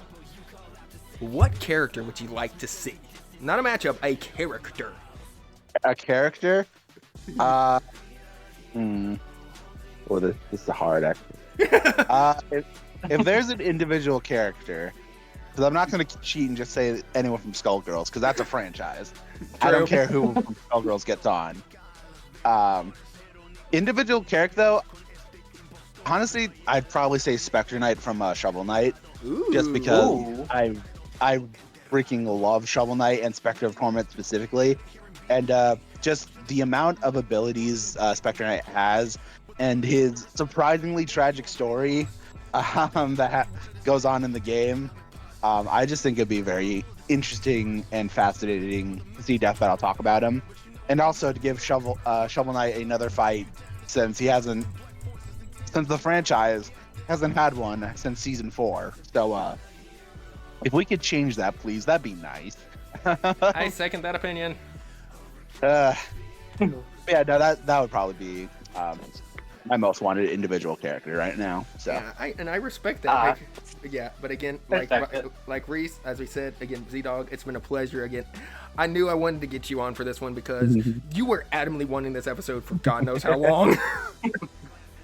what character would you like to see? Not a matchup, a character. A character? Well, this is hard, actually. If there's an individual character, because I'm not going to cheat and just say anyone from Skullgirls, because that's a franchise. I don't care who from Skullgirls gets on. Individual character, though, honestly, I'd probably say Spectre Knight from Shovel Knight, just because Ooh. I freaking love Shovel Knight and Spectre of Torment specifically, and just the amount of abilities Spectre Knight has and his surprisingly tragic story goes on in the game. I just think it'd be very interesting and fascinating to see Death Battle talk about him, and also to give Shovel Knight another fight since the franchise hasn't had one since season 4. So if we could change that, please, that'd be nice. I second that opinion. Yeah, no, that would probably be my most wanted individual character right now. So Yeah, I respect that. Yeah, but again, like Reece, as we said, again, Z-Dog, it's been a pleasure again. I knew I wanted to get you on for this one because you were adamantly wanting this episode for God knows how long.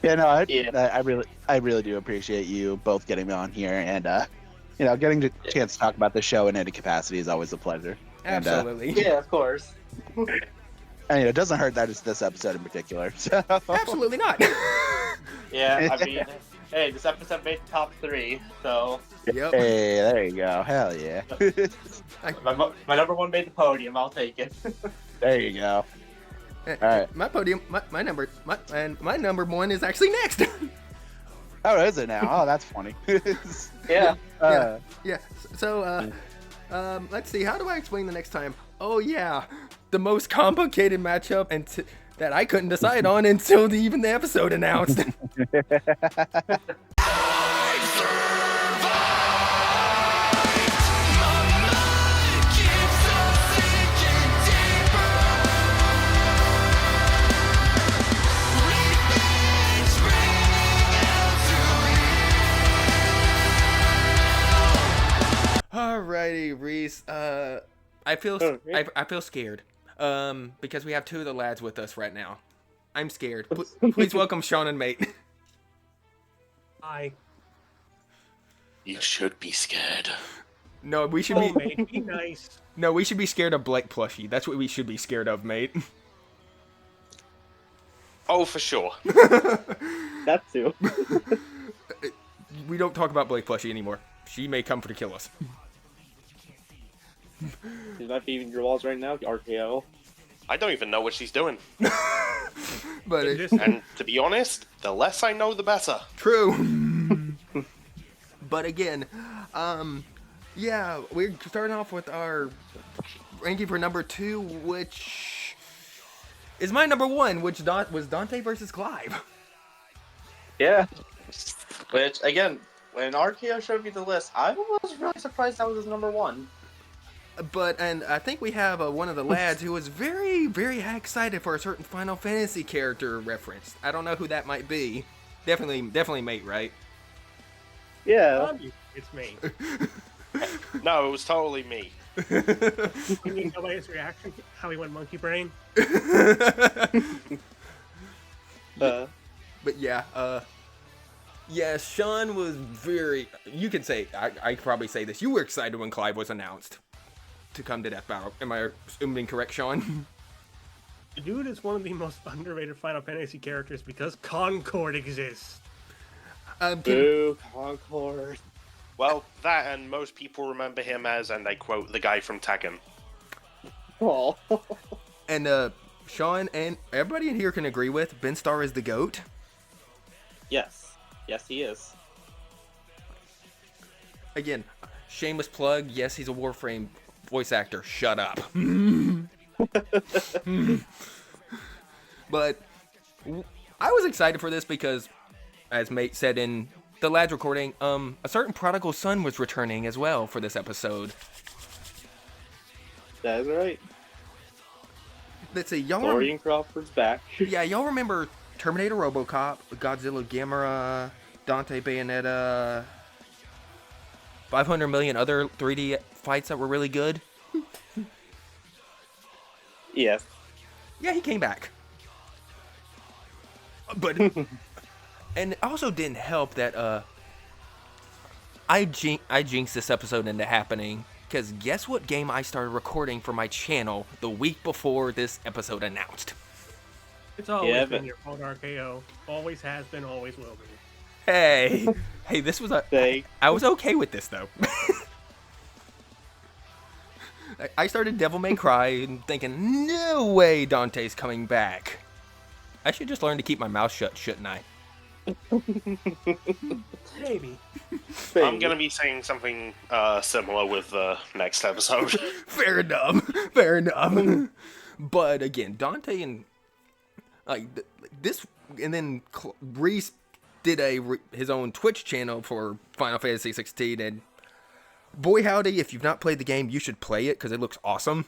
yeah, no, I really do appreciate you both getting me on here, and getting the chance to talk about the show in any capacity is always a pleasure. Absolutely. Yeah, of course. And it doesn't hurt that it's this episode in particular. So. Absolutely not. Yeah, I mean, hey, this episode made top 3, so. Yep. Hey, there you go. Hell yeah. My number 1 made the podium. I'll take it. There you go. All right. My podium, my number 1 is actually next. Oh, is it now? Oh, that's funny. Yeah. Yeah. So, let's see. How do I explain the next time? Oh yeah, the most complicated matchup and that I couldn't decide on until even the episode announced. Alrighty, Reece. I feel scared. Because we have 2 of the lads with us right now. I'm scared. Please welcome Sean and Mate. Hi. You should be scared. No, we should Oh, be. mate, be nice. No, we should be scared of Blake Plushie. That's what we should be scared of, Mate. Oh, for sure. That too. We don't talk about Blake Plushie anymore. She may come for to kill us. She's not feeding your walls right now, RKO. I don't even know what she's doing. But And to be honest, the less I know, the better. true. But again, yeah, we're starting off with our ranking for number 2, which is my number 1, which was Dante versus Clive. Yeah. Which, again, when RKO showed me the list, I was really surprised that was his number 1. And I think we have one of the lads who was very, very excited for a certain Final Fantasy character referenced. I don't know who that might be. Definitely Mate, right? Yeah. It's me. No, it was totally me. Can you know by his reaction how he went monkey brain? But yeah, yeah, Sean was very. You can say I could probably say this. You were excited when Clive was announced to come to Death Battle. Am I assuming correct, Sean? The dude is one of the most underrated Final Fantasy characters because Concord exists. Boo, Concord. Well, that and most people remember him as, and I quote, the guy from Tekken. Oh. And Sean and everybody in here can agree with Ben Starr is the GOAT. Yes. Yes, he is. Again, shameless plug. Yes, he's a Warframe voice actor. Shut up. But I was excited for this because, as Mate said in the lad's recording, a certain prodigal son was returning as well for this episode. That is right. Let's see, y'all. Dorian Crawford's back. Yeah, y'all remember Terminator, RoboCop, Godzilla, Gamera, Dante, Bayonetta, 500 million other 3D fights that were really good? Yes. Yeah, he came back. But and it also didn't help that I jinxed this episode into happening because guess what game I started recording for my channel the week before this episode announced? It's always Yeah, been but- your fault, RKO. Always has been, always will be. Hey, this was I was okay with this though. I started Devil May Cry and thinking, no way Dante's coming back. I should just learn to keep my mouth shut, shouldn't I? Maybe. I'm gonna be saying something similar with the next episode. Fair enough. Fair enough. But again, Dante and this, and then Reece did his own Twitch channel for Final Fantasy 16, and boy howdy, if you've not played the game, you should play it because it looks awesome.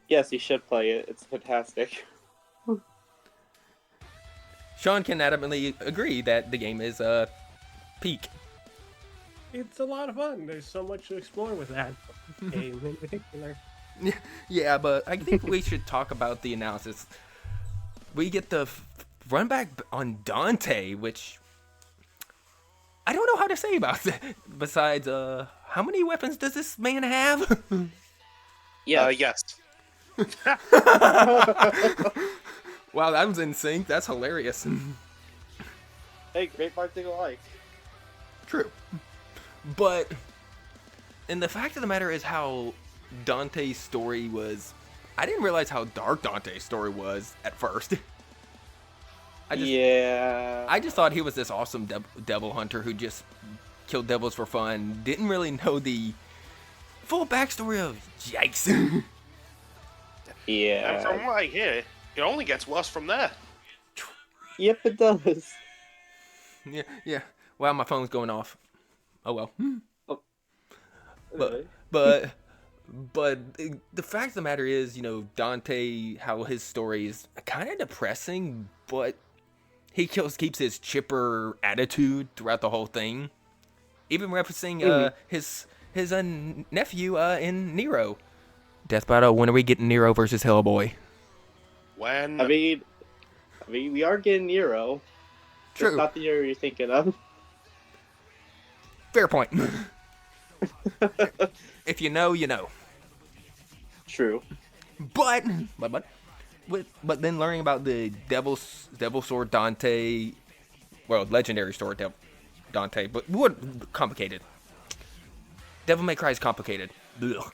Yes, you should play it. It's fantastic. Sean can adamantly agree that the game is peak. It's a lot of fun. There's so much to explore with that game in particular. Yeah, but I think we should talk about the analysis. We get the run back on Dante, which I don't know how to say about that. Besides, how many weapons does this man have? Yes. Wow, that was in sync. That's hilarious. Hey, great marketing alike. True. But, and the fact of the matter is how Dante's story was. I didn't realize how dark Dante's story was at first. I just thought he was this awesome devil hunter who just killed devils for fun. Didn't really know the full backstory of yikes. Yeah. And from what I hear, it only gets worse from there. Yep, it does. Yeah. Wow, my phone's going off. Oh well. Anyway. But the fact of the matter is, Dante, how his story is kind of depressing, but he keeps his chipper attitude throughout the whole thing. Even referencing his nephew in Nero. Death Battle, when are we getting Nero versus Hellboy? When? I mean, we are getting Nero. True. It's not the Nero you're thinking of. Fair point. If you know, you know. True. But then learning about the Devil Sword Dante, well, Legendary Sword Dante, but what complicated? Devil May Cry is complicated. Ugh.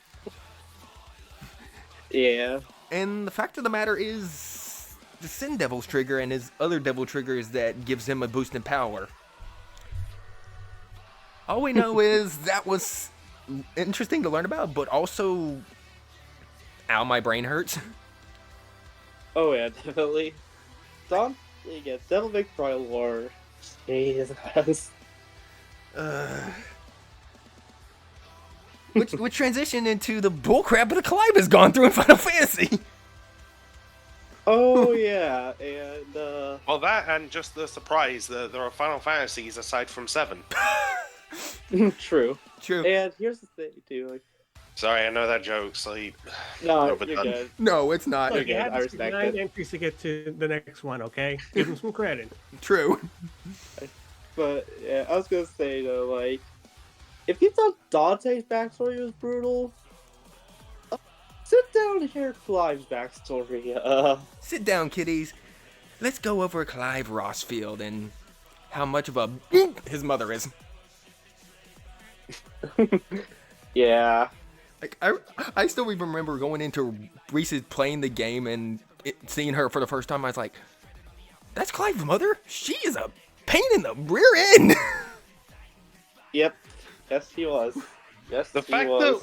Yeah. And the fact of the matter is, the Sin Devil's trigger and his other devil triggers that gives him a boost in power. All we know is that was interesting to learn about, but also, ow, my brain hurts. Oh yeah, definitely. Devil May Cry lore. Jesus. Which transition into the bullcrap that Clive has gone through in Final Fantasy. Oh yeah, and Well, that and just the surprise that there are Final Fantasies aside from 7. True. True. And here's the thing too, like, Sorry, I know that joke's like no, you're overdone. good. No, it's not. Look, you good, had I to skip respect 9 it. entries to get to the next one, okay? Give him some credit. True. But yeah, I was gonna say though, like, if you thought Dante's backstory was brutal, sit down and hear Clive's backstory. Sit down, kiddies. Let's go over Clive Rossfield and how much of a his mother is. Yeah. Like I still even remember going into Reece playing the game and seeing her for the first time. I was like, "That's Clive's mother. She is a pain in the rear end." Yep. Yes, she was. Yes, The she fact was.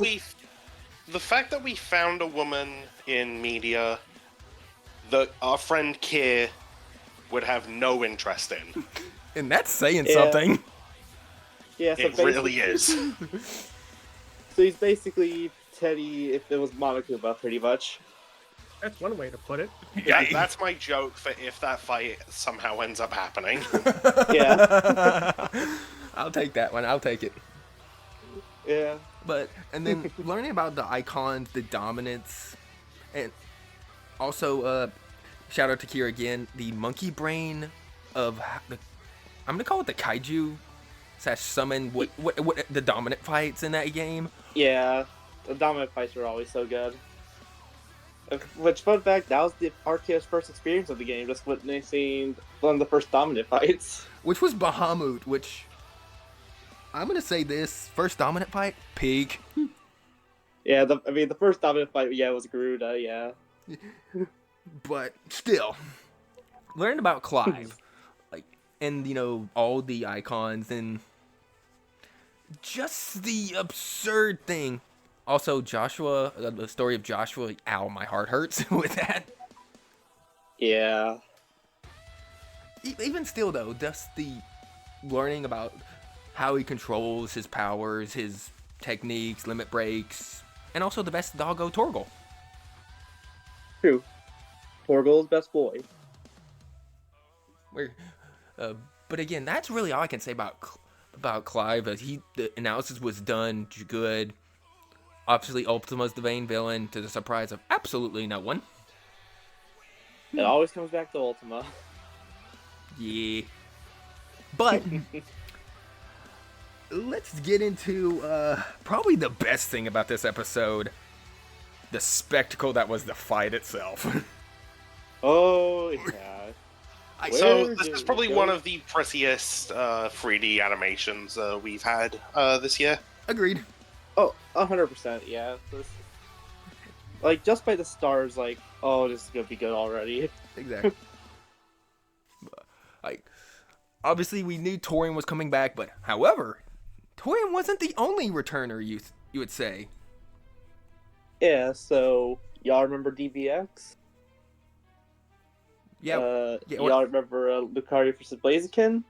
that we found a woman in media that our friend Kier would have no interest in. And that's saying Yeah. something. Yeah, so It really basically- is. So he's basically Teddy if it was Monokuma, pretty much. That's one way to put it. That's my joke for if that fight somehow ends up happening. Yeah. I'll take that one. I'll take it. Yeah. And then learning about the icons, the dominance, and also shout out to Kira again, the monkey brain of I'm gonna call it the kaiju / summon what the dominant fights in that game. Yeah. The dominant fights were always so good. Which, fun fact, that was the RTX first experience of the game, just witnessing one of the first dominant fights. Which was Bahamut, which I'm gonna say this first dominant fight, pig. Yeah, the first dominant fight, yeah, was Garuda, yeah. But still, learned about Clive, like, and you know all the icons and just the absurd thing. Also, Joshua, the story of Joshua. Ow, my heart hurts with that. Yeah. Even still, though, just the learning about how he controls his powers, his techniques, limit breaks, and also the best doggo Torgal. True. Torgal's best boy. Where, but again, that's really all I can say about Clive. The analysis was done good. Obviously, Ultima's the main villain, to the surprise of absolutely no one. It always comes back to Ultima. Yeah. But let's get into probably the best thing about this episode. The spectacle that was the fight itself. Oh, yeah. So this is probably one of the prettiest 3D animations we've had this year. Agreed. Oh, 100%, yeah. Like, just by the stars, like, oh, this is gonna be good already. Exactly. Like, obviously we knew Torian was coming back, but however, Torian wasn't the only returner, you would say. Yeah, so, y'all remember DBX? Yeah. Y'all remember Lucario vs. Blaziken?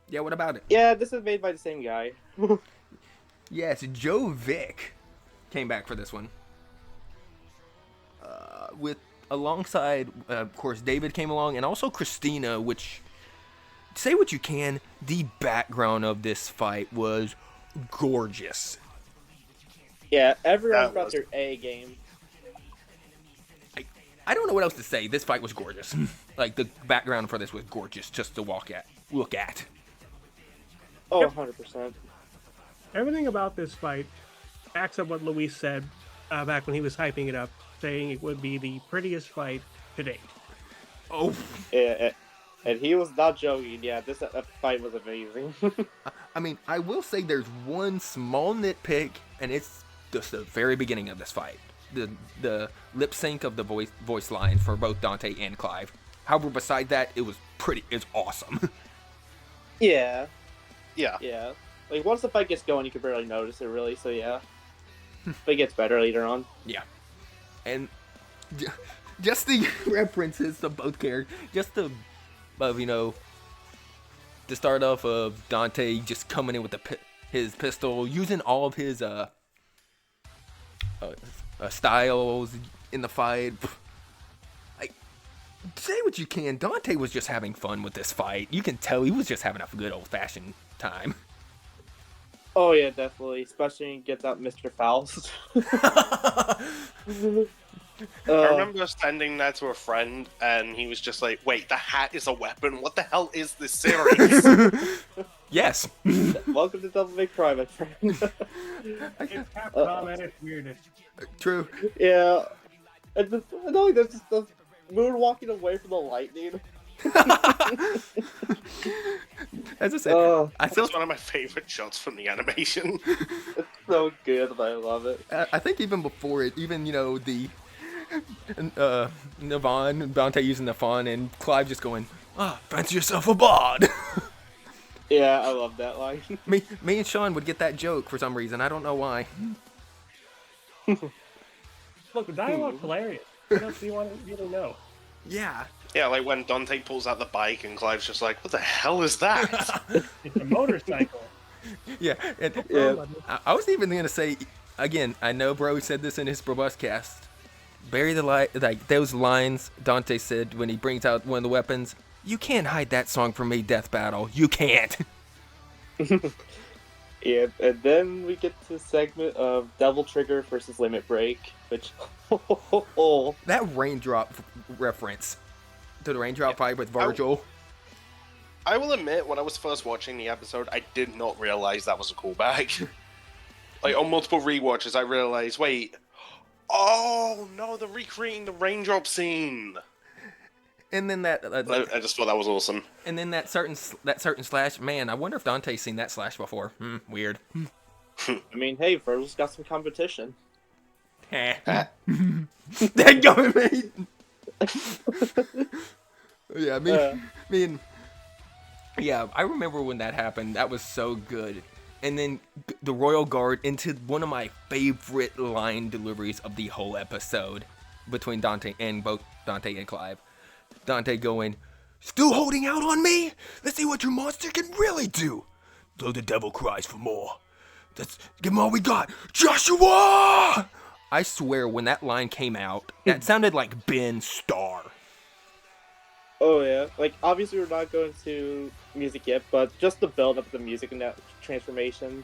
Yeah, what about it? Yeah, this is made by the same guy. Yes, Joe Vick came back for this one. With alongside, of course, David came along, and also Christina. Which, say what you can, the background of this fight was gorgeous. Yeah, everyone brought their A game. I don't know what else to say. This fight was gorgeous. Like, the background for this was gorgeous, just to look at. Oh, 100%. Everything about this fight backs up what Luis said back when he was hyping it up, saying it would be the prettiest fight to date. Oh. Yeah, and he was not joking. Yeah, this fight was amazing. I mean, I will say there's one small nitpick, and it's just the very beginning of this fight. The lip sync of the voice line for both Dante and Clive. However, beside that, it's awesome. Yeah. Yeah. Yeah. Like, once the fight gets going, you can barely notice it, really, so yeah. But it gets better later on. Yeah. And just the references to both characters, just the start off of Dante just coming in with his pistol, using all of his styles in the fight. Say what you can, Dante was just having fun with this fight. You can tell he was just having a good old-fashioned time. Oh, yeah, definitely. Especially when he gets out Mr. Faust. I remember sending that to a friend, and he was just like, wait, the hat is a weapon? What the hell is this series? Yes. Welcome to Devil May Cry, my friend. It's Capcom at its weirdest. True. Yeah. And there's just the moon walking away from the lightning. As I said, That's one of my favorite shots from the animation. It's so good, I love it. I think even before it, even, the Navon, Dante using the fawn, and Clive just going, fancy yourself a bod. Yeah, I love that line. me and Sean would get that joke for some reason. I don't know why. Look, the dialogue's hilarious. What else do you want to really know? Yeah. Yeah, like when Dante pulls out the bike and Clive's just like, what the hell is that? It's a motorcycle. Yeah. And Yeah. I was even going to say, again, I know Bro said this in his Robustcast. Bury the light, like those lines Dante said when he brings out one of the weapons. You can't hide that song from me, Death Battle. You can't. Yeah, and then we get to the segment of Devil Trigger versus Limit Break, which... That raindrop reference to the raindrop fight with Virgil. I will admit, when I was first watching the episode, I did not realize that was a callback. Like, on multiple rewatches, I realized, wait, oh, no, they're recreating the raindrop scene. And then that... I just thought that was awesome. And then that certain slash, man, I wonder if Dante's seen that slash before. Weird. I mean, hey, Virgil's got some competition. That going, mate. Yeah, yeah, I remember when that happened. That was so good. And then the Royal Guard into one of my favorite line deliveries of the whole episode between Dante and both Dante and Clive. Dante going, "Still holding out on me? Let's see what your monster can really do." Though the devil cries for more. Let's give him all we got. Joshua! I swear, when that line came out, that sounded like Ben Starr. Oh yeah, like obviously we're not going to music yet, but just the build up of the music and that transformation,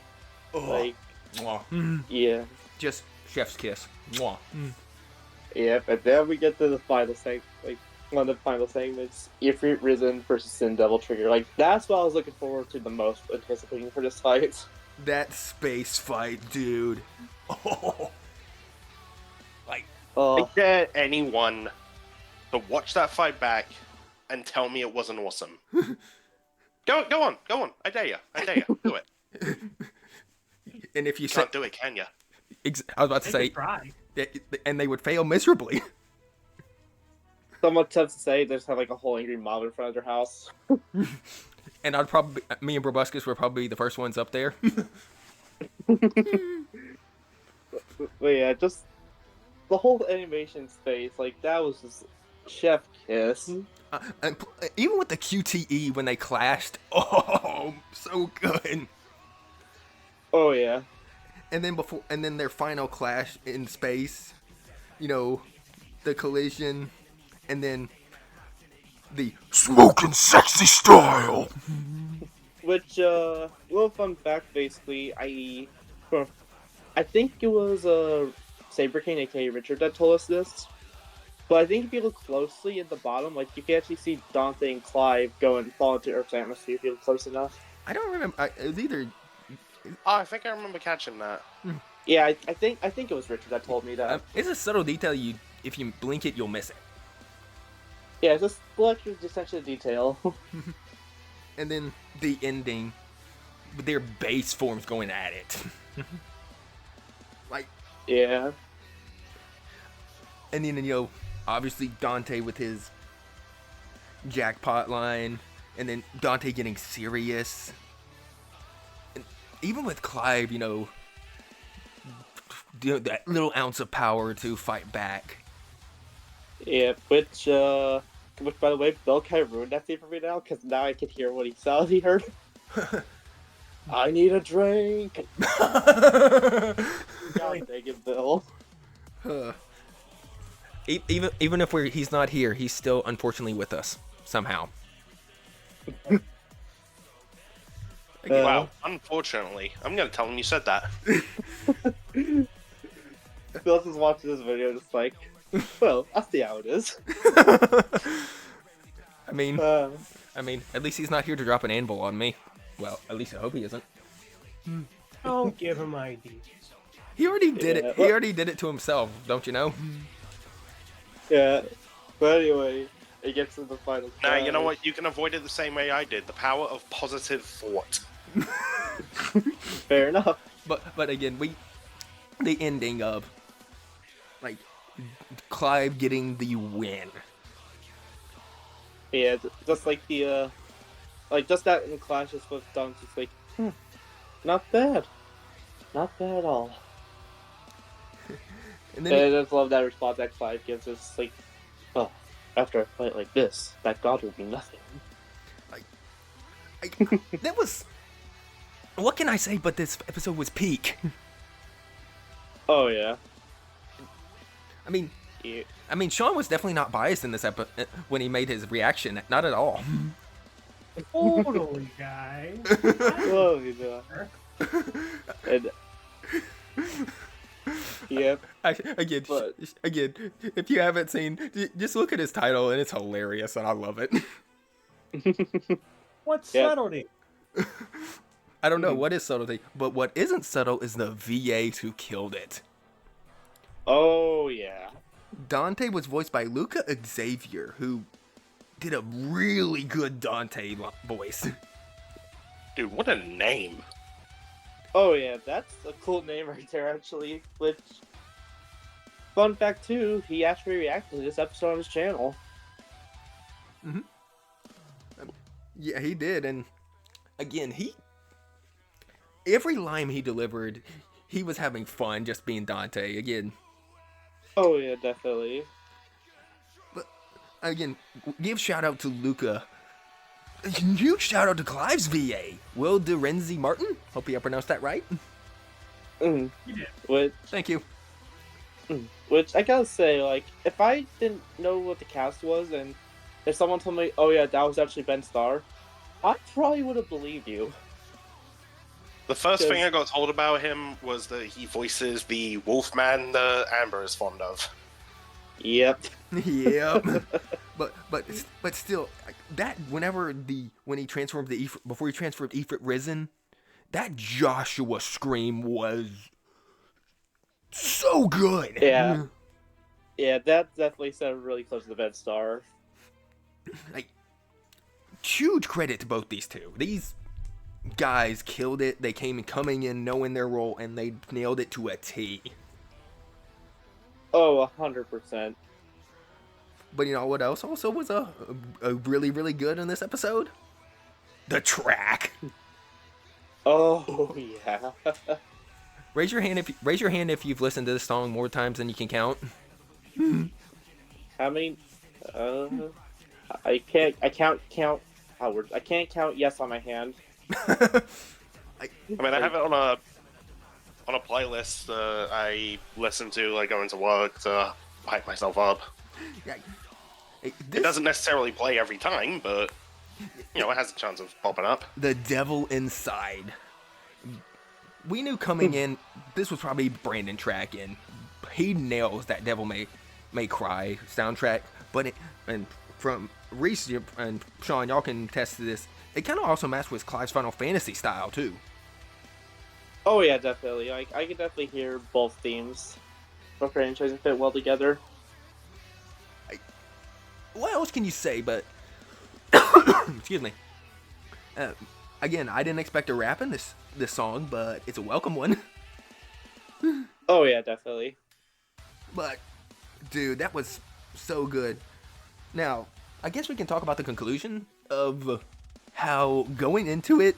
like Mwah. yeah, Just chef's kiss. Mwah. yeah. But then we get to the final like one of the final segments, Ifrit Risen versus Sin Devil Trigger. Like that's what I was looking forward to the most, anticipating for this fight. That space fight, dude. Oh. Like, I Oh, dare anyone to watch that fight back and tell me it wasn't awesome. Go on. I dare you. Do it. and if you You say, can't do it, can you? I was about to They say, could try. and they would fail miserably. someone tends to say they just have like a whole angry mob in front of their house. And me and Probuscus were probably the first ones up there. But yeah, just the whole animation space, like that was just chef kiss. Even with the QTE when they clashed, oh, so good. Oh yeah. And then their final clash in space, the collision, and then the smoking sexy style. Which, little fun fact, basically, I think it was, Saber King, aka Richard, that told us this. But I think if you look closely at the bottom, like, you can actually see Dante and Clive go and fall into Earth's atmosphere if you look close enough. I don't remember. It was either. Oh, I think I remember catching that. Yeah, I think it was Richard that told me that. It's a subtle detail. If you blink it, you'll miss it. Yeah, it's just the extra attention to detail. And then the ending, with their base forms going at it. Like, Yeah. and then, obviously Dante with his jackpot line, and then Dante getting serious. And even with Clive, that little ounce of power to fight back. Yeah, which by the way, Bill kind of ruined that scene for me now, because now I can hear what he heard. I need a drink! God dang it, Bill. Even if he's not here, he's still unfortunately with us somehow. Wow, unfortunately. I'm going to tell him you said that. Bill's just watching this video just like, well, I'll see how it is. I mean, at least he's not here to drop an anvil on me. Well, at least I hope he isn't. Don't give him ideas. He already did Yeah, it. He already did it to himself, don't you know? Yeah. But anyway, it gets to the final Nah, fight. you know what? You can avoid it the same way I did. The power of positive thought. Fair enough. But again, the ending of like Clive getting the win. Yeah, just like just that in clashes with Don, just like, not bad. Not bad at all. And And I then just love that response that Clive gives. It's like, oh, after a fight like this, that god will be nothing. that was. What can I say? But this episode was peak. Oh yeah. I mean, Yeah. Sean was definitely not biased in this episode when he made his reaction. Not at all. Totally, guys. Oh, yeah. And, yep. Again, But- if you haven't seen, just look at his title and it's hilarious and I love it. What's Yeah. subtlety? I don't know what is subtlety, but what isn't subtle is the VA who killed it. Oh yeah. Dante was voiced by Luca Xavier, who did a really good Dante voice. Dude, what a name. Oh yeah, that's a cool name right there actually. Which, fun fact too, he actually reacted to this episode on his channel. Yeah, he did, and again, every line he delivered, he was having fun just being Dante. Again, Oh yeah, definitely. but again, give shout out to Luca. Huge shout out to Clive's VA, Will DeRenzi Martin. Hope I pronounced that right. Mm. You did. Thank you. Which I gotta say, like, if I didn't know what the cast was, and if someone told me, "Oh yeah, that was actually Ben Starr," I probably would have believed you. The first thing Because- I got told about him was that he voices the Wolfman that Amber is fond of. Yep. Yep. but still, that when he transformed the Ifrit, before he transferred Ifrit Risen, that Joshua scream was so good. Yeah. Yeah, that definitely sounded really close to the Ben Starr. Like, huge credit to both these two. These guys killed it. They coming in knowing their role, and they nailed it to a T. Oh, 100%. But you know what else also was a really, really good in this episode? The track. Oh yeah. Raise your hand if you've listened to this song more times than you can count. How many? I can't count. Howard, I can't count yes on my hand. I mean, I have it on a playlist I listen to like going to work to hype myself up. Yeah, It this, doesn't necessarily play every time, but you know, it has a chance of popping up. the devil inside. We knew coming in this was probably Brandon track, and he nails that Devil May Cry soundtrack. But and from Reece and Sean, y'all can attest to this. It kind of also matched with Clive's Final Fantasy style too. Oh yeah, definitely. Like I could definitely hear both themes. Both franchises fit well together. What else can you say? But excuse me. Again, I didn't expect a rap in this song, but it's a welcome one. Oh yeah, definitely. But dude, that was so good. Now, I guess we can talk about the conclusion of how going into it,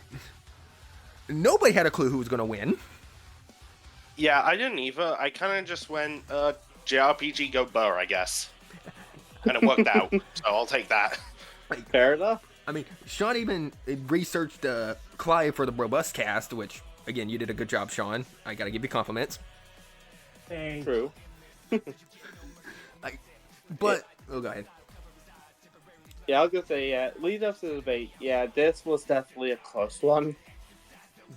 nobody had a clue who was gonna win. Yeah, I didn't either. I kind of just went JRPG go Burr, I guess, and it worked out. So I'll take that. Fair enough. I mean, Sean even researched Clive for the Robust cast, which, again, you did a good job, Sean. I gotta give you compliments. Thanks. True. But, oh, go ahead. Yeah, I was gonna say, yeah, lead up to the debate, yeah, this was definitely a close one.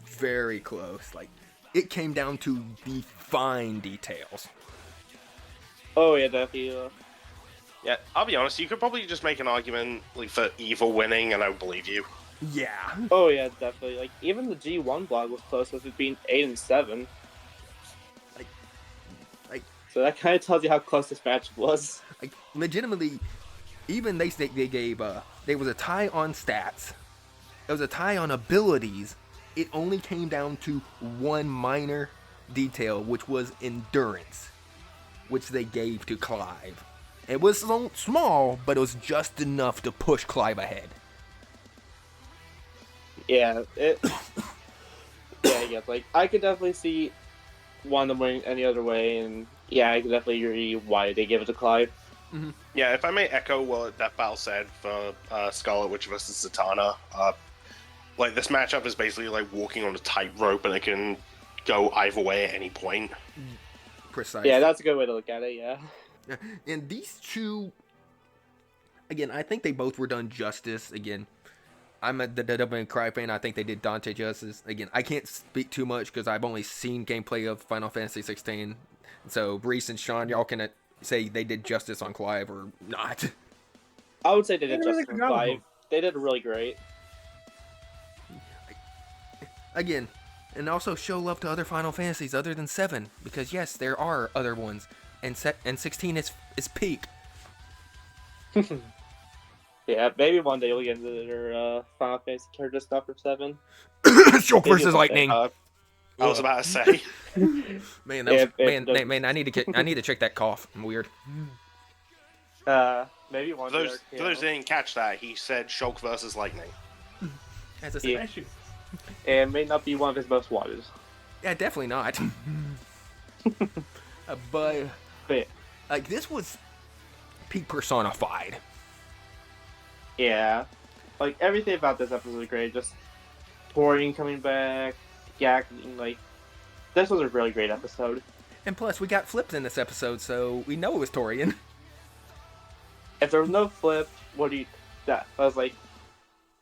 Very close. Like, it came down to the fine details. Oh yeah, definitely. Yeah, I'll be honest. You could probably just make an argument like for Evil winning, and I would believe you. Yeah. Oh yeah, definitely. Like even the G1 blog was close with it being 8 and 7. Like, So that kind of tells you how close this match was. like legitimately, even they gave there was a tie on stats. There was a tie on abilities. It only came down to one minor detail, which was endurance, which they gave to Clive. It was so small, but it was just enough to push Clive ahead. Yeah, it. Yeah, I guess like I could definitely see one of them winning any other way, and yeah, I could definitely agree why they gave it to Clive. Yeah, if I may echo what Death Battle said for Scarlet Witch versus Zatanna, like this matchup is basically like walking on a tightrope, and it can go either way at any point. Precise. Yeah, that's a good way to look at it. Yeah. And these two, again, I think they both were done justice. Again, I'm a the Devil May Cry fan. I think they did Dante justice. Again, I can't speak too much because I've only seen gameplay of Final Fantasy 16. So, Reece and Sean, y'all can say they did justice on Clive or not. I would say they did They did a just good job of Clive. them. They did really great. Again, and also show love to other Final Fantasies other than 7, because yes, there are other ones, and 16 is peak. Yeah, maybe one day you'll get into their Final Fantasy character stuff for 7. Shulk Maybe versus one day. Lightning. I was about to say. Man, that Yeah, was, man, I need to check that cough. I'm weird. Maybe one For day. those that didn't catch that, he said Shulk versus Lightning. As I said, Yeah. Bless you. And may not be one of his most wanted. yeah, definitely not. But But like this was peak personified. yeah, like everything about this episode was great. Just Torian coming back, Gak, like this was a really great episode. And plus, we got flips in this episode, so we know it was Torian. If there was no flip, what do you? That I was like,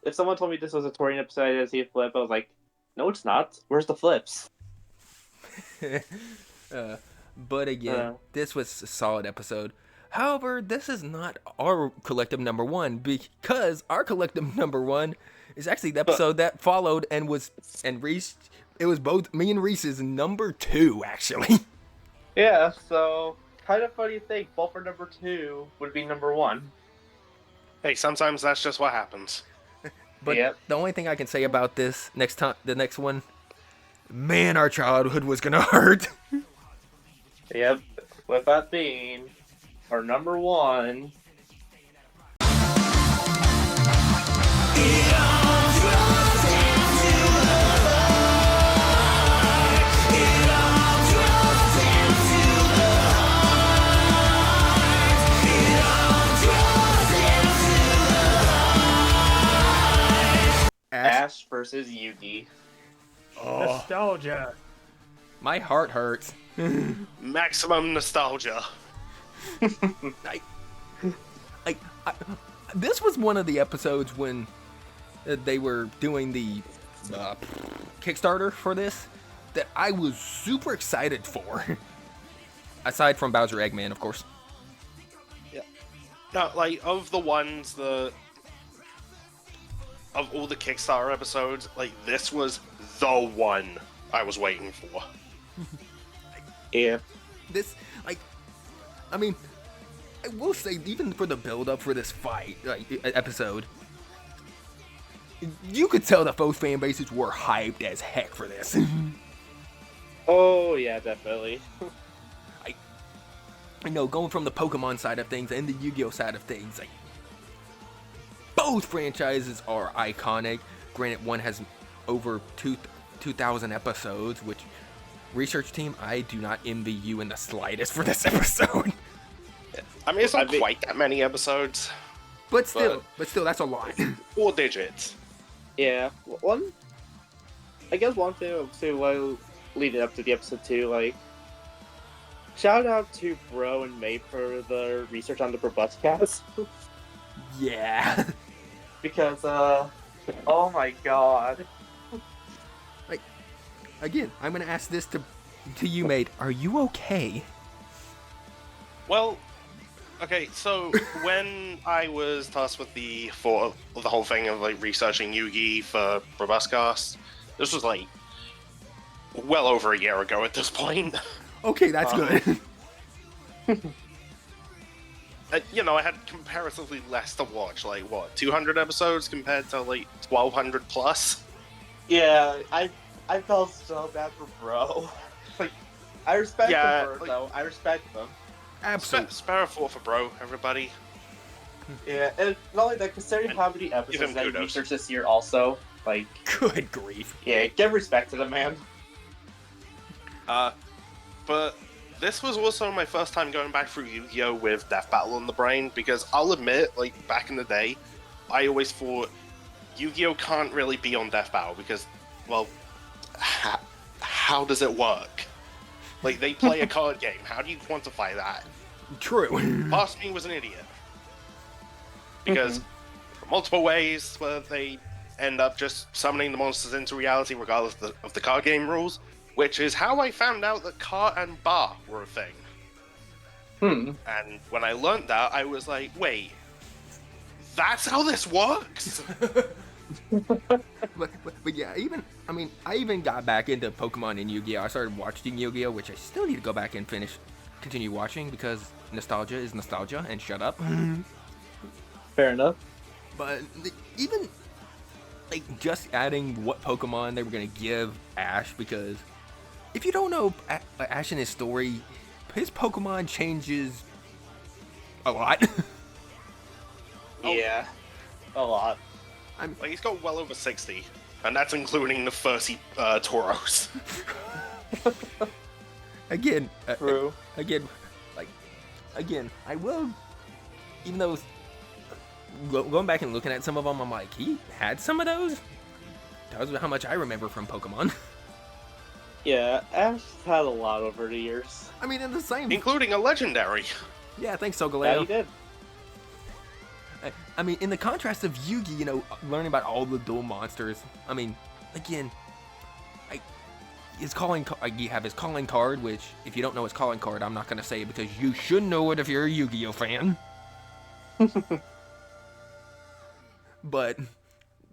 if someone told me this was a Torian episode, I didn't see a flip. I was like, no, it's not. Where's the flips? But again, this was a solid episode. However, this is not our collective number one because our collective number one is actually the episode that followed and Reece. It was both me and Reece's number 2, actually. Yeah, so kind of funny to think both for number 2 would be number 1. Hey, sometimes that's just what happens. But Yep. the only thing I can say about this the next one, man, our childhood was gonna hurt. Yep. With that being our number 1. Ash versus Yugi. Nostalgia. My heart hurts. Maximum nostalgia. This was one of the episodes when they were doing the Kickstarter for this that I was super excited for. Aside from Bowser Eggman, of course. Yeah. No, like, of the ones that... Of all the Kickstarter episodes, like, this was the one I was waiting for. Yeah. This, like, I mean, I will say, even for the build-up for this fight, episode, you could tell that both fan bases were hyped as heck for this. Oh, yeah, definitely. I know, going from the Pokemon side of things and the Yu-Gi-Oh side of things, like, both franchises are iconic. Granted, one has over 2,000 episodes, which, research team, I do not envy you in the slightest for this episode. I mean, it's not quite that many episodes. But still, that's a lot. 4 digits. Yeah. I guess one thing to leading up to the episode 2, like, shout out to Bro and May for the research on the Probuscast. Yeah. Because, oh my god. Like, again, I'm gonna ask this to you, mate. Are you okay? Well, okay, so when I was tasked with the whole thing of like researching Yugi for Probuscast, this was like well over a year ago at this point. Okay, that's good. You know, I had comparatively less to watch, like what, 200 episodes compared to like 1,200 plus. Yeah, I felt so bad for Bro. Like, I respect him for it, though. I respect them. Absolutely. Spare a thought for Bro, everybody. Yeah, and not only that, considering how many Give episodes him that he kudos. researched this year also, like, Good grief. yeah, give respect to the man. But this was also my first time going back through Yu-Gi-Oh! With Death Battle on the brain, because I'll admit, like, back in the day, I always thought Yu-Gi-Oh! Can't really be on Death Battle because, well, how does it work? Like, they play a card game. How do you quantify that? True. Past me was an idiot. Because multiple ways where they end up just summoning the monsters into reality regardless of the card game rules, which is how I found out that Ka and Ba were a thing. And when I learned that, I was like, wait, that's how this works? but yeah, I even got back into Pokemon and Yu-Gi-Oh! I started watching Yu-Gi-Oh! Which I still need to go back and continue watching because nostalgia is nostalgia, and shut up. Fair enough. But even, like, just adding what Pokemon they were going to give Ash, because if you don't know Ash and his story, his Pokemon changes a lot. Yeah, a lot. Like, he's got well over 60, and that's including the 30 Tauros. Again, True. again, I will, even though going back and looking at some of them, I'm like, he had some of those. Tells me how much I remember from Pokemon. Yeah, Ash has had a lot over the years. I mean, in the same. Including a legendary. Yeah, thanks, Yeah, Solgaleo. he did. I mean, in the contrast of Yugi, you know, learning about all the dual monsters. I mean, again, you have his calling card, which, if you don't know his calling card, I'm not going to say it because you should know it if you're a Yu-Gi-Oh fan. But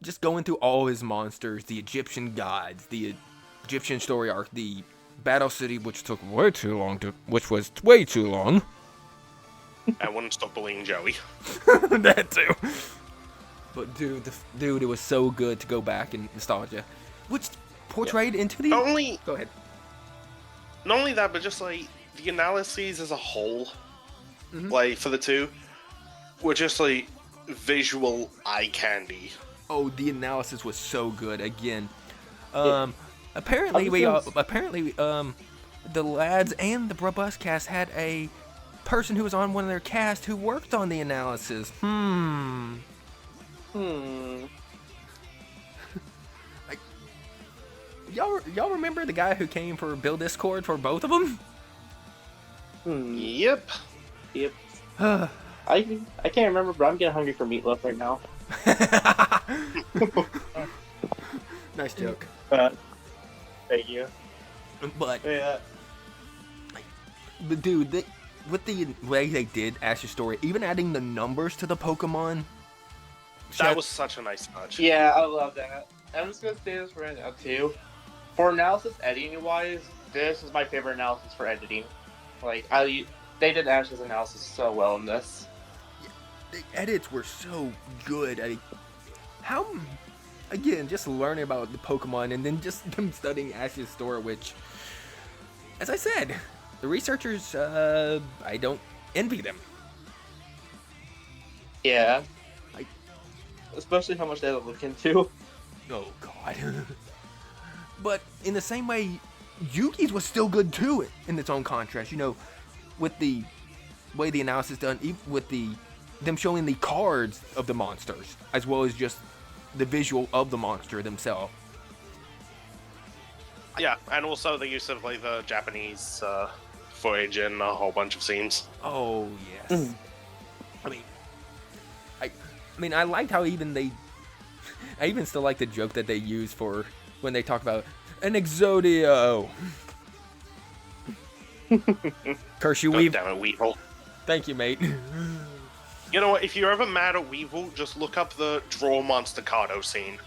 just going through all his monsters, the Egyptian gods, the Egyptian story arc, the Battle City, which took way too long which was way too long. I wouldn't stop bullying Joey. That too. But dude, it was so good to go back in nostalgia, which portrayed into the. Not only that, but just like the analyses as a whole, like for the two, were just like visual eye candy. Oh, the analysis was so good again. Yeah. Apparently the lads and the Brabus cast had a person who was on one of their cast who worked on the analysis. Y'all remember the guy who came for Build Discord for both of them? Yep. Yep. I can't remember, but I'm getting hungry for meatloaf right now. Nice joke. Thank you. But Yeah. dude, with the way they did Ash's story, even adding the numbers to the Pokemon. That was such a nice touch. Yeah, I love that. I'm just gonna say this right now too. For analysis editing wise, this is my favorite analysis for editing. Like they did Ash's analysis so well in this. The edits were so good. Again, just learning about the Pokemon and then just them studying Ash's story, which, as I said, the researchers, I don't envy them. Yeah. Especially how much they had to look into. Oh, God. But in the same way, Yugi's was still good too, in its own contrast. You know, with the way the analysis done, even with them showing the cards of the monsters, as well as just the visual of the monster themselves. Yeah, and also the use of like the Japanese footage in a whole bunch of scenes. Oh yes. I mean, I liked how I even still like the joke that they use for when they talk about an Exodio. Curse you, God Weevil. damn it, Weevil. Thank you, mate. You know what? If you're ever mad at Weevil, just look up the Draw Monstercado scene.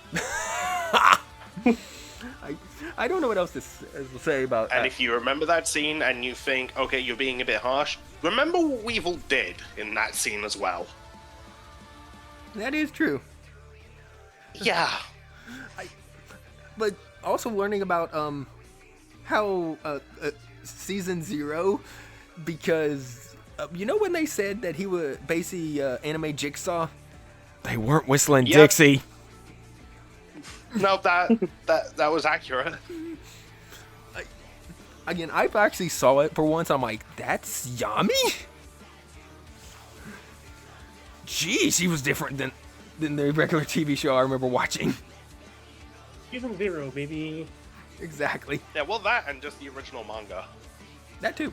I don't know what else to say about And that. if you remember that scene and you think, okay, you're being a bit harsh, remember what Weevil did in that scene as well. That is true. Yeah. But also learning about how season 0, because you know when they said that he would basically anime Jigsaw, they weren't whistling Yep. Dixie. No, that was accurate. Again, I've actually saw it for once. I'm like, that's Yami? Jeez, he was different than the regular TV show I remember watching. Season 0, baby. Exactly. Yeah, well, that and just the original manga. That too.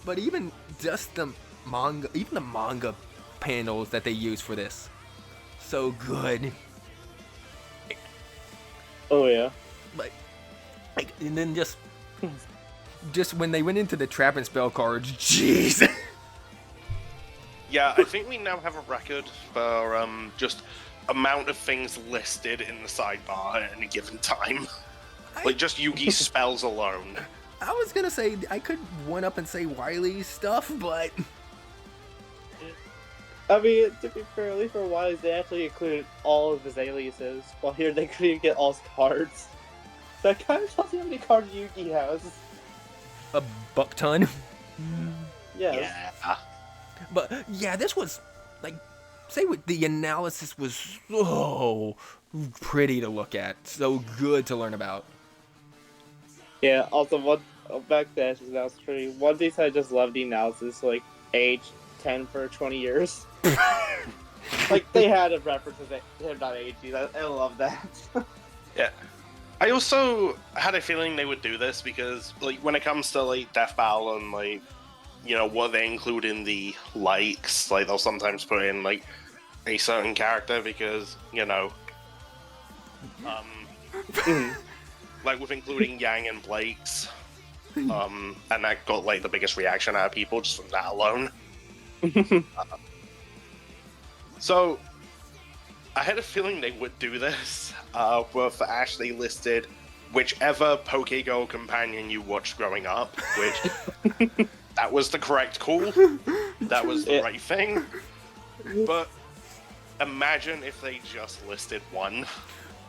But even just the manga panels that they use for this, so good. Oh yeah. And then just when they went into the trap and spell cards, jeez. Yeah, I think we now have a record for just amount of things listed in the sidebar at any given time. Like just Yugi's spells alone. I was gonna say I could one up and say Wily's stuff, but I mean, to be fair, at least for a while, they actually included all of his aliases, while here they couldn't get all his cards. That kind of tells you how many cards Yugi has. a buck ton. Yes. Yeah. But yeah, this was like say the analysis was so pretty to look at, so good to learn about. Yeah, also back to Ash's analysis tree. One thing I just love the analysis, like age 10 for 20 years. Like they had a reference to him not aging. I love that. Yeah. I also had a feeling they would do this because, like, when it comes to like Death Battle and like, you know, what they include in the likes, like they'll sometimes put in like a certain character because, you know, like with including Yang and Blake's, and that got like the biggest reaction out of people just from that alone. So I had a feeling they would do this, but for Ash they listed whichever Pokégirl companion you watched growing up, which that was the correct call. That was the right thing. But imagine if they just listed one.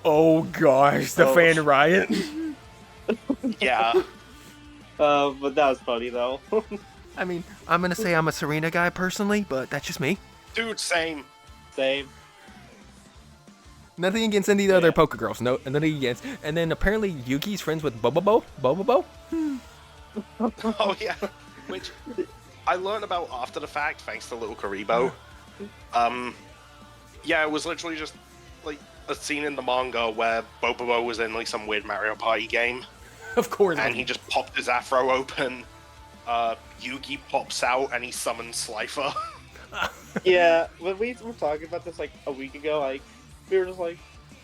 Oh gosh, the fan riot. Yeah. But that was funny though. I mean, I'm gonna say I'm a Serena guy personally, but that's just me. Dude, same. Same. Nothing against any of the other Poke Girls. No, nothing against. And then apparently Yuki's friends with Bobobo. Bobobo? Oh yeah. Which I learned about after the fact, thanks to Little Karibo. Yeah, it was literally just like a scene in the manga where Bobobo was in like some weird Mario Party game. Of course. And he just popped his afro open. Yugi pops out and he summons Slifer. Yeah, when we were talking about this like a week ago, like we were just like,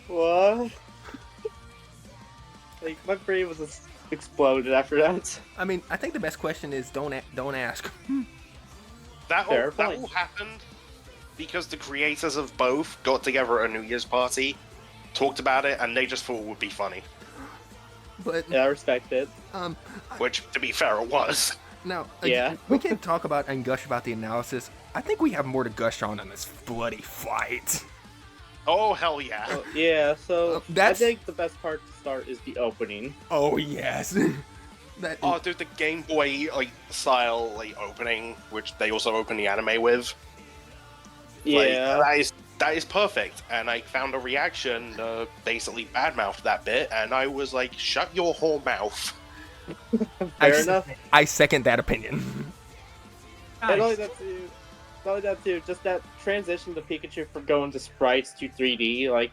what? Like my brain was just exploded after that. I mean, I think the best question is don't ask. That all happened because the creators of both got together at a New Year's party, talked about it, and they just thought it would be funny. But yeah, I respect it. Which, to be fair, it was. Now, yeah, we can talk about and gush about the analysis. I think we have more to gush on this bloody fight. Oh, hell yeah. Yeah, so I think the best part to start is the opening. Oh, yes. Oh, dude, the Game Boy style opening, which they also open the anime with. Yeah. That is perfect. And I found a reaction basically badmouthed that bit, and I was like, shut your whole mouth. Fair enough. I second that opinion. Nice. And not only that too, just that transition to Pikachu from going to sprites to 3D, like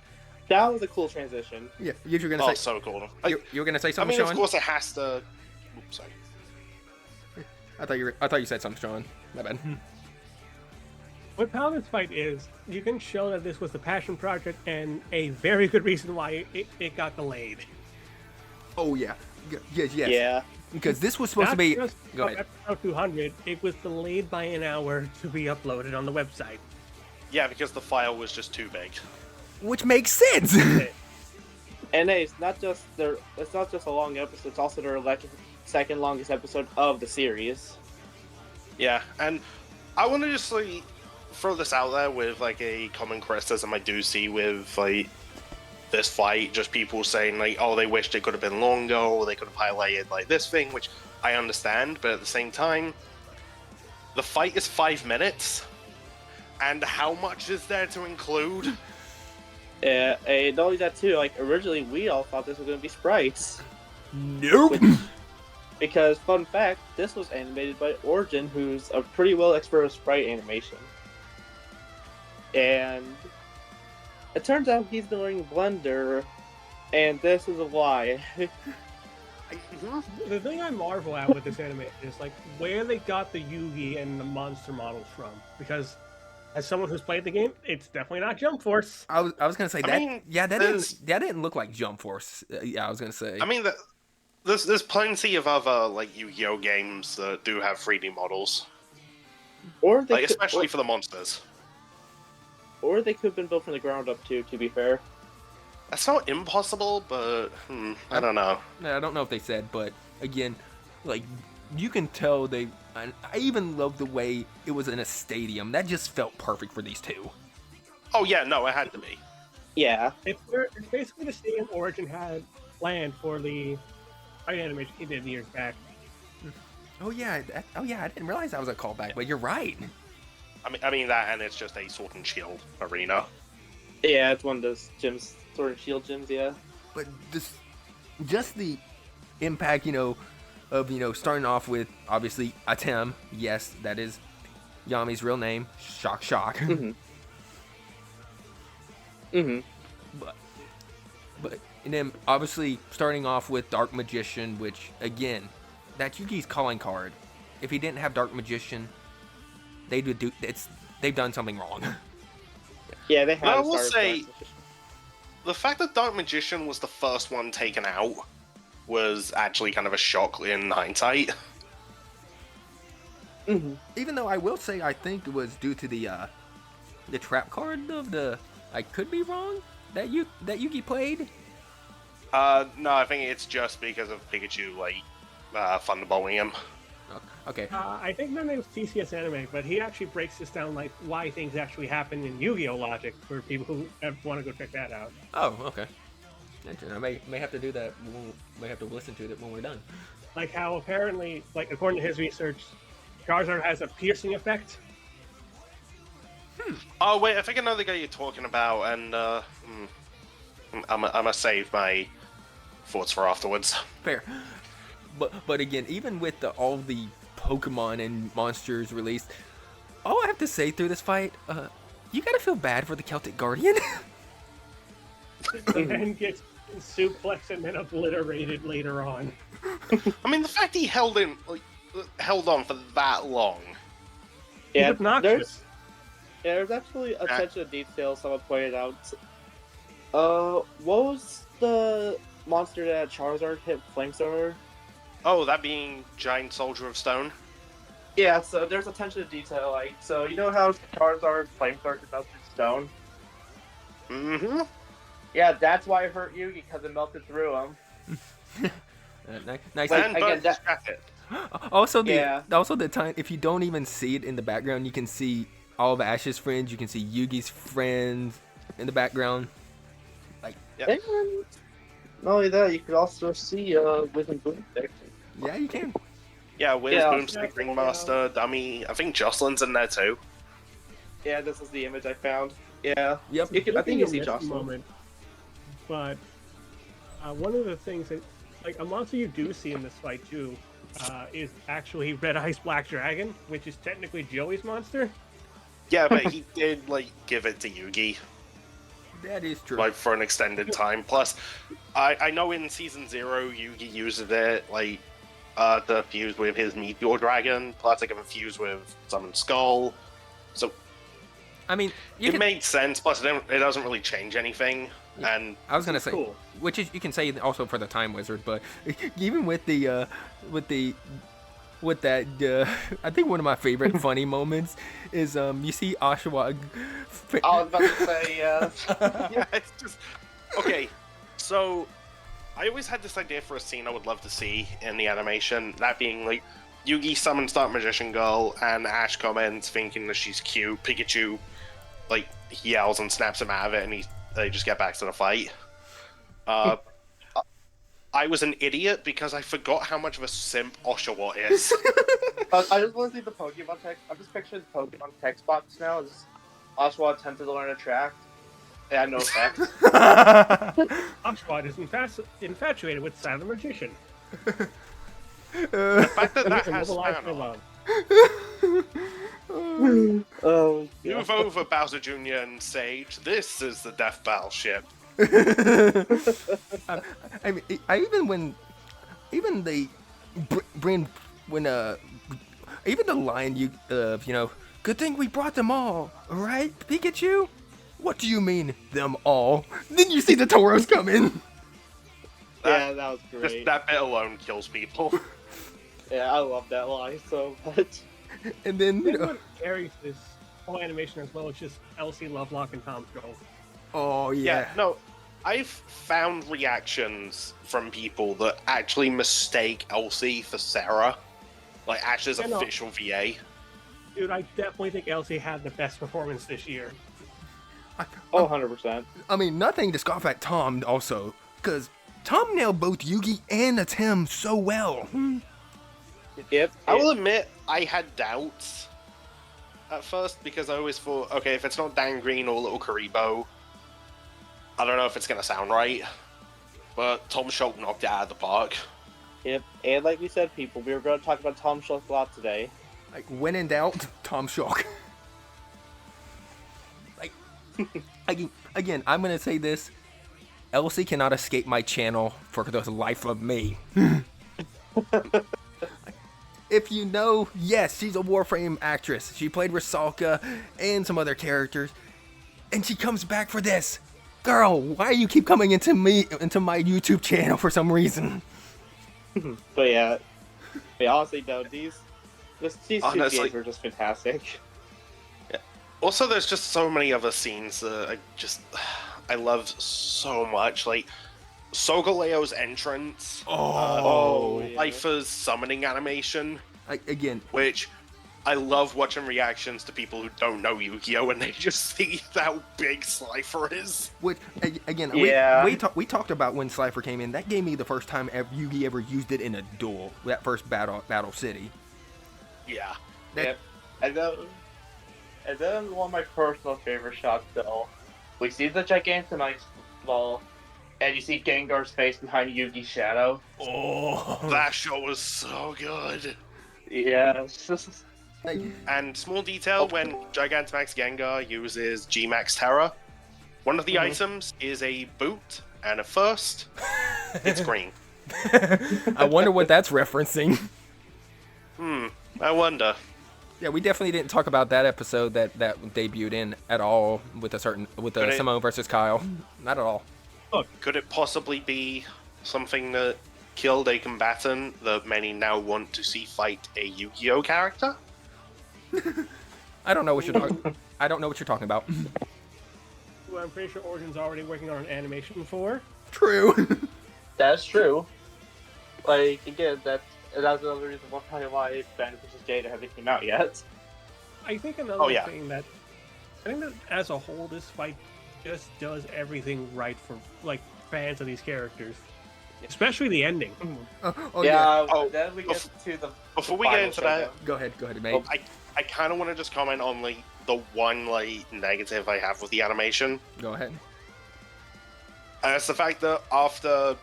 that was a cool transition. Yeah, you were gonna say. Oh, so cool. You were gonna say something, I mean, Sean? of course it has to. Oops, sorry. I thought you said something, Sean. My bad. What how this fight is, you can show that this was a passion project and a very good reason why it got delayed. Oh yeah, yes. Yeah. Because this was supposed to be. Go ahead. Episode 200, it was delayed by an hour to be uploaded on the website. Yeah, because the file was just too big. Which makes sense. And hey, it's not just a long episode; it's also their second longest episode of the series. Yeah, and I want to just throw this out there with a common criticism I do see with this fight, just people saying oh, they wished it could have been longer, or they could have highlighted this thing, which I understand, but at the same time, the fight is 5 minutes, and how much is there to include? Yeah, and not only that too, originally we all thought this was going to be sprites. Nope. Because, fun fact, this was animated by Origin, who's a pretty well expert of sprite animation. And it turns out he's been learning Blender, and this is a lie. The thing I marvel at with this animation is where they got the Yugi and the monster models from. Because as someone who's played the game, it's definitely not Jump Force. I was gonna say that. I mean, that didn't look like Jump Force. Yeah, I was gonna say. I mean, there's plenty of other Yu-Gi-Oh games that do have 3D models, Or they especially for the monsters. Or they could have been built from the ground up too. To be fair, that's not impossible, but I don't know. I don't know if they said, but again, you can tell they. I even love the way it was in a stadium. That just felt perfect for these two. Oh yeah, no, it had to be. Yeah, it's basically the same Origin had planned for the fight animation he did years back. Oh yeah, I didn't realize that was a callback, but you're right. I mean that, and it's just a Sword and Shield arena. Yeah, it's one of those gyms, Sword and Shield gyms. Yeah. But just the impact, of starting off with obviously Atem. Yes, that is Yami's real name. Shock, shock. Mhm. Mhm. But and then obviously starting off with Dark Magician, which again, that's Yugi's calling card. If he didn't have Dark Magician, they've done something wrong. Yeah, they But I had. will started say, Dark Magician. the fact that Dark Magician was the first one taken out was actually kind of a shock in hindsight. Mhm. Even though I will say I think it was due to the trap card of the, I could be wrong, that Yugi played. No, I think it's just because of Pikachu thunderbolting him. Okay. I think my name's TCS Anime, but he actually breaks this down like why things actually happen in Yu-Gi-Oh! Logic for people who want to go check that out. Oh, okay. I may have to do that. May have to listen to it when we're done. Like how apparently, like according to his research, Charizard has a piercing effect. Oh wait, I think I know the guy you're talking about, and I'm gonna save my thoughts for afterwards. Fair. But again, even with all the Pokemon and monsters released, all I have to say through this fight, you gotta feel bad for the Celtic Guardian. And then gets suplexed and then obliterated later on. I mean, the fact he held on for that long. Yeah, He's obnoxious. there's actually attention to detail someone pointed out. What was the monster that Charizard hit Flamethrower? Oh, that being Giant Soldier of Stone. Yeah, so there's attention to detail. Like, so you know how Charizard Flamethrower can melt through stone? Mm-hmm. Yeah, that's why it hurt Yugi, because it melted through him. Nice. Like, And again, burnt his jacket. Also Yeah. the time, if you don't even see it in the background, you can see all of Ash's friends. You can see Yugi's friends in the background. Yep. And not only that, you could also see Wiz and Boomstick. Yeah, you can. Yeah, Wiz, Yeah. Boomstick, Ringmaster, Dummy. I think Jocelyn's in there too. Yeah, this is the image I found. Yeah. Yep. You can, I think you see Looking at this Jocelyn. moment, but one of the things that, like, a monster you do see in this fight too, is actually Red Eyes Black Dragon, which is technically Joey's monster. Yeah, but he did give it to Yugi That is true. for an extended time. Plus, I know in season 0 Yugi uses it to fuse with his Meteor Dragon. Plus, it can fuse with Summon Skull. So I mean, it made sense. Plus, it doesn't really change anything. Yeah. And I was gonna say, Cool. which is you can say also for the Time Wizard, but even with that, I think one of my favorite funny moments is you see Oshawa. I was about to say, yeah, it's just okay. So I always had this idea for a scene I would love to see in the animation. That being Yugi summons Dark Magician Girl, and Ash comments thinking that she's cute. Pikachu yells and snaps him out of it, and they just get back to the fight. I was an idiot because I forgot how much of a simp Oshawott is. I just want to see the Pokemon text. I'm just picturing the Pokemon text box now. Just Oswald attempted to learn Attract. It had no effect. Oshawott is infatuated with Silent Magician. The fact that that And has mobilized span for on. love. Oh, Move over, Bowser Jr. and Sage. This is the Death Battleship. I mean, even the brain when even the line good thing we brought them all right, Pikachu. What do you mean them all? Then you see the Tauros come in. Yeah, that was Just great. that bit alone kills people. Yeah, I love that line so much. And then I think what carries this whole animation as well is just Elsie, Lovelock, and Tom Stroll. oh Yeah, no. I've found reactions from people that actually mistake Elsie for Sarah. Ash's Yeah, no. official VA. Dude, I definitely think Elsie had the best performance this year. Oh, 100%. I mean, nothing to scoff at Tom also, because Tom nailed both Yugi and Atem so well. Yep. I will admit, I had doubts at first because I always thought, okay, if it's not Dan Green or Little Karibo, I don't know if it's gonna sound right. But Tom Schultz knocked it out of the park. Yep, and like we said, people, we were going to talk about Tom Schultz a lot today. Like, when in doubt, Tom Shock. Like, again, I'm gonna say this: Elsie cannot escape my channel for the life of me. If you know, yes, she's a Warframe actress. She played Rusalka and some other characters, and she comes back for this. Girl, why do you keep coming into my YouTube channel for some reason? But yeah, honestly, no, these two Honestly- games were just fantastic. Also, there's just so many other scenes that I love so much. Like Sogoleo's entrance, Oh, yeah. Lifer's summoning animation, Again, which I love watching reactions to people who don't know Yu-Gi-Oh! And they just see how big Slifer is. which again, Yeah. we talked about when Slifer came in. That gave me the first time Yugi ever used it in a duel. That first Battle City. Yeah. Yep. And then one of my personal favorite shots, though. We see the Gigantomite ball, and you see Gengar's face behind Yugi's shadow. Oh, That shot was so good. Yeah, it's just... like, And small detail, when Gigantamax Gengar uses G-Max Terra, one of the items is a boot, and at first, it's green. I wonder what that's referencing. I wonder. Yeah, we definitely didn't talk about that episode that debuted in at all with Could it- Simone versus Kyle. Not at all. Could it possibly be something that killed a combatant that many now want to see fight a Yu-Gi-Oh character? I don't know what you're talking. I don't know what you're talking about. Who I'm pretty sure Origin's already working on an animation for. True. That's true. Like, again, that's another reason why Bandit vs. Data hasn't came out yet. I think another Oh, yeah. thing that I think that as a whole, this fight just does everything right for like fans of these characters, especially the ending. Oh yeah, Oh, then we get to the Before we get final into that, showdown. Go ahead, mate. I kind of want to just comment on like the one like negative I have with the animation. Go ahead. And it's the fact that after,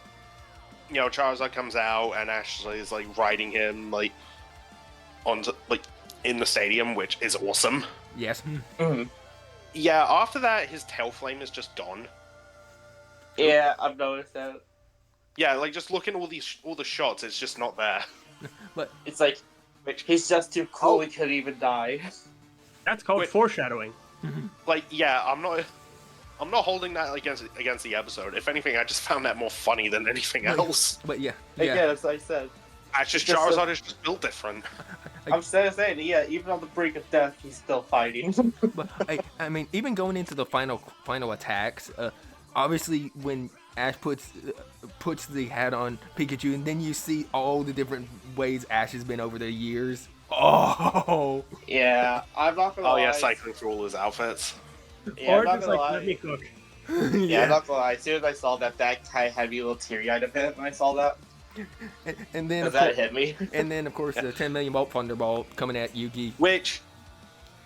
you know, Charizard comes out and Ashley is like riding him like onto like in the stadium, which is awesome. Yes. Yeah, after that, his tail flame is just gone. Yeah, I've noticed that. Yeah, like just looking at all the shots, it's just not there. But It's like, he's just too cool, Oh. he couldn't even die. That's called Wait. foreshadowing. Like, yeah, I'm not holding that against the episode. If anything, I just found that more funny than anything else. But yeah. Again, as I said, It's just Just Charizard is just built different. I'm still saying, yeah, even on the brink of death, he's still fighting. But I mean, even going into the final attacks, obviously when Ash puts the hat on Pikachu, and then you see all the different ways Ash has been over the years. Oh, Yeah, I'm not gonna Oh lie. yeah, cycling through all his outfits. Yeah, I'm not Origin's gonna like, lie. let me cook. Yeah, I'm not gonna lie. As soon as I saw that kind of heavy little teary-eyed of him when I saw that, And then, because of that course, hit me. and then of course the 10 million volt Thunderbolt coming at Yugi. Which,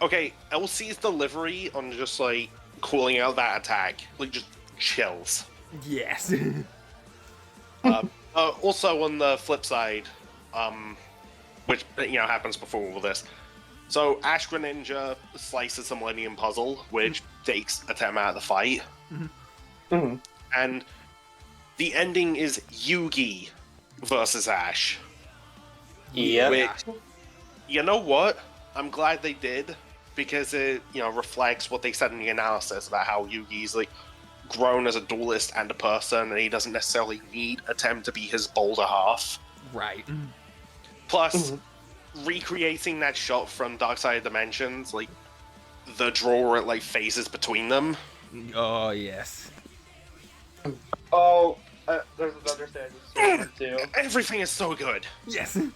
okay, LC's delivery on just like calling out that attack, like just chills. Yes. Also on the flip side, which happens before all this. So Ash Greninja slices the Millennium Puzzle, which takes Atem out of the fight, Mhm. and the ending is Yugi versus Ash. Yeah. Which, you know what? I'm glad they did, because it reflects what they said in the analysis about how Yugi's like grown as a duelist and a person, and he doesn't necessarily need Atem to be his bolder half. Right. Plus, recreating that shot from Dark Side of Dimensions, like the draw it like phases between them. Oh yes. Oh, there's another thing I just remembered too. Everything is so good. Yes. And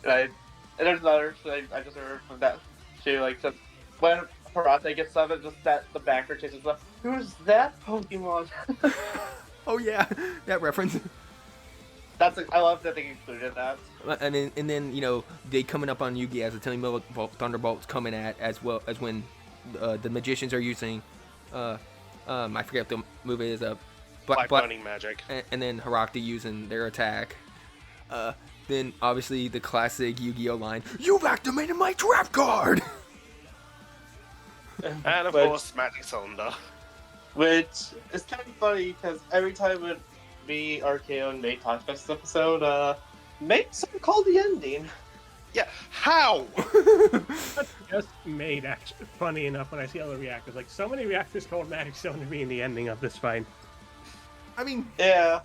there's another thing I just remembered from that too. Like, just when Parate gets summoned, just the backer chases up. Who's that Pokemon? Oh yeah, that reference. I love that they included that. And then they coming up on Yugi as the Thunderbolts coming at, as well as when the magicians are using I forget what the move is, Black Burning Magic. and then Harakti using their attack. Then obviously the classic Yu-Gi-Oh line, "You've activated my trap card." And of course, Magic Cylinder. Which is kind of funny because every time when me, RKO, and May talk about this episode, May sort of called the ending. Yeah, how? That's just made actually funny enough when I see other reactors. Like, so many reactors called Magic Cylinder being the ending of this fight. I mean, Yeah.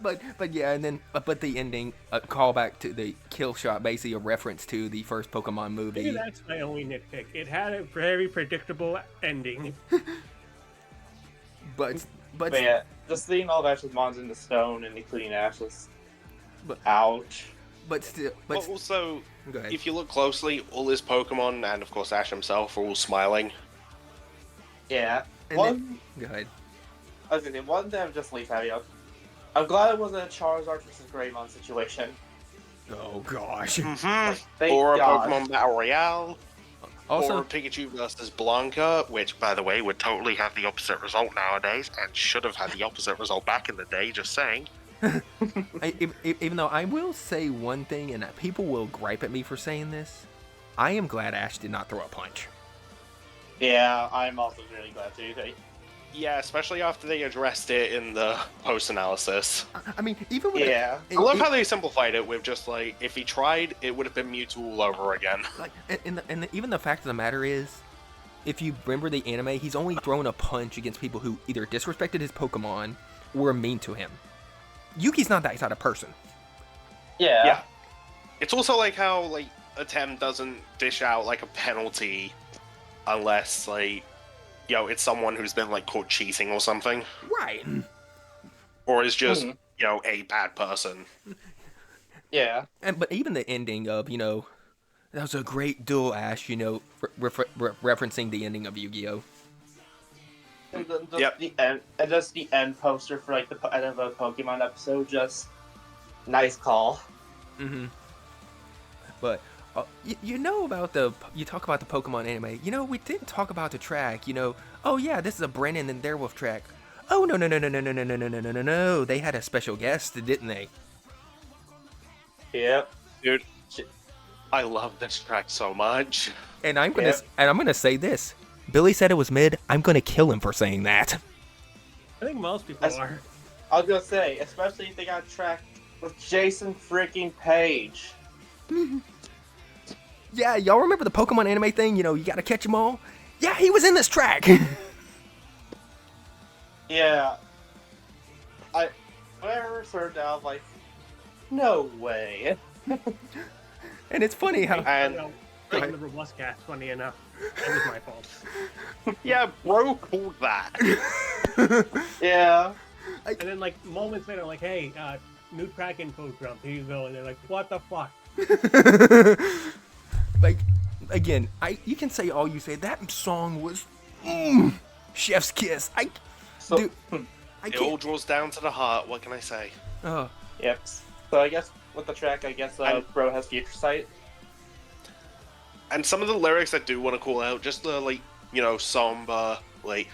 but yeah, and then but the ending, a callback to the kill shot, basically a reference to the first Pokemon movie. Maybe that's my only nitpick. It had a very predictable ending. But But yeah, just seeing all Ash's mons in the stone and including Ash's. But- Ouch. but still, But also, go ahead. if you look closely, all his Pokemon and of course Ash himself are all smiling. Yeah. And One, Go ahead. I was gonna say, one thing I'm just leave happy of. I'm glad it wasn't a Charizard versus Greymon situation. Oh gosh. Thank Or a God. Pokemon Battle Royale. Also, Or Pikachu versus Blanca, which, by the way, would totally have the opposite result nowadays, and should have had the opposite result back in the day, just saying. even though I will say one thing, and people will gripe at me for saying this, I am glad Ash did not throw a punch. Yeah, I'm also really glad too. Yeah, especially after they addressed it in the post-analysis. I mean, even with Yeah. I love how they simplified it with just, like, if he tried, it would have been Mewtwo all over again. like, even the fact of the matter is, if you remember the anime, he's only thrown a punch against people who either disrespected his Pokemon or were mean to him. Yuki's not that sort of person. Yeah. It's also like how, like, Atem doesn't dish out, like, a penalty unless, like, it's someone who's been, like, caught cheating or something. Right. Or is just, a bad person. Yeah. But even the ending of, that was a great duel, Ash, referencing the ending of Yu-Gi-Oh! And Yep. the end, and just the end poster for like the end of a Pokemon episode, just nice call. Mm-hmm. But you talk about the Pokemon anime. We didn't talk about the track. Oh yeah, this is a Brennan and Theirwolf track. Oh no. They had a special guest, didn't they? Yep. Dude, I love this track so much. And I'm gonna say this. Billy said it was mid. I'm gonna kill him for saying that. I think most people are. I was gonna say, especially if they got tracked with Jason freaking Page. Yeah, y'all remember the Pokemon anime thing? You gotta catch them all. Yeah, he was in this track. Yeah. Whenever it turned out, like, no way. And it's funny how. And Breaking the robust cast, funny enough. That was my fault. yeah, bro called that. Yeah. And then, like, moments later, like, hey, new track info jump, here you go. And they're like, what the fuck? Like, again, you can say all you say. That song was chef's kiss. I It can't. all draws down to the heart, what can I say? Yep. So I guess with the track, Bro has future sight. And some of the lyrics I do want to call out, just the, like, somber, like,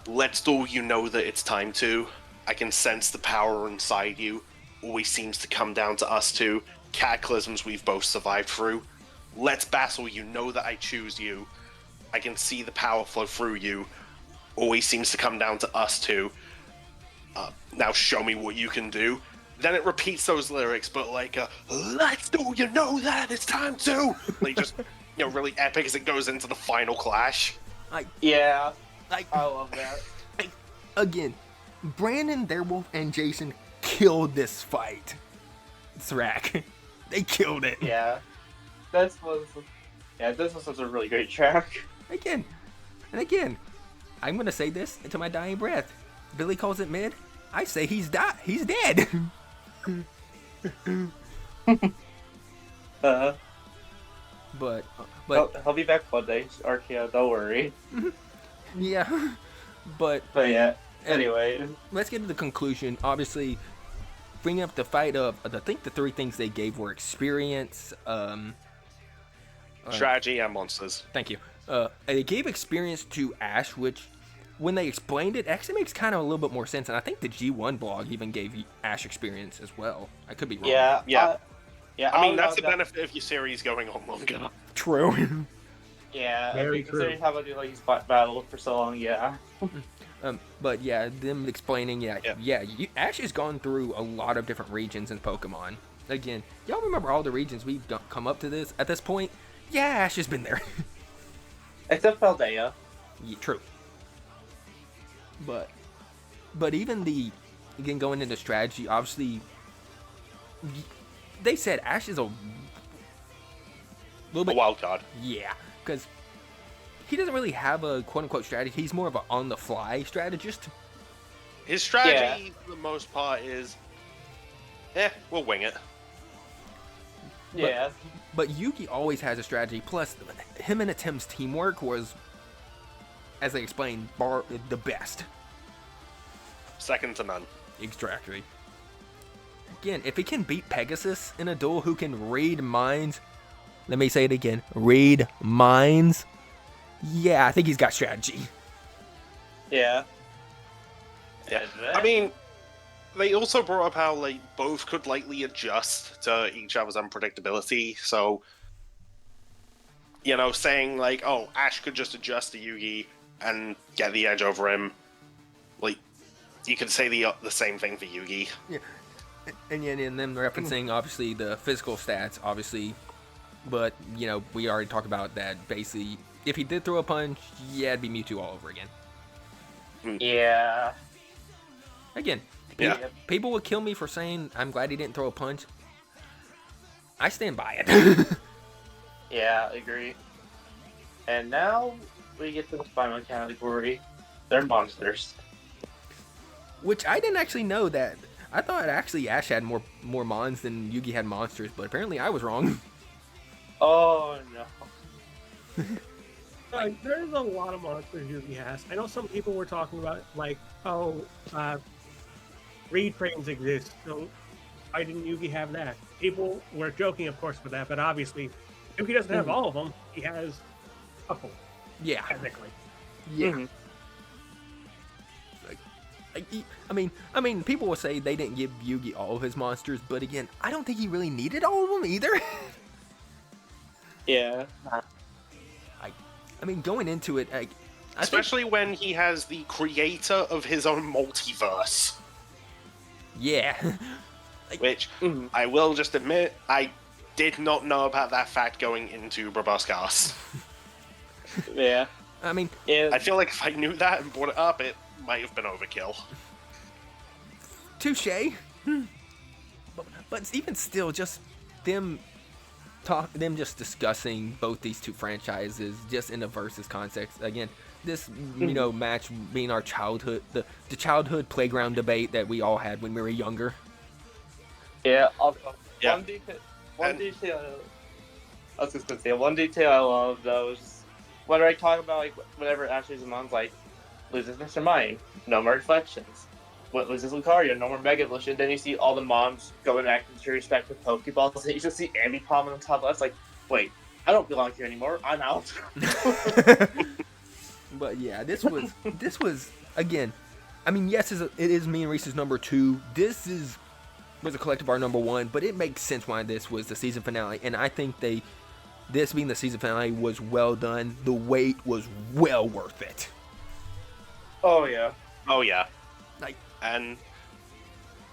let's do you know that it's time to. I can sense the power inside you. Always seems to come down to us two. Cataclysms we've both survived through. Let's battle, you know that I choose you. I can see the power flow through you. Always seems to come down to us two. Now show me what you can do. Then it repeats those lyrics, but like, let's do you know that it's time to. Like, just, really epic as it goes into the final clash. Yeah. Like, I love that. again, Brandon, Theirwolf, and Jason killed this fight. Thrak. They killed it. Yeah. This was such a really great track. Again, I'm gonna say this into my dying breath. Billy calls it mid. I say he's dead. But He'll be back one day, Archaea, don't worry. yeah. But But yeah, anyway. let's get to the conclusion. Obviously, bringing up the fight of, I think the three things they gave were experience, Strategy and monsters. thank you. They gave experience to Ash, which, when they explained it, actually makes kind of a little bit more sense. And I think the G1 blog even gave Ash experience as well. I could be wrong. Yeah. Yeah. Yeah. I mean, I'll that's the allow that. benefit of your series going on longer. True. Yeah. Very Considering true. how much like he's battled for so long, yeah. But yeah, them explaining, Ash has gone through a lot of different regions in Pokemon. Again, y'all remember all the regions we've come up to this at this point? Yeah, Ash has been there. Except Paldea. Yeah, true. But even again, going into strategy, obviously, they said Ash is a little A bit, wild card. yeah, because he doesn't really have a quote-unquote strategy. He's more of an on-the-fly strategist. His strategy, for the most part, is, we'll wing it. Yeah. But Yugi always has a strategy. Plus, him and Tim's teamwork was, as they explained, the best. Second to none. Exactly. Again, if he can beat Pegasus in a duel who can read minds, let me say it again, read minds, yeah, I think he's got strategy. Yeah. Yeah. I mean, they also brought up how like both could lightly adjust to each other's unpredictability. So, saying like, oh, Ash could just adjust to Yugi and get the edge over him. Like, you could say the same thing for Yugi. Yeah. And them referencing, obviously, the physical stats, obviously. But, we already talked about that. Basically, if he did throw a punch, yeah, it'd be Mewtwo all over again. Yeah. Again, Yeah. people would kill me for saying I'm glad he didn't throw a punch. I stand by it. Yeah, agree. And now we get to the final category. They're monsters. Which I didn't actually know that. I thought actually Ash had more mons than Yugi had monsters, but apparently I was wrong. Oh no. There's a lot of monsters Yugi has. I know some people were talking about, like, reed frames exist, so why didn't Yugi have that? People were joking, of course, with that, but obviously, Yugi doesn't have all of them. He has a couple, Yeah. technically. Yeah. Mhm. I mean, people will say they didn't give Yugi all of his monsters, but again, I don't think he really needed all of them either. Yeah. I mean, going into it, Especially when he has the creator of his own multiverse. yeah. Which, I will just admit, I did not know about that fact going into Brabuscast. Yeah. I mean, Yeah. I feel like if I knew that and brought it up, it might have been overkill. touche. But even still, just them just discussing both these two franchises just in a versus context. Again, this match being our childhood, the childhood playground debate that we all had when we were younger. Yeah. Yeah. One detail. I was just gonna say one detail I love though is whenever I talk about like whenever Ashley's mom's like loses Mr. Mime, no more reflections. What loses Lucario, no more Mega Evolution. Then you see all the moms going back into respective Pokeballs, and you just see Ambipom on the top left. Like, wait, I don't belong here anymore. I'm out. But yeah, this was again. I mean, yes, it is me and Reese's number 2. This was a collective our number 1, but it makes sense why this was the season finale, and I think this being the season finale was well done. The wait was well worth it. Oh yeah. Oh, yeah. Like, And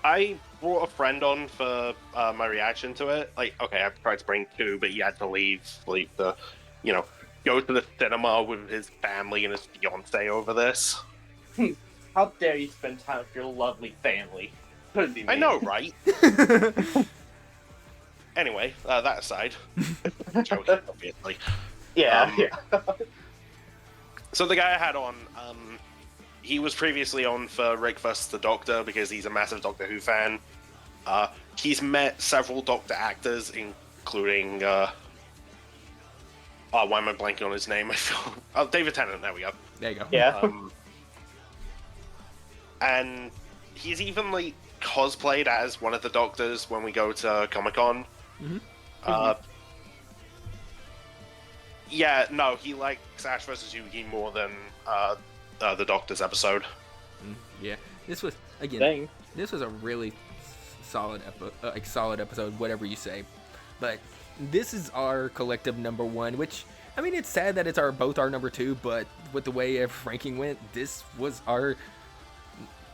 I brought a friend on for my reaction to it. Like, okay, I tried to bring 2, but he had to leave, go to the cinema with his family and his fiance over this. How dare you spend time with your lovely family? Couldn't be me. I know, right? Anyway, that aside. Joking, obviously. Yeah. Yeah. So the guy I had on, he was previously on for Rick vs. the Doctor because he's a massive Doctor Who fan. He's met several Doctor actors, including... why am I blanking on his name? I feel... David Tennant, there we go. there you go. Yeah. And he's even like cosplayed as one of the Doctors when we go to Comic-Con. Yeah, no, he likes Ash vs. Yugi more than the Doctor's episode. Yeah, this was again. Dang. This was a really solid episode, whatever you say. But this is our collective number one, which I mean, it's sad that it's both our number two, but with the way ranking went, this was our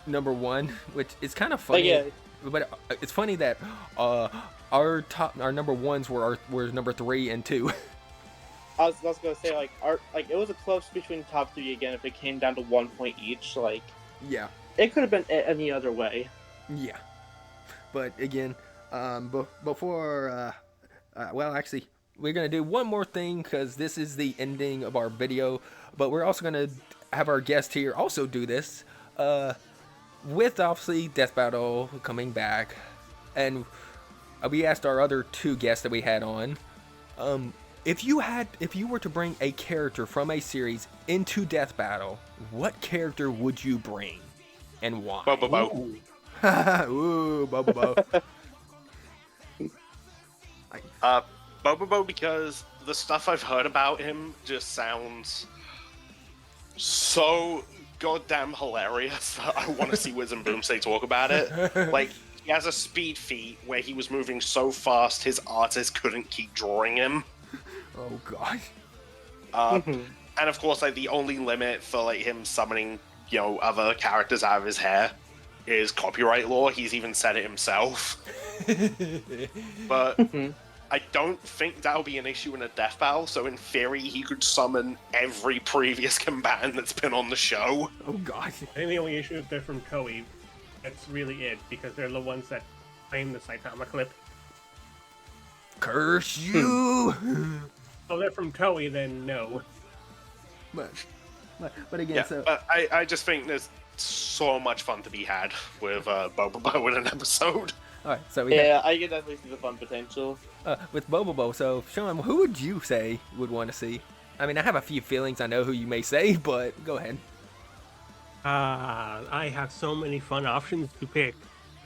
number one, which is kind of funny. But it's funny that our number ones were number 3 and 2. I was gonna say it was a close between the top 3 again. If it came down to 1 point each, yeah, it could have been any other way. Yeah, but again, before well, actually, we're gonna do one more thing because this is the ending of our video. But we're also gonna have our guest here also do this. With obviously Death Battle coming back, and we asked our other 2 guests that we had on, if you were to bring a character from a series into Death Battle, what character would you bring, and why? Bobo. Ooh, Bobo. Bobo, because the stuff I've heard about him just sounds so goddamn hilarious that I want to see Wiz and Boomsday talk about it. Like, he has a speed feat where he was moving so fast his artist couldn't keep drawing him. Oh god. And of course, the only limit for him summoning, other characters out of his hair is copyright law. He's even said it himself. But I don't think that'll be an issue in a death battle, so in theory he could summon every previous combatant that's been on the show. Oh god. I think the only issue is they're from Koei. That's really it, because they're the ones that claim the Saitama clip. Curse you! Oh, they're from Koei, then no. But again, Yeah, so but I just think there's so much fun to be had with Bobo in an episode. alright, so I can definitely see the fun potential. with Bobo. So Sean, who would you say would want to see? I mean, I have a few feelings. I know who you may say, but go ahead. I have so many fun options to pick.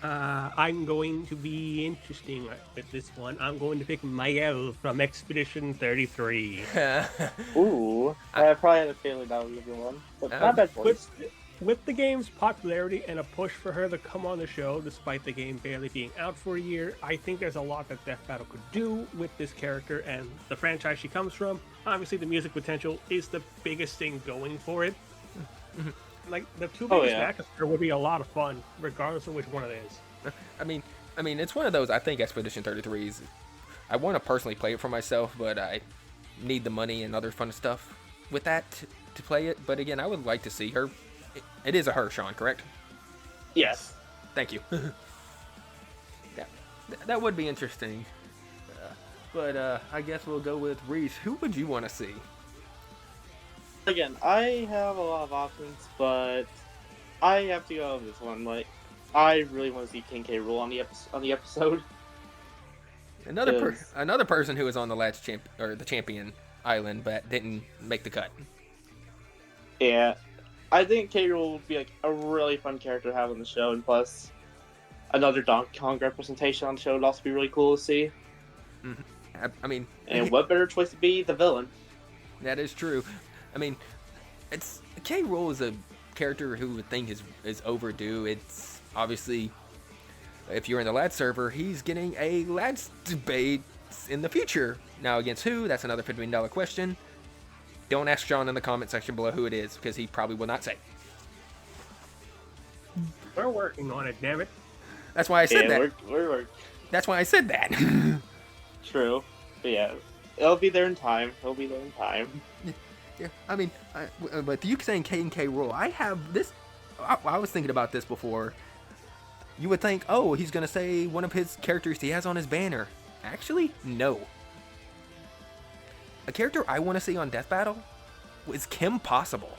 I'm going to be interesting with this one. I'm going to pick Mael from Expedition 33. Ooh, I probably had a feeling that was a good one, but not bad voice. With the game's popularity and a push for her to come on the show, despite the game barely being out for a year, I think there's a lot that Death Battle could do with this character and the franchise she comes from. Obviously, the music potential is the biggest thing going for it. The 2 biggest matches would be a lot of fun, regardless of which one it is. I mean, it's one of those. I think Expedition 33 is. I want to personally play it for myself, but I need the money and other fun stuff with that to play it. But again, I would like to see her. It is a her, Sean, correct? Yes. Thank you. that would be interesting. But I guess we'll go with Reece. Who would you want to see? Again, I have a lot of options, but I have to go with this one. I really want to see King K. Rool on the episode. Another person who was on the champion island, but didn't make the cut. Yeah, I think K. Rool would be a really fun character to have on the show, and plus, another Donkey Kong representation on the show would also be really cool to see. Mm-hmm. I mean, and what better choice to be the villain? That is true. I mean, K. Rool is a character who would think is overdue. It's obviously, if you're in the Lads server, he's getting a Lads debate in the future. Now against who? That's another $50 million question. Don't ask Sean in the comment section below who it is, because he probably will not say. We're working on it, damn it. That's why I said that. We're That's why I said that. True. But yeah, it'll be there in time. Yeah, I mean, but you saying K and K Rool, I have this. I was thinking about this before. You would think, oh, he's gonna say one of his characters he has on his banner. Actually, no. A character I want to see on Death Battle is Kim Possible.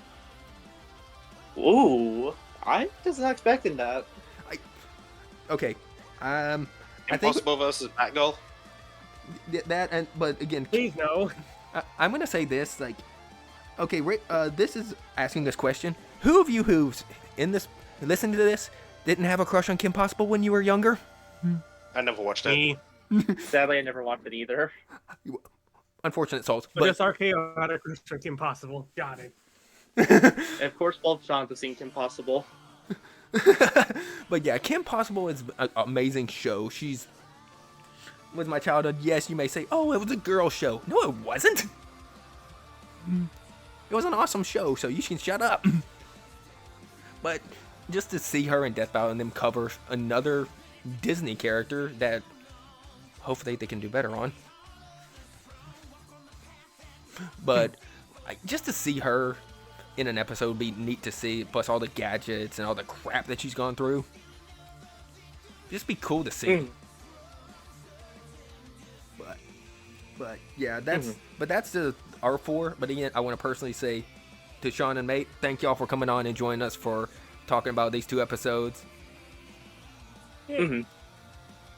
Ooh, I was not expecting that. Okay, I think Impossible versus Batgirl. but again, Please no. I'm gonna say this, okay, this is asking this question. Who of you who's in this, listening to this, didn't have a crush on Kim Possible when you were younger? I never watched it. Me. Sadly, I never watched it either. Unfortunate souls. But just RKO out of Christian Impossible. Got it. And of course, both Johns have seen Kim Possible. But yeah, Kim Possible is an amazing show. She's with my childhood. Yes, you may say, "Oh, it was a girl show." No, it wasn't. It was an awesome show, so you can shut up. But just to see her in Death Battle and them cover another Disney character that hopefully they can do better on. But just to see her in an episode would be neat to see, plus all the gadgets and all the crap that she's gone through. Just be cool to see. But yeah, that's the R4. But again, I want to personally say to Sean and Mate, thank y'all for coming on and joining us for talking about these 2 episodes. Mm-hmm.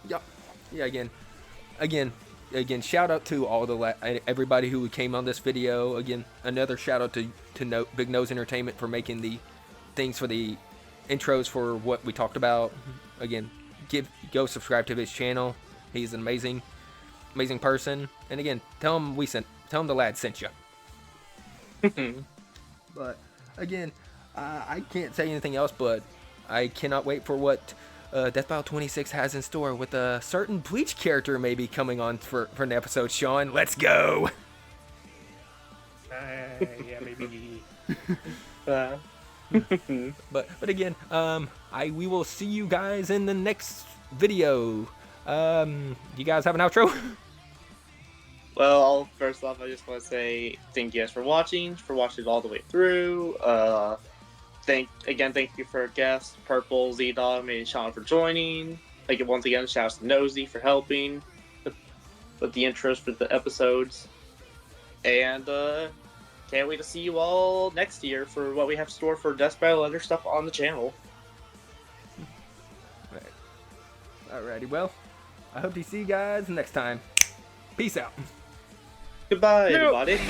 Yeah. Again, shout out to all everybody who came on this video. Again, another shout out to Big Nose Entertainment for making the things for the intros for what we talked about. Again, go subscribe to his channel. He's an amazing person. And again, tell him the lad sent you. But again, I can't say anything else, but I cannot wait for what Death Battle 26 has in store with a certain Bleach character maybe coming on for an episode. Sean, let's go! Yeah, maybe. But again, we will see you guys in the next video. You guys have an outro? Well, first off, I just want to say thank you guys for watching it all the way through. Thank you for our guests, Purple, Z-Dog, and Sean for joining. Once again, shout out to Nosy for helping with the intros for the episodes. And can't wait to see you all next year for what we have in store for Death Battle and other stuff on the channel. Alrighty, well, I hope to see you guys next time. Peace out. Goodbye, everybody.